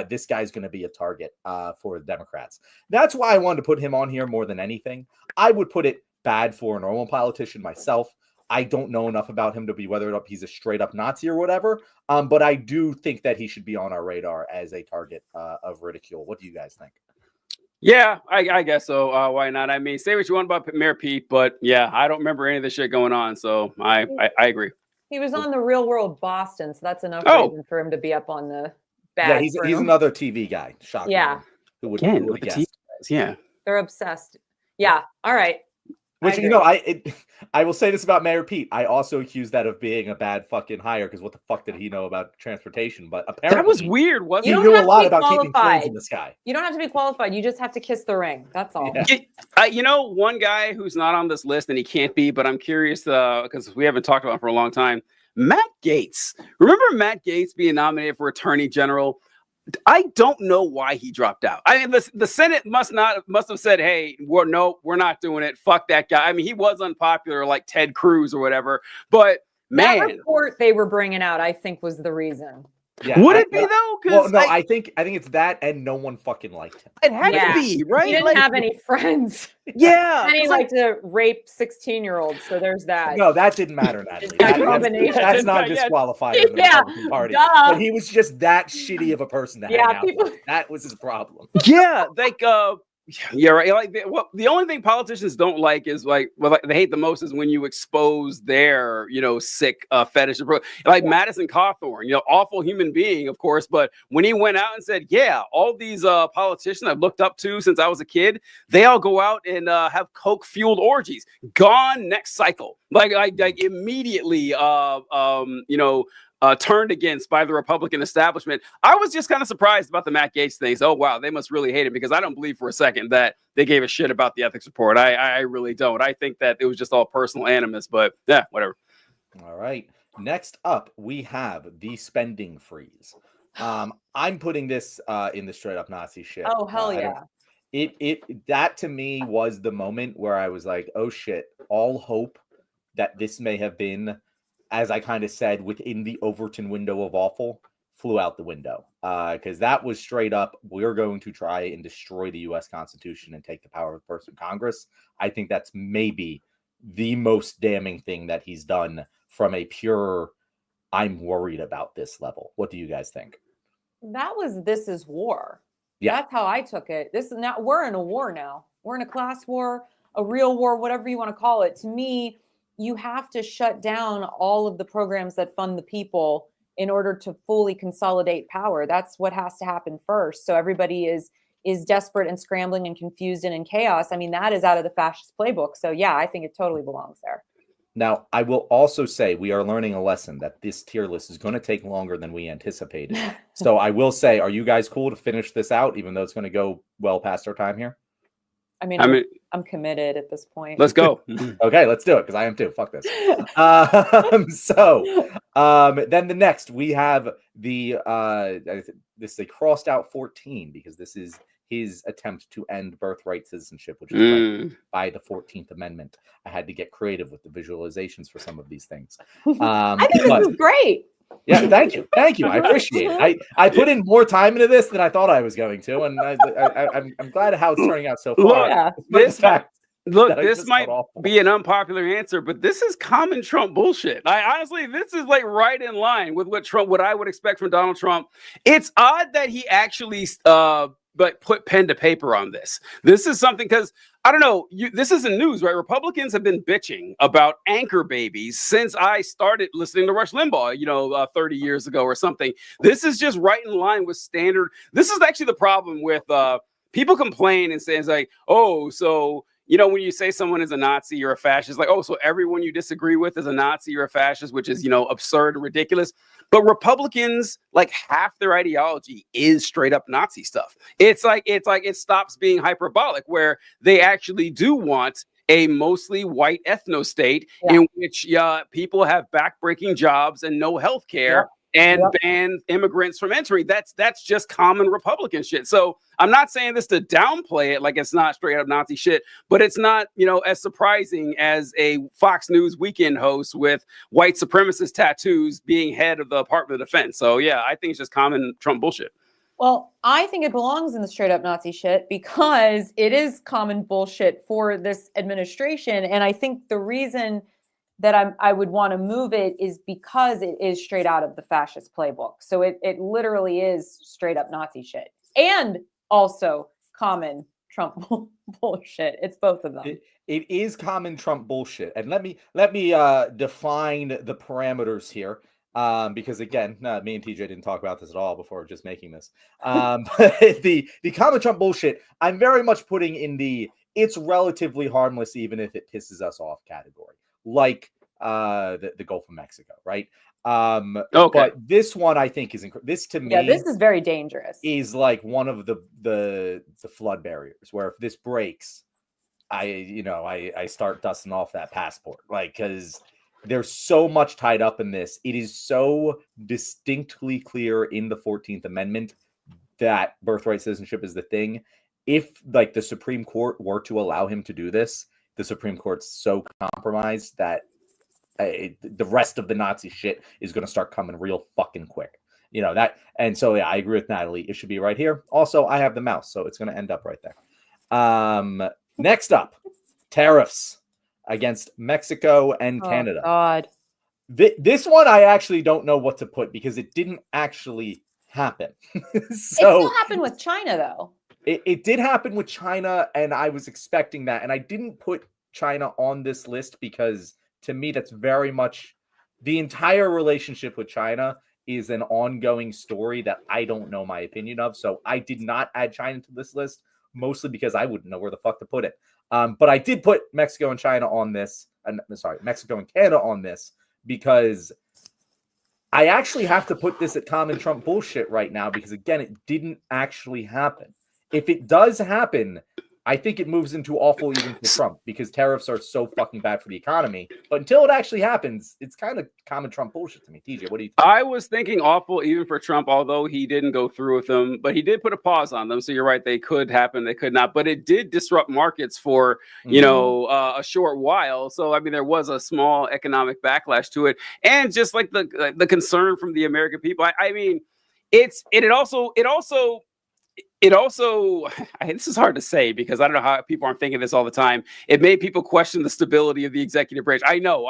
this guy's going to be a target for the Democrats. That's why I wanted to put him on here more than anything. I would put it bad for a normal politician myself. I don't know enough about him to be whether or not he's a straight up Nazi or whatever. But I do think that he should be on our radar as a target of ridicule. What do you guys think? Yeah, I guess so. Why not? I mean, say what you want about Mayor Pete, but yeah, I don't remember any of this shit going on. So I agree. He was on The Real World Boston, so that's enough reason for him to be up on the bad. Yeah, he's another TV guy. Shocking. Yeah. Who would guess? Yeah. They're obsessed. Yeah. All right. Which, I will say this about Mayor Pete. I also accuse that of being a bad fucking hire because what the fuck did he know about transportation? But apparently that was weird, wasn't he? it? He knew a lot about keeping planes in the sky. You don't have to be qualified. You just have to kiss the ring. That's all. Yeah. One guy who's not on this list and he can't be, but I'm curious because we haven't talked about him for a long time. Matt Gaetz. Remember Matt Gaetz being nominated for Attorney General? I don't know why he dropped out. I mean, the Senate must have said, "Hey, we're not doing it. Fuck that guy." I mean, he was unpopular, like Ted Cruz or whatever. But man, that report they were bringing out, I think, was the reason. Yeah, would it be though? Well, no, I think it's that, and no one fucking liked him. It had to be, right? He didn't have any friends. Yeah, and he liked to rape 16-year-olds. So there's that. No, that didn't matter, Natalie. That's not disqualified in the Republican Party. But he was just that shitty of a person to hang out with. That was his problem. Yeah, like yeah, right. Like the only thing politicians don't like is like they hate the most is when you expose their sick fetish. Like Madison Cawthorn, awful human being, of course, but when he went out and said, "Yeah, all these politicians I've looked up to since I was a kid, they all go out and have coke fueled orgies." Gone next cycle, like immediately, turned against by the Republican establishment. I was just kind of surprised about the Matt Gaetz things. Oh, wow, they must really hate him because I don't believe for a second that they gave a shit about the ethics report. I really don't. I think that it was just all personal animus, but yeah, whatever. All right. Next up, we have the spending freeze. I'm putting this in the straight up Nazi shit. Oh, hell yeah. That to me was the moment where I was like, oh shit, all hope that this may have been, as I kind of said, within the Overton window of awful, flew out the window. Because that was straight up, we're going to try and destroy the U.S. Constitution and take the power of the person in Congress. I think that's maybe the most damning thing that he's done from a pure, I'm worried about this level. What do you guys think? This is war. Yeah. That's how I took it. We're in a war now. We're in a class war, a real war, whatever you want to call it. To me, you have to shut down all of the programs that fund the people in order to fully consolidate power. That's what has to happen first. So everybody is desperate and scrambling and confused and in chaos. I mean, that is out of the fascist playbook. So yeah, I think it totally belongs there. Now, I will also say we are learning a lesson that this tier list is going to take longer than we anticipated. So I will say, are you guys cool to finish this out, even though it's going to go well past our time here? I mean, I'm committed at this point. Let's go. Okay, let's do it because I am too. Fuck this. Then the next we have this is a crossed out 14 because this is his attempt to end birthright citizenship, which is by the 14th Amendment. I had to get creative with the visualizations for some of these things. I think this is great. Yeah, thank you. I appreciate it. I put in more time into this than I thought I was going to, and I'm glad of how it's turning out so far. This might be an unpopular answer, but this is common Trump bullshit. Honestly, this is like right in line with what I would expect from Donald Trump. It's odd that he actually put pen to paper on this. This is something because I don't know. This isn't news, right? Republicans have been bitching about anchor babies since I started listening to Rush Limbaugh, 30 years ago or something. This is just right in line with standard. This is actually the problem with people complain and say it's like, oh, so when you say someone is a Nazi or a fascist, like, oh, so everyone you disagree with is a Nazi or a fascist, which is, absurd and ridiculous. But Republicans, like half their ideology is straight up Nazi stuff. It's like it stops being hyperbolic, where they actually do want a mostly white ethno state in which people have backbreaking jobs and no health care and ban immigrants from entering. That's just common Republican shit. So I'm not saying this to downplay it, like it's not straight up Nazi shit, but it's not, as surprising as a Fox News weekend host with white supremacist tattoos being head of the Department of Defense. So yeah, I think it's just common Trump bullshit. Well, I think it belongs in the straight up Nazi shit because it is common bullshit for this administration. And I think the reason that I would want to move it is because it is straight out of the fascist playbook. So it literally is straight up Nazi shit and also common Trump bullshit. It's both of them. It is common Trump bullshit. And let me define the parameters here. Because again, me and TJ didn't talk about this at all before just making this. But the common Trump bullshit, I'm very much putting in the it's relatively harmless even if it pisses us off category, like the Gulf of Mexico, right? Okay. But this one I think is this to me. Yeah, this is very dangerous. Is like one of the flood barriers where if this breaks, I start dusting off that passport, like because. There's so much tied up in this. It is so distinctly clear in the 14th Amendment that birthright citizenship is the thing. If like the Supreme Court were to allow him to do this, the Supreme Court's so compromised that the rest of the Nazi shit is going to start coming real fucking quick. That. And so, yeah, I agree with Natalie. It should be right here. Also, I have the mouse, so it's going to end up right there. Next up, tariffs against Mexico and Canada. God. This one I actually don't know what to put because it didn't actually happen. It still happened with China, though. It did happen with China, and I was expecting that. And I didn't put China on this list because, to me, that's very much the entire relationship with China is an ongoing story that I don't know my opinion of. So I did not add China to this list, mostly because I wouldn't know where the fuck to put it. But I did put Mexico and China on this. Mexico and Canada on this because I actually have to put this at common Trump bullshit right now because, again, it didn't actually happen. If it does happen, I think it moves into awful even for Trump because tariffs are so fucking bad for the economy. But until it actually happens, it's kind of common Trump bullshit to me. TJ, what do you think? I was thinking awful even for Trump, although he didn't go through with them, but he did put a pause on them. So you're right, they could happen, they could not, but it did disrupt markets for, a short while. So, I mean, there was a small economic backlash to it. And just like the concern from the American people, I mean, it also, this is hard to say because I don't know how people aren't thinking this all the time. It made people question the stability of the executive branch. I know.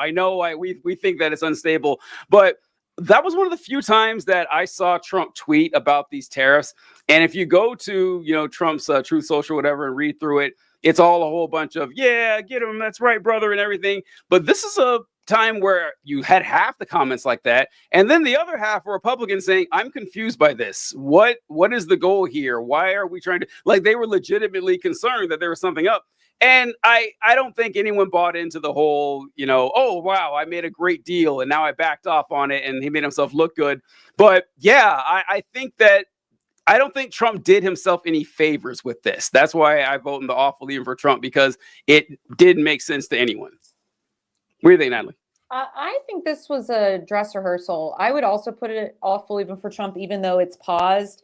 We think that it's unstable, but that was one of the few times that I saw Trump tweet about these tariffs. And if you go to, Trump's Truth Social, whatever, and read through it, it's all a whole bunch of, yeah, get him. That's right, brother, and everything. But this is a time where you had half the comments like that, and then the other half were Republicans saying, I'm confused by this. What is the goal here? Why are we trying to, like, they were legitimately concerned that there was something up. And I don't think anyone bought into the whole, oh, wow, I made a great deal and now I backed off on it and he made himself look good. But yeah, I think that I don't think Trump did himself any favors with this. That's why I vote in the awful even for Trump, because it didn't make sense to anyone. What do you think, Natalie? I think this was a dress rehearsal. I would also put it awful even for Trump, even though it's paused,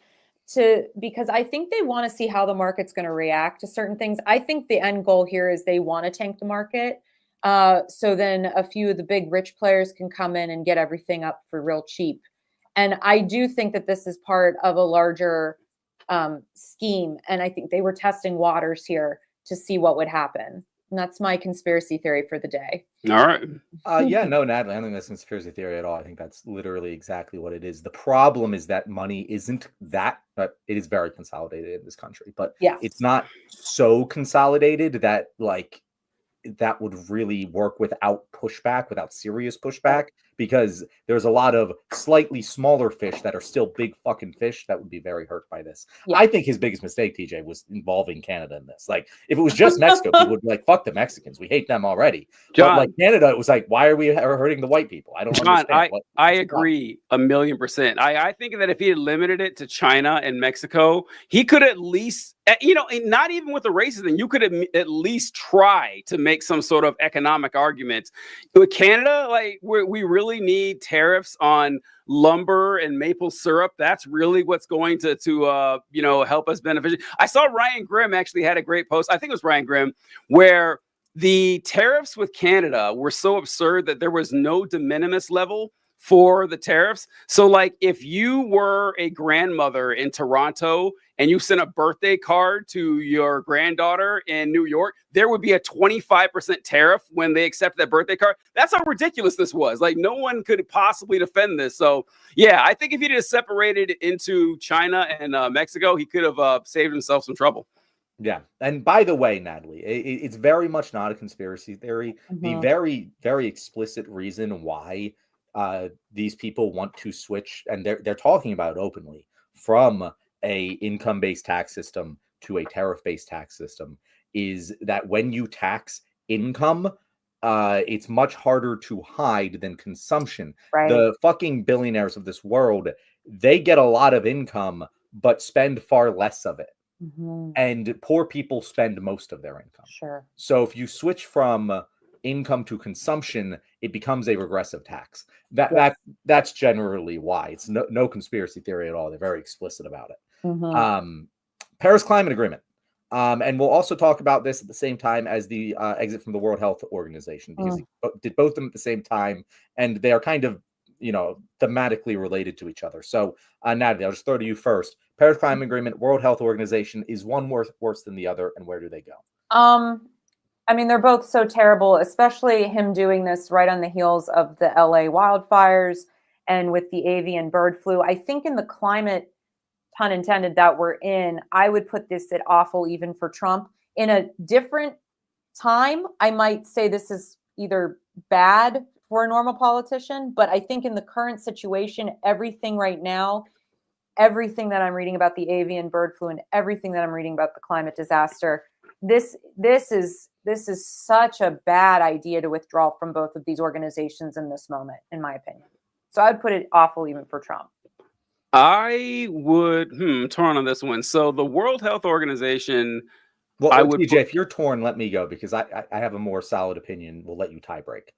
because I think they want to see how the market's going to react to certain things. I think the end goal here is they want to tank the market. So then a few of the big rich players can come in and get everything up for real cheap. And I do think that this is part of a larger scheme. And I think they were testing waters here to see what would happen. And that's my conspiracy theory for the day. All right. Yeah, no, Natalie, I don't think that's conspiracy theory at all. I think that's literally exactly what it is. The problem is that money isn't that, but it is very consolidated in this country. But yes, it's not so consolidated that that would really work without pushback, without serious pushback. because there's a lot of slightly smaller fish that are still big fucking fish that would be very hurt by this. Yeah. I think his biggest mistake, TJ, was involving Canada in this. Like, if it was just Mexico, people would be like, fuck the Mexicans. We hate them already. John, but like Canada, it was like, why are we hurting the white people? I don't understand. I agree 1,000,000%. I think that if he had limited it to China and Mexico, he could at least, and not even with the racism, you could at least try to make some sort of economic argument. With Canada, like we really need tariffs on lumber and maple syrup. That's really what's going to help us benefit. I saw Ryan Grimm actually had a great post. I think it was Ryan Grimm, where the tariffs with Canada were so absurd that there was no de minimis level for the tariffs. So like if you were a grandmother in Toronto and you sent a birthday card to your granddaughter in New York, there would be a 25% tariff when they accept that birthday card. That's how ridiculous this was. Like no one could possibly defend this. So yeah, I think if he just separated it into China and Mexico, he could have saved himself some trouble. Yeah. And by the way, Natalie, it's very much not a conspiracy theory. The very, very explicit reason why these people want to switch, and they're talking about it openly, from a income-based tax system to a tariff-based tax system, is that when you tax income, it's much harder to hide than consumption. Right. The fucking billionaires of this world, they get a lot of income, but spend far less of it. And poor people spend most of their income. Sure. So if you switch from income to consumption, it becomes a regressive tax. That's generally why. It's no conspiracy theory at all. They're very explicit about it. Paris Climate Agreement. And we'll also talk about this at the same time as the exit from the World Health Organization, because they did both of them at the same time, and they are kind of, thematically related to each other. So, Natalie, I'll just throw to you first. Paris Climate Agreement, World Health Organization, is one worse than the other, and where do they go? I mean, they're both so terrible, especially him doing this right on the heels of the LA wildfires and with the avian bird flu. I think in the climate, pun intended, that we're in, I would put this at awful even for Trump. In a different time, I might say this is either bad for a normal politician, but I think in the current situation, everything right now, everything that I'm reading about the avian bird flu and everything that I'm reading about the climate disaster, this is such a bad idea to withdraw from both of these organizations in this moment, in my opinion. So I'd put it awful even for Trump. I would torn on this one. So the World Health Organization. Well, I would. TJ, if you're torn, let me go, because I have a more solid opinion. We'll let you tie break.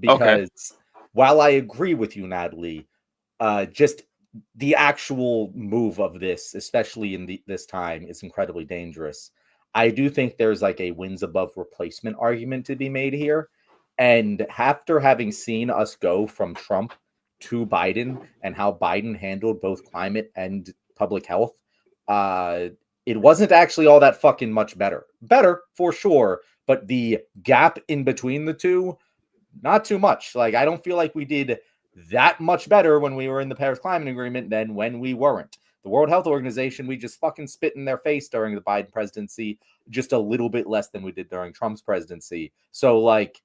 Because while I agree with you, Natalie, just the actual move of this, especially in this time, is incredibly dangerous. I do think there's like a wins above replacement argument to be made here. And after having seen us go from Trump to Biden and how Biden handled both climate and public health, it wasn't actually all that fucking much better. Better for sure, but the gap in between the two, not too much. Like, I don't feel like we did that much better when we were in the Paris Climate Agreement than when we weren't. The World Health Organization, we just fucking spit in their face during the Biden presidency, just a little bit less than we did during Trump's presidency. So, like,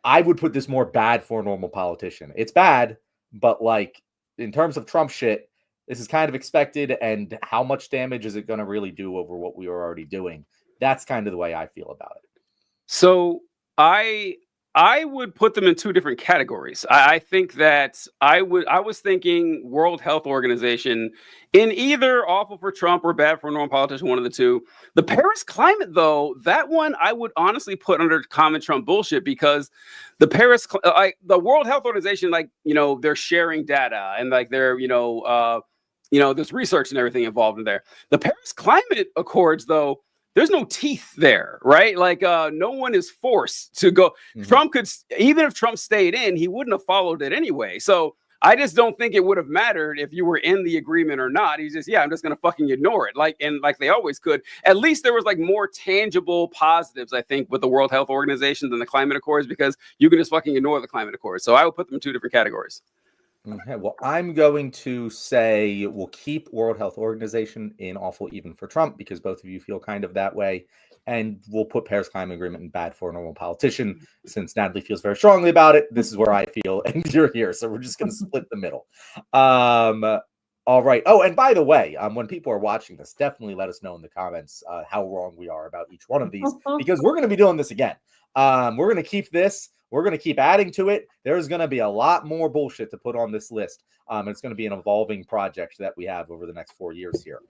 I would put this more bad for a normal politician. It's bad, but, like, in terms of Trump shit, this is kind of expected, and how much damage is it going to really do over what we were already doing? That's kind of the way I feel about it. So I would put them in two different categories. I think that I was thinking World Health Organization in either awful for Trump or bad for a normal politician, one of the two. The Paris Climate, though, that one I would honestly put under common Trump bullshit, because the the World Health Organization, like, they're sharing data and like they're, there's research and everything involved in there. The Paris Climate Accords, though, there's no teeth there, right? Like, no one is forced to go. Trump could, even if Trump stayed in, he wouldn't have followed it anyway. So I just don't think it would have mattered if you were in the agreement or not. He's just, I'm just going to fucking ignore it. Like they always could. At least there was like more tangible positives, I think, with the World Health Organization than the Climate Accords, because you can just fucking ignore the Climate Accords. So I would put them in two different categories. Okay, well, I'm going to say we'll keep World Health Organization in awful even for Trump because both of you feel kind of that way. And we'll put Paris Climate Agreement in bad for a normal politician. Since Natalie feels very strongly about it, this is where I feel, and you're here. So we're just going to split the middle. All right. Oh, and by the way, when people are watching this, definitely let us know in the comments how wrong we are about each one of these, because we're going to be doing this again. We're going to keep this. We're going to keep adding to it. There's going to be a lot more bullshit to put on this list. It's going to be an evolving project that we have over the next 4 years here.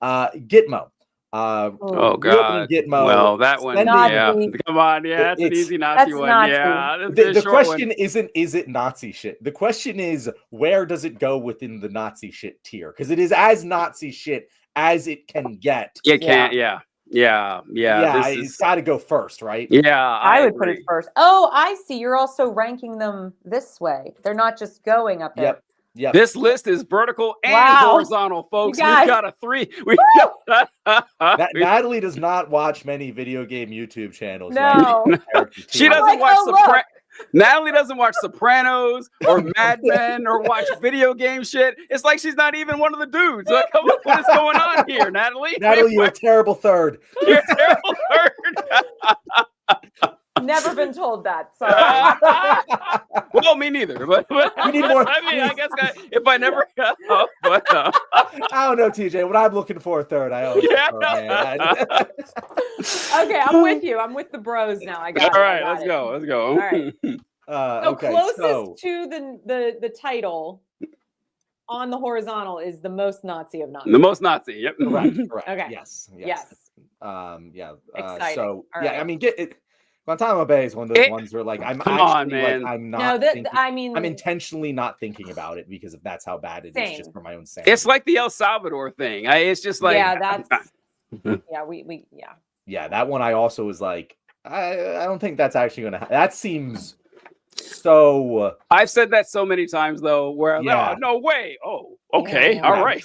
Gitmo. Oh God! Gitmo. Well, that one, yeah. Come on, yeah, that's an easy Nazi one. Nazi. Yeah, the question isn't is it Nazi shit. The question is where does it go within the Nazi shit tier? Because it is as Nazi shit as it can get. It can't. Yeah. It's got to go first, right? Yeah, I would put it first. Oh, I see. You're also ranking them this way. They're not just going up there. Yep. This list is vertical and horizontal, folks. We've got a 3. Natalie does not watch many video game YouTube channels. No, she doesn't watch Natalie doesn't watch Sopranos or Mad Men or watch video game shit. It's like she's not even one of the dudes. Like, what is going on here, Natalie? Natalie, you're a terrible third. You're a terrible third. Never been told that. Sorry. Well, me neither. But we need more. I mean, I guess if I never. I don't know, TJ. When I'm looking for a third, I always. Okay, I'm with you. I'm with the bros now. I got it. All right, let's go. All right. Okay, closest to the title on the horizontal is the most Nazi of Nazi. The most Nazi. Yep. Correct. Okay. Yes. Exciting. So all yeah, right. I mean, Guantanamo Bay is one of those ones where, like, I'm not. I'm intentionally not thinking about it because that's how bad it is, just for my own sanity. It's like the El Salvador thing. It's just like yeah, that one I also was like, I don't think that's actually gonna. That seems so. I've said that so many times though, where oh, no way. Oh, okay, all right.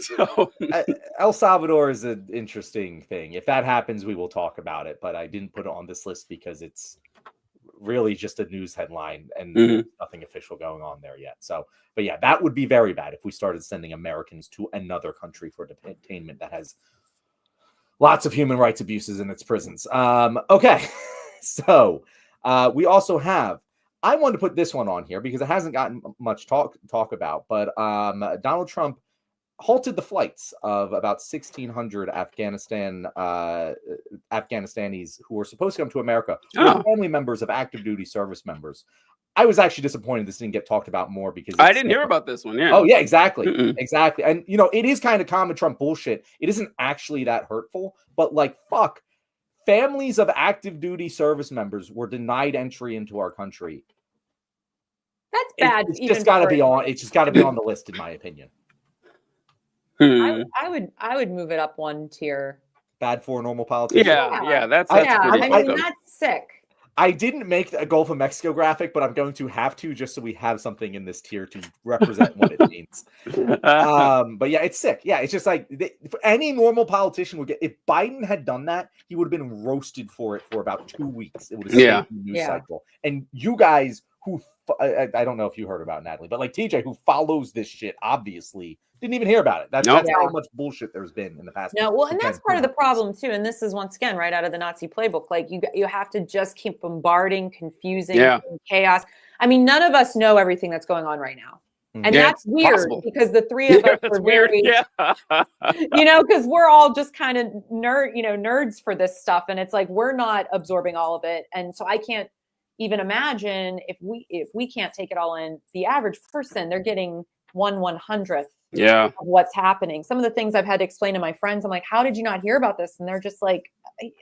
El Salvador is an interesting thing. If that happens, we will talk about it. But I didn't put it on this list because it's really just a news headline and nothing official going on there yet. So, but yeah, that would be very bad if we started sending Americans to another country for detainment that has lots of human rights abuses in its prisons. Okay, so we also have. I wanted to put this one on here because it hasn't gotten much talk about, but Donald Trump halted the flights of about 1,600 Afghanistanis who were supposed to come to America, who were family members of active duty service members. I was actually disappointed this didn't get talked about more because I didn't hear about this one. Yeah. Oh yeah, exactly. Exactly. And you know, it is kind of common Trump bullshit. It isn't actually that hurtful, but like, fuck, families of active duty service members were denied entry into our country. That's bad. It's just got to be on. It's just got to be on the list, in my opinion. I would move it up one tier. Bad for a normal politician. Yeah. That's I mean, that's sick. I didn't make a Gulf of Mexico graphic, but I'm going to have to just so we have something in this tier to represent what it means. But yeah, it's sick. Yeah, it's just like any normal politician would get. If Biden had done that, he would have been roasted for it for about 2 weeks. It would have saved the news cycle. And you guys who I don't know if you heard about Natalie, but like TJ, who follows this shit, obviously didn't even hear about it. That's how much bullshit there's been in the past. No, well, and that's part of the problem too. And this is once again right out of the Nazi playbook. Like you have to just keep bombarding, confusing, chaos. I mean, none of us know everything that's going on right now. And that's weird because the three of us are very, you know, because we're all just kind of nerds for this stuff. And it's like, we're not absorbing all of it. And so I can't even imagine if we can't take it all in. The average person, they're getting 1/100th of what's happening. Some of the things I've had to explain to my friends, I'm like, how did you not hear about this? And they're just like,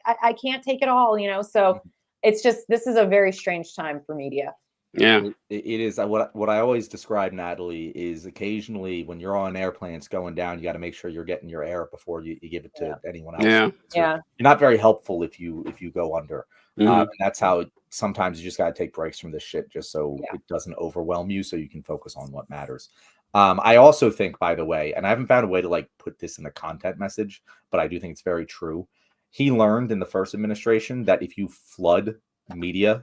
I can't take it all, you know? So it's just, this is a very strange time for media. Yeah, it is. What I always describe, Natalie, is occasionally when you're on airplanes going down, you got to make sure you're getting your air before you give it to anyone else. You're not very helpful if you go under. And that's how sometimes you just got to take breaks from this shit just so it doesn't overwhelm you, so you can focus on what matters. I also think, by the way, and I haven't found a way to like put this in a content message, but I do think it's very true. He learned in the first administration that if you flood media,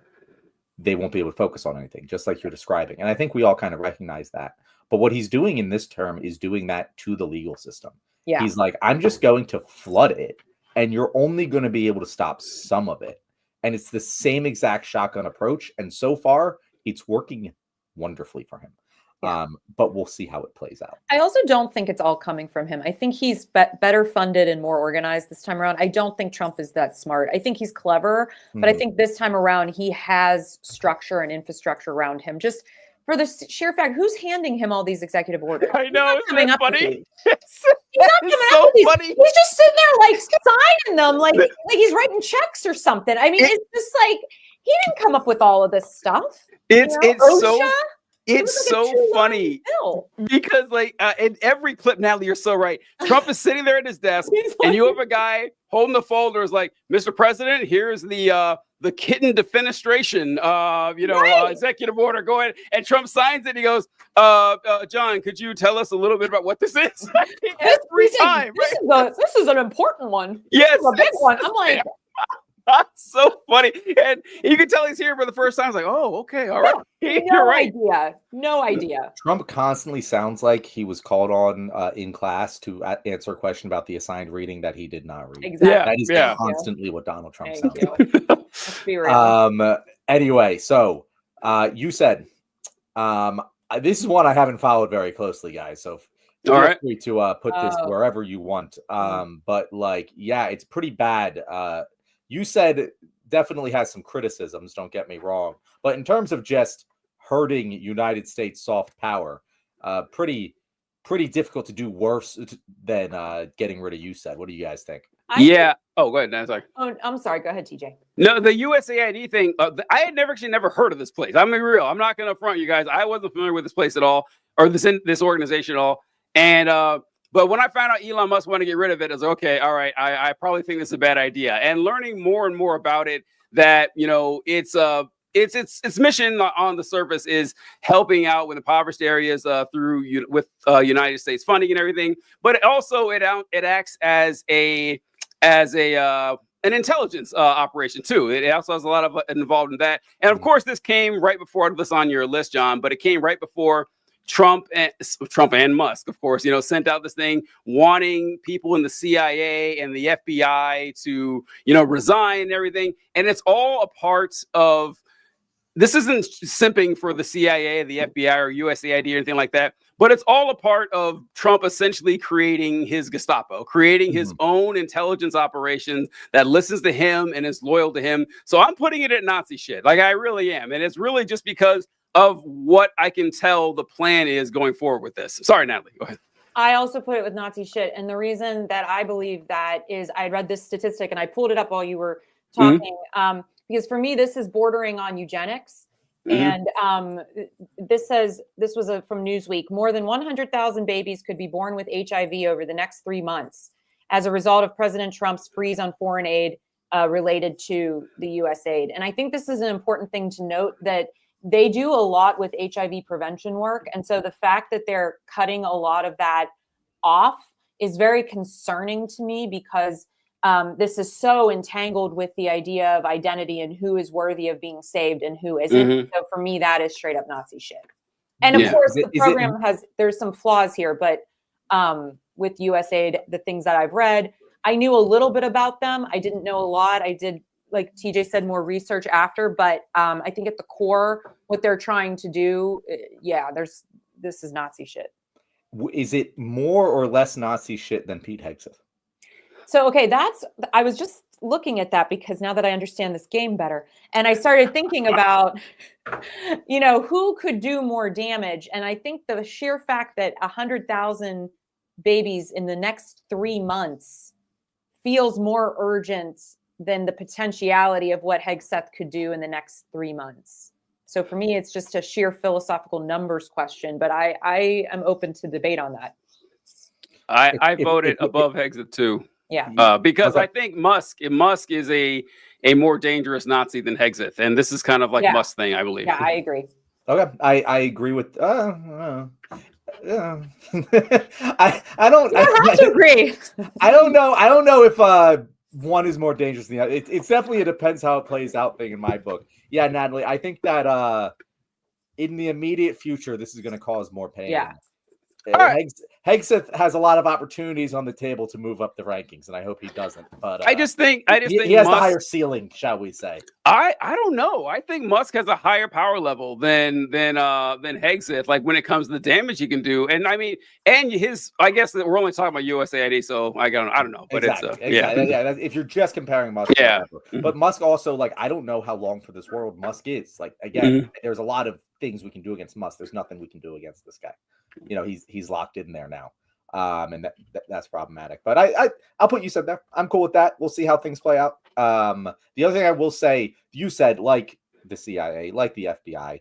they won't be able to focus on anything, just like you're describing. And I think we all kind of recognize that. But what he's doing in this term is doing that to the legal system. Yeah. He's like, I'm just going to flood it, and you're only going to be able to stop some of it. And it's the same exact shotgun approach. And so far, it's working wonderfully for him. Yeah. But we'll see how it plays out. I also don't think it's all coming from him. I think he's better funded and more organized this time around. I don't think Trump is that smart. I think he's clever, but I think this time around he has structure and infrastructure around him. Just for the sheer fact, who's handing him all these executive orders? I know, isn't it funny? He's not coming so up with these. funny. He's just sitting there like signing them, like he's writing checks or something. I mean, it's just like he didn't come up with all of this stuff. It's OSHA? It's like a so 2-line funny bill. because like in every clip, Natalie, you're so right. Trump is sitting there at his desk, and you have a guy holding the folders like, Mr. President, here's the kitten defenestration, executive order. Go ahead, and Trump signs it. And he goes, John, could you tell us a little bit about what this is? Every time, right? This is an important one. Yes, This is a big one. I'm like, that's so funny, and you can tell he's here for the first time. It's like, oh, okay, all right, you're right. No idea. Trump constantly sounds like he was called on in class to answer a question about the assigned reading that he did not read. Exactly. That is constantly what Donald Trump sounds like. Let's be real. Anyway, so you said this is one I haven't followed very closely, guys. So feel free to put this wherever you want. But like, yeah, it's pretty bad. You said definitely has some criticisms, don't get me wrong. But in terms of just hurting United States soft power, pretty difficult to do worse than getting rid of USAID. What do you guys think? Oh, go ahead. No, sorry. Oh, I'm sorry. Go ahead, TJ. No, the USAID thing, I had never heard of this place. I'm being real. I'm not going to front you guys. I wasn't familiar with this place at all, or this organization at all. And but when I found out Elon Musk wanted to get rid of it, I was like, okay, all right, I probably think this is a bad idea. And learning more and more about it, that its mission on the surface is helping out with impoverished areas through United States funding and everything. But it also it acts as an intelligence operation too. It also has a lot of involved in that. And of course, this came right before this on your list, John. But it came right before Trump and Musk, of course, sent out this thing wanting people in the CIA and the FBI to, resign and everything. And it's all a part of, this isn't simping for the CIA, the FBI, or USAID or anything like that, but it's all a part of Trump essentially creating his Gestapo, creating his own intelligence operations that listens to him and is loyal to him. So I'm putting it at Nazi shit. Like, I really am. And it's really just because of what I can tell the plan is going forward with this. Sorry, Natalie, go ahead. I also put it with Nazi shit. And the reason that I believe that is I read this statistic and I pulled it up while you were talking. Because for me, this is bordering on eugenics. And this was from Newsweek. More than 100,000 babies could be born with HIV over the next 3 months as a result of President Trump's freeze on foreign aid related to the USAID. And I think this is an important thing to note, that they do a lot with HIV prevention work. And so the fact that they're cutting a lot of that off is very concerning to me, because this is so entangled with the idea of identity and who is worthy of being saved and who isn't. So for me, that is straight up Nazi shit. And of course, the program there's some flaws here, but with USAID, the things that I've read, I knew a little bit about them. I didn't know a lot. I did, like TJ said, more research after, but I think at the core, what they're trying to do, this is Nazi shit. Is it more or less Nazi shit than Pete Hegseth? So, okay, I was just looking at that, because now that I understand this game better, and I started thinking about, who could do more damage. And I think the sheer fact that 100,000 babies in the next 3 months feels more urgent than the potentiality of what Hegseth could do in the next 3 months. So for me, it's just a sheer philosophical numbers question, but I am open to debate on that. I voted above Hegseth too. Yeah. Because I think Musk is a more dangerous Nazi than Hegseth. And this is kind of like Musk's thing, I believe. Yeah, I agree. Okay. I agree with I don't have to agree. I don't know if one is more dangerous than the other. It's definitely a depends how it plays out thing in my book. Yeah, Natalie, I think that in the immediate future, this is going to cause more pain. Yeah. Hegseth has a lot of opportunities on the table to move up the rankings, and I hope he doesn't. But I just think he has Musk, the higher ceiling, shall we say? I don't know. I think Musk has a higher power level than Hegseth. Like when it comes to the damage he can do, and I mean, and his. I guess that we're only talking about USAID, so I don't know. But exactly. yeah. If you're just comparing Musk, yeah. But Musk also, like, I don't know how long for this world Musk is. Like, again, there's a lot of things we can do against Musk. There's nothing we can do against this guy. You know, he's locked in there now, and that's problematic. But I'll put you said there. I'm cool with that. We'll see how things play out. The other thing I will say, you said, like the CIA, like the FBI,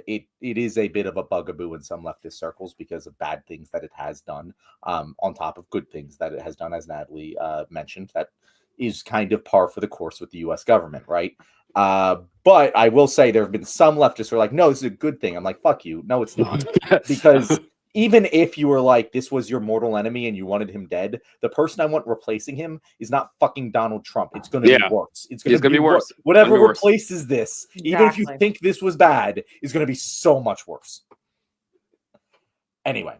it is a bit of a bugaboo in some leftist circles because of bad things that it has done, on top of good things that it has done, as Natalie mentioned. That is kind of par for the course with the U.S. government, right? But I will say there have been some leftists who are like, no, this is a good thing. I'm like, fuck you. No, it's not. Because even if you were like, this was your mortal enemy and you wanted him dead, the person I want replacing him is not fucking Donald Trump. It's going to be worse. It's going to be worse. Whatever replaces this, even if you think this was bad, is going to be so much worse. Anyway,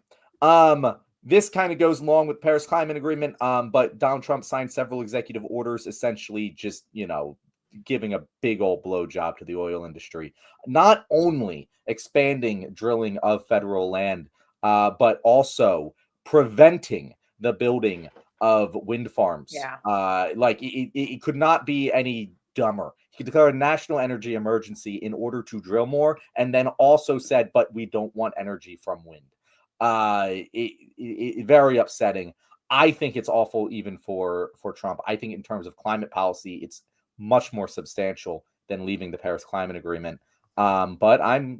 this kind of goes along with Paris Climate Agreement, but Donald Trump signed several executive orders, essentially just, giving a big old blowjob to the oil industry, not only expanding drilling of federal land, but also preventing the building of wind farms. Like it could not be any dumber. He declared a national energy emergency in order to drill more, and then also said, but we don't want energy from wind. Very upsetting. I think it's awful even for Trump. I think in terms of climate policy, it's much more substantial than leaving the Paris Climate Agreement. But I'm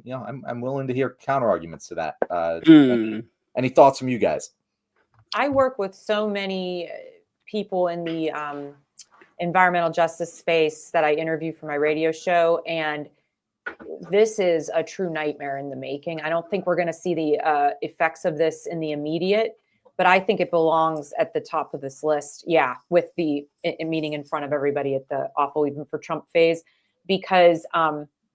willing to hear counter arguments to that. Any thoughts from you guys? I work with so many people in the environmental justice space that I interview for my radio show, and this is a true nightmare in the making. I don't think we're going to see the effects of this in the immediate, but I think it belongs at the top of this list. Yeah, with the meeting in front of everybody at the awful even for Trump phase, because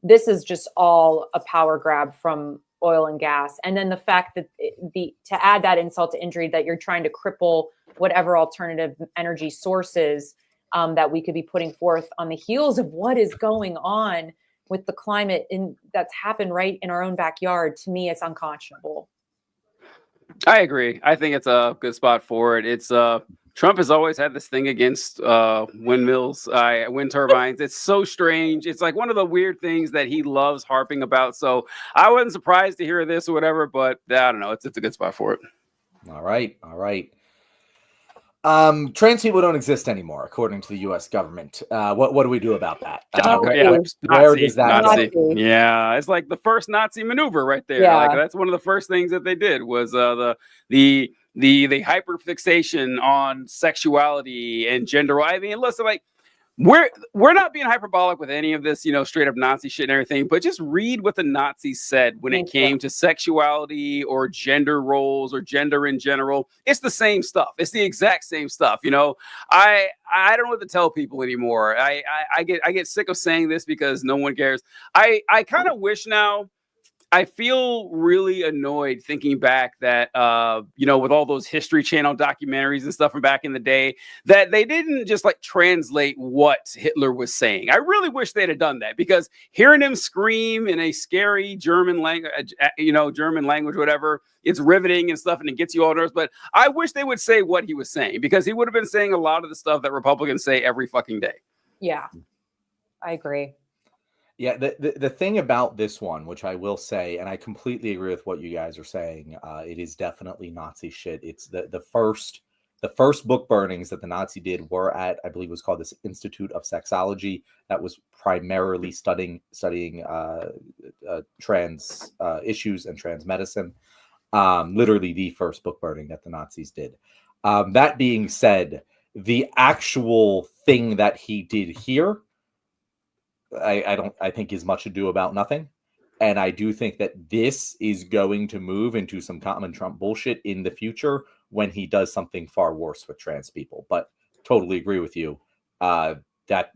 this is just all a power grab from oil and gas. And then the fact that to add that insult to injury, that you're trying to cripple whatever alternative energy sources that we could be putting forth on the heels of what is going on with the climate that's happened right in our own backyard. To me, it's unconscionable. I agree. I think it's a good spot for it. It's Trump has always had this thing against windmills, wind turbines. It's so strange. It's like one of the weird things that he loves harping about. So I wasn't surprised to hear this or whatever, but I don't know. It's a good spot for it. All right. Trans people don't exist anymore, according to the U.S. government. What do we do about that? Where does that Nazi? Yeah, it's like the first Nazi maneuver right there. Yeah. Like that's one of the first things that they did was the hyperfixation on sexuality and gender. I mean, listen, like we're not being hyperbolic with any of this, straight up Nazi shit and everything, but just read what the Nazis said when it came to sexuality or gender roles or gender in general. It's the same stuff. It's the exact same stuff. I don't know what to tell people anymore. I get sick of saying this because no one cares. I kind of wish now. I feel really annoyed thinking back that, with all those History Channel documentaries and stuff from back in the day, that they didn't just like translate what Hitler was saying. I really wish they'd have done that, because hearing him scream in a scary German language, whatever, it's riveting and stuff, and it gets you all nervous. But I wish they would say what he was saying, because he would have been saying a lot of the stuff that Republicans say every fucking day. Yeah, I agree. Yeah, the thing about this one, which I will say, and I completely agree with what you guys are saying, it is definitely Nazi shit. It's the first book burnings that the Nazi did were at, I believe it was called this Institute of Sexology, that was primarily studying trans issues and trans medicine. Literally the first book burning that the Nazis did. That being said, the actual thing that he did here, I think is much ado about nothing. And I do think that this is going to move into some common Trump bullshit in the future when he does something far worse with trans people. But totally agree with you. That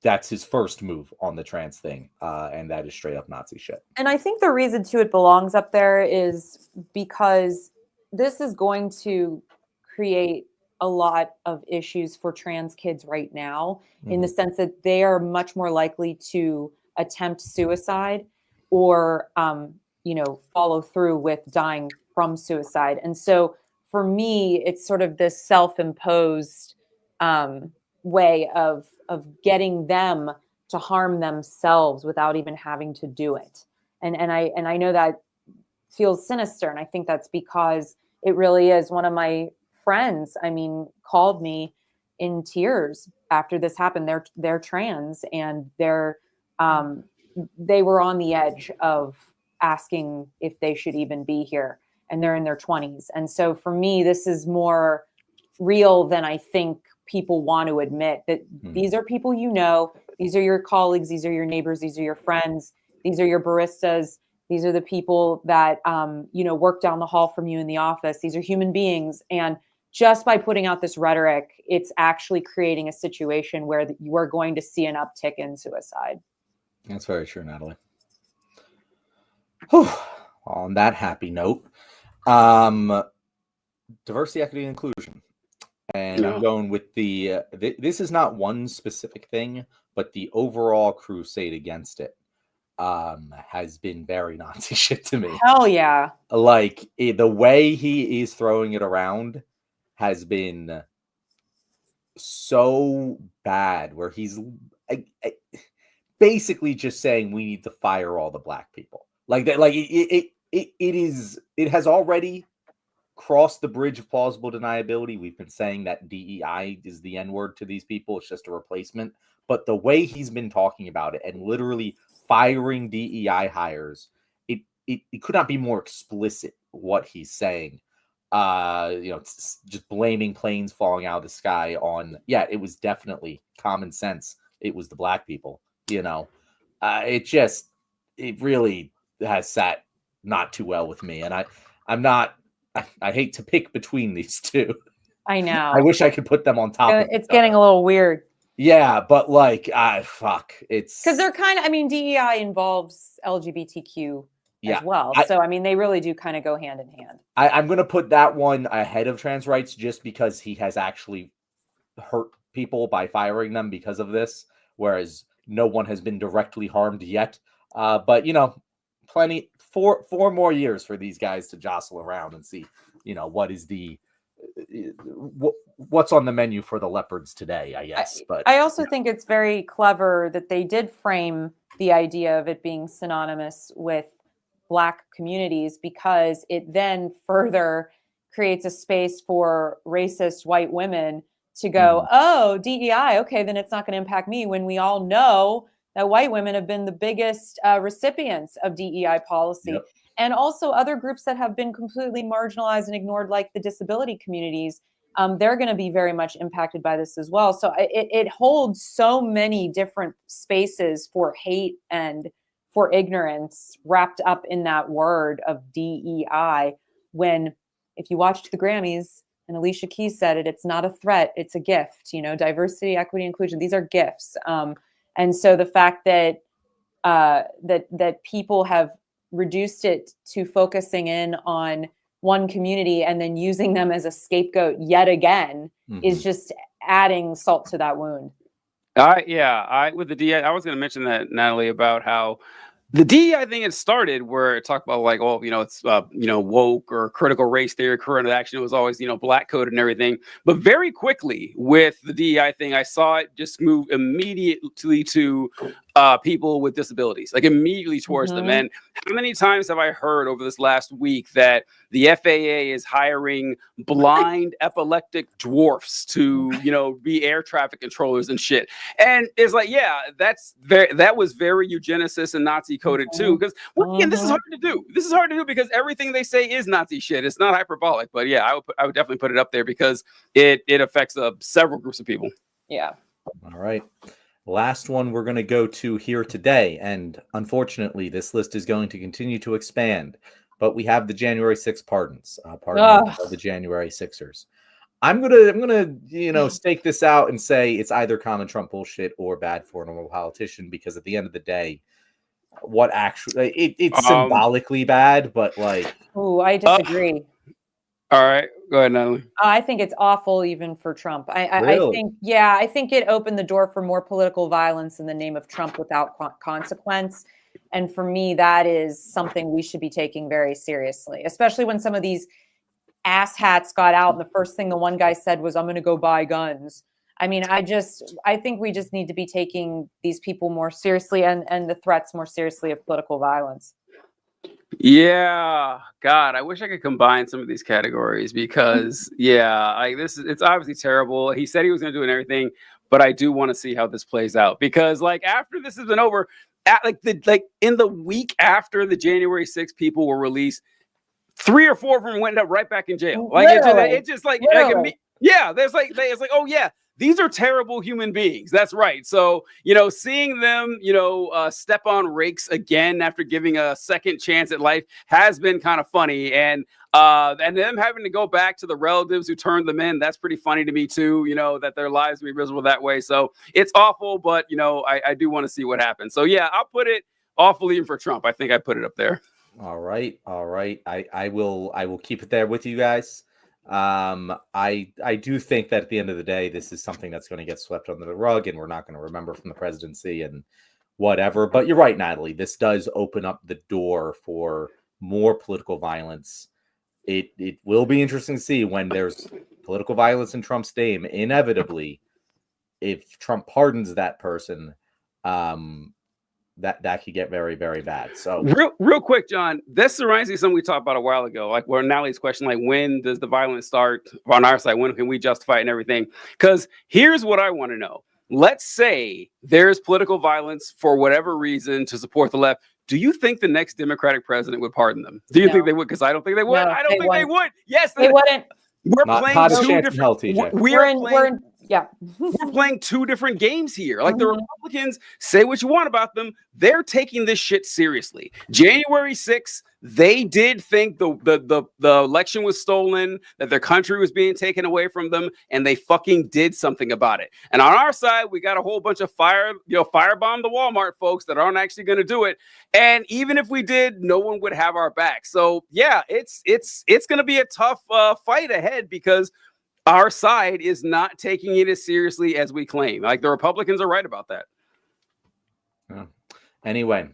that's his first move on the trans thing, and that is straight up Nazi shit. And I think the reason too it belongs up there is because this is going to create a lot of issues for trans kids right now, in the sense that they are much more likely to attempt suicide or follow through with dying from suicide. And so for me, it's sort of this self-imposed way of getting them to harm themselves without even having to do it. And I know that feels sinister. And I think that's because it really is. One of my friends, called me in tears after this happened. They're trans, and they were on the edge of asking if they should even be here, and they're in their 20s. And so for me, this is more real than I think people want to admit, that these are people, these are your colleagues, these are your neighbors, these are your friends, these are your baristas, these are the people that work down the hall from you in the office. These are human beings. And just by putting out this rhetoric, it's actually creating a situation where you are going to see an uptick in suicide. That's very true, Natalie. Whew. On that happy note, diversity, equity, and inclusion. And I'm going with this is not one specific thing, but the overall crusade against it has been very Nazi shit to me. Hell yeah. Like, the way he is throwing it around has been so bad, where he's basically just saying we need to fire all the black people. Like that, like it has already crossed the bridge of plausible deniability. We've been saying that DEI is the N-word to these people. It's just a replacement. But the way he's been talking about it and literally firing DEI hires, it could not be more explicit what he's saying. Just blaming planes falling out of the sky on, it was definitely common sense. It was the black people, it really has sat not too well with me. And I hate to pick between these two. I know. I wish I could put them on top. It's getting a little weird. Yeah, but it's because they're kind of. DEI involves LGBTQ as well, so they really do kind of go hand in hand. I'm going to put that one ahead of trans rights, just because he has actually hurt people by firing them because of this, whereas no one has been directly harmed yet. But plenty. 4 more years for these guys to jostle around and see, what is what's on the menu for the leopards today, I guess. But I also think it's very clever that they did frame the idea of it being synonymous with Black communities, because it then further creates a space for racist white women to go, oh, DEI, okay, then it's not going to impact me, when we all know that white women have been the biggest recipients of DEI policy. Yep. And also other groups that have been completely marginalized and ignored, like the disability communities, they're going to be very much impacted by this as well. So it holds so many different spaces for hate and for ignorance wrapped up in that word of DEI, when, if you watched the Grammys and Alicia Keys said it, it's not a threat, it's a gift. Diversity, equity, inclusion, these are gifts. And so the fact that that people have reduced it to focusing in on one community and then using them as a scapegoat yet again is just adding salt to that wound. With the DEI, I was going to mention that, Natalie, about how the DEI thing had started where it talked about it's woke or critical race theory, current action. It was always, black coded and everything. But very quickly with the DEI thing, I saw it just move immediately to people with disabilities, like immediately towards them. And how many times have I heard over this last week that the FAA is hiring blind epileptic dwarfs to, be air traffic controllers and shit? And it's like, that was very eugenicist and Nazi coded too. Because again, this is hard to do. This is hard to do because everything they say is Nazi shit. It's not hyperbolic, but I would definitely put it up there because it affects several groups of people. Yeah. All right. Last one we're going to go to here today. And unfortunately, this list is going to continue to expand. But we have the January 6th pardons, of the January 6ers. I'm gonna stake this out and say it's either common Trump bullshit or bad for a normal politician, because at the end of the day, what actually it's symbolically bad, but like, oh, I disagree. All right, go ahead, Natalie. I think it's awful even for Trump. I Really? think, yeah, I think it opened the door for more political violence in the name of Trump without consequence. And for me, that is something we should be taking very seriously, especially when some of these asshats got out and the first thing the one guy said was, I'm going to go buy guns. I mean, I think we just need to be taking these people more seriously and the threats more seriously of political violence. Yeah, God, I wish I could combine some of these categories because, it's obviously terrible. He said he was going to do everything, but I do want to see how this plays out because, like, after this has been over, in the week after the January 6th people were released, 3 or 4 of them went up right back in jail. Like, it's just like there's like, oh yeah. These are terrible human beings. That's right. So, seeing them, step on rakes again after giving a second chance at life has been kind of funny. And them having to go back to the relatives who turned them in, that's pretty funny to me too, that their lives be miserable that way. So it's awful, but, I do want to see what happens. So, yeah, I'll put it awful even for Trump. I think I put it up there. All right. I will keep it there with you guys. I do think that at the end of the day, this is something that's going to get swept under the rug and we're not going to remember from the presidency and whatever. But you're right, Natalie. This does open up the door for more political violence. It will be interesting to see when there's political violence in Trump's name. Inevitably, if Trump pardons that person, that could get very, very bad. So real quick, John, this reminds me of something we talked about a while ago, like where Natalie's question, like, when does the violence start on our side? When can we justify it and everything? Because here's what I want to know. Let's say there's political violence for whatever reason to support the left. Do you think the next Democratic president would pardon them? Do you think they would? Because I don't think they would. No, I don't think they would. Yes, they wouldn't. We're playing two different. We're playing two different games here. Like, the Republicans, say what you want about them, they're taking this shit seriously. January 6th, they did think the election was stolen, that their country was being taken away from them, and they fucking did something about it. And on our side, we got a whole bunch of firebomb the Walmart folks that aren't actually going to do it. And even if we did, no one would have our back. So yeah, it's going to be a tough fight ahead because our side is not taking it as seriously as we claim. Like, the Republicans are right about that. Anyway,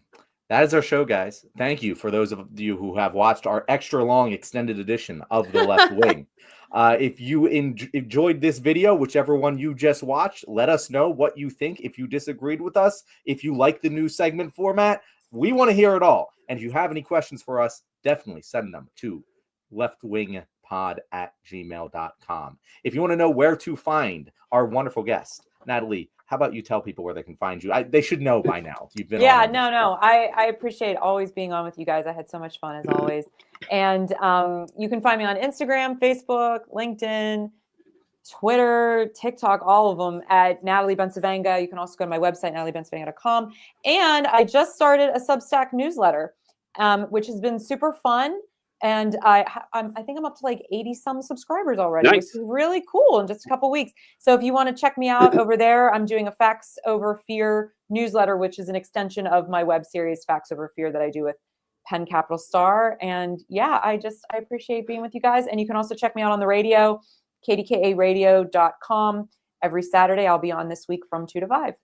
that is our show, guys. Thank you for those of you who have watched our extra long extended edition of The Left Wing. If you enjoyed this video, whichever one you just watched, let us know what you think. If you disagreed with us, if you like the new segment format, we want to hear it all. And if you have any questions for us, definitely send them to leftwingpod@gmail.com. If you want to know where to find our wonderful guest, Natalie, how about you tell people where they can find you? They should know by now. You've been on. No. I appreciate always being on with you guys. I had so much fun as always. And you can find me on Instagram, Facebook, LinkedIn, Twitter, TikTok, all of them at Natalie Bencivenga. You can also go to my website, nataliebencivenga.com. And I just started a Substack newsletter, which has been super fun. And I think I'm up to like 80 some subscribers already, which is really cool in just a couple weeks. So if you want to check me out over there, I'm doing a Facts Over Fear newsletter, which is an extension of my web series Facts Over Fear that I do with Penn Capital Star. And yeah, I appreciate being with you guys. And you can also check me out on the radio, kdkaradio.com. Every Saturday, I'll be on this week from 2 to 5.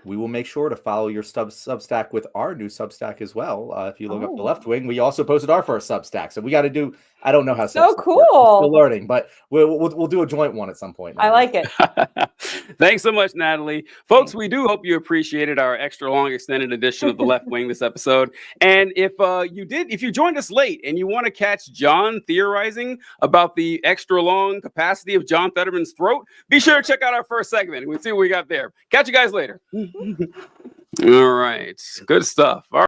We will make sure to follow your Substack with our new Substack as well. If you look up The Left Wing, we also posted our first Substack. So we got to do, I don't know how so Substack cool. works. We're still learning, but we'll do a joint one at some point. I like it. Thanks so much, Natalie. Folks, we do hope you appreciated our extra long extended edition of The Left Wing this episode. And if you joined us late and you want to catch John theorizing about the extra long capacity of John Fetterman's throat, be sure to check out our first segment. We'll see what we got there. Catch you guys later. All right. Good stuff. All right.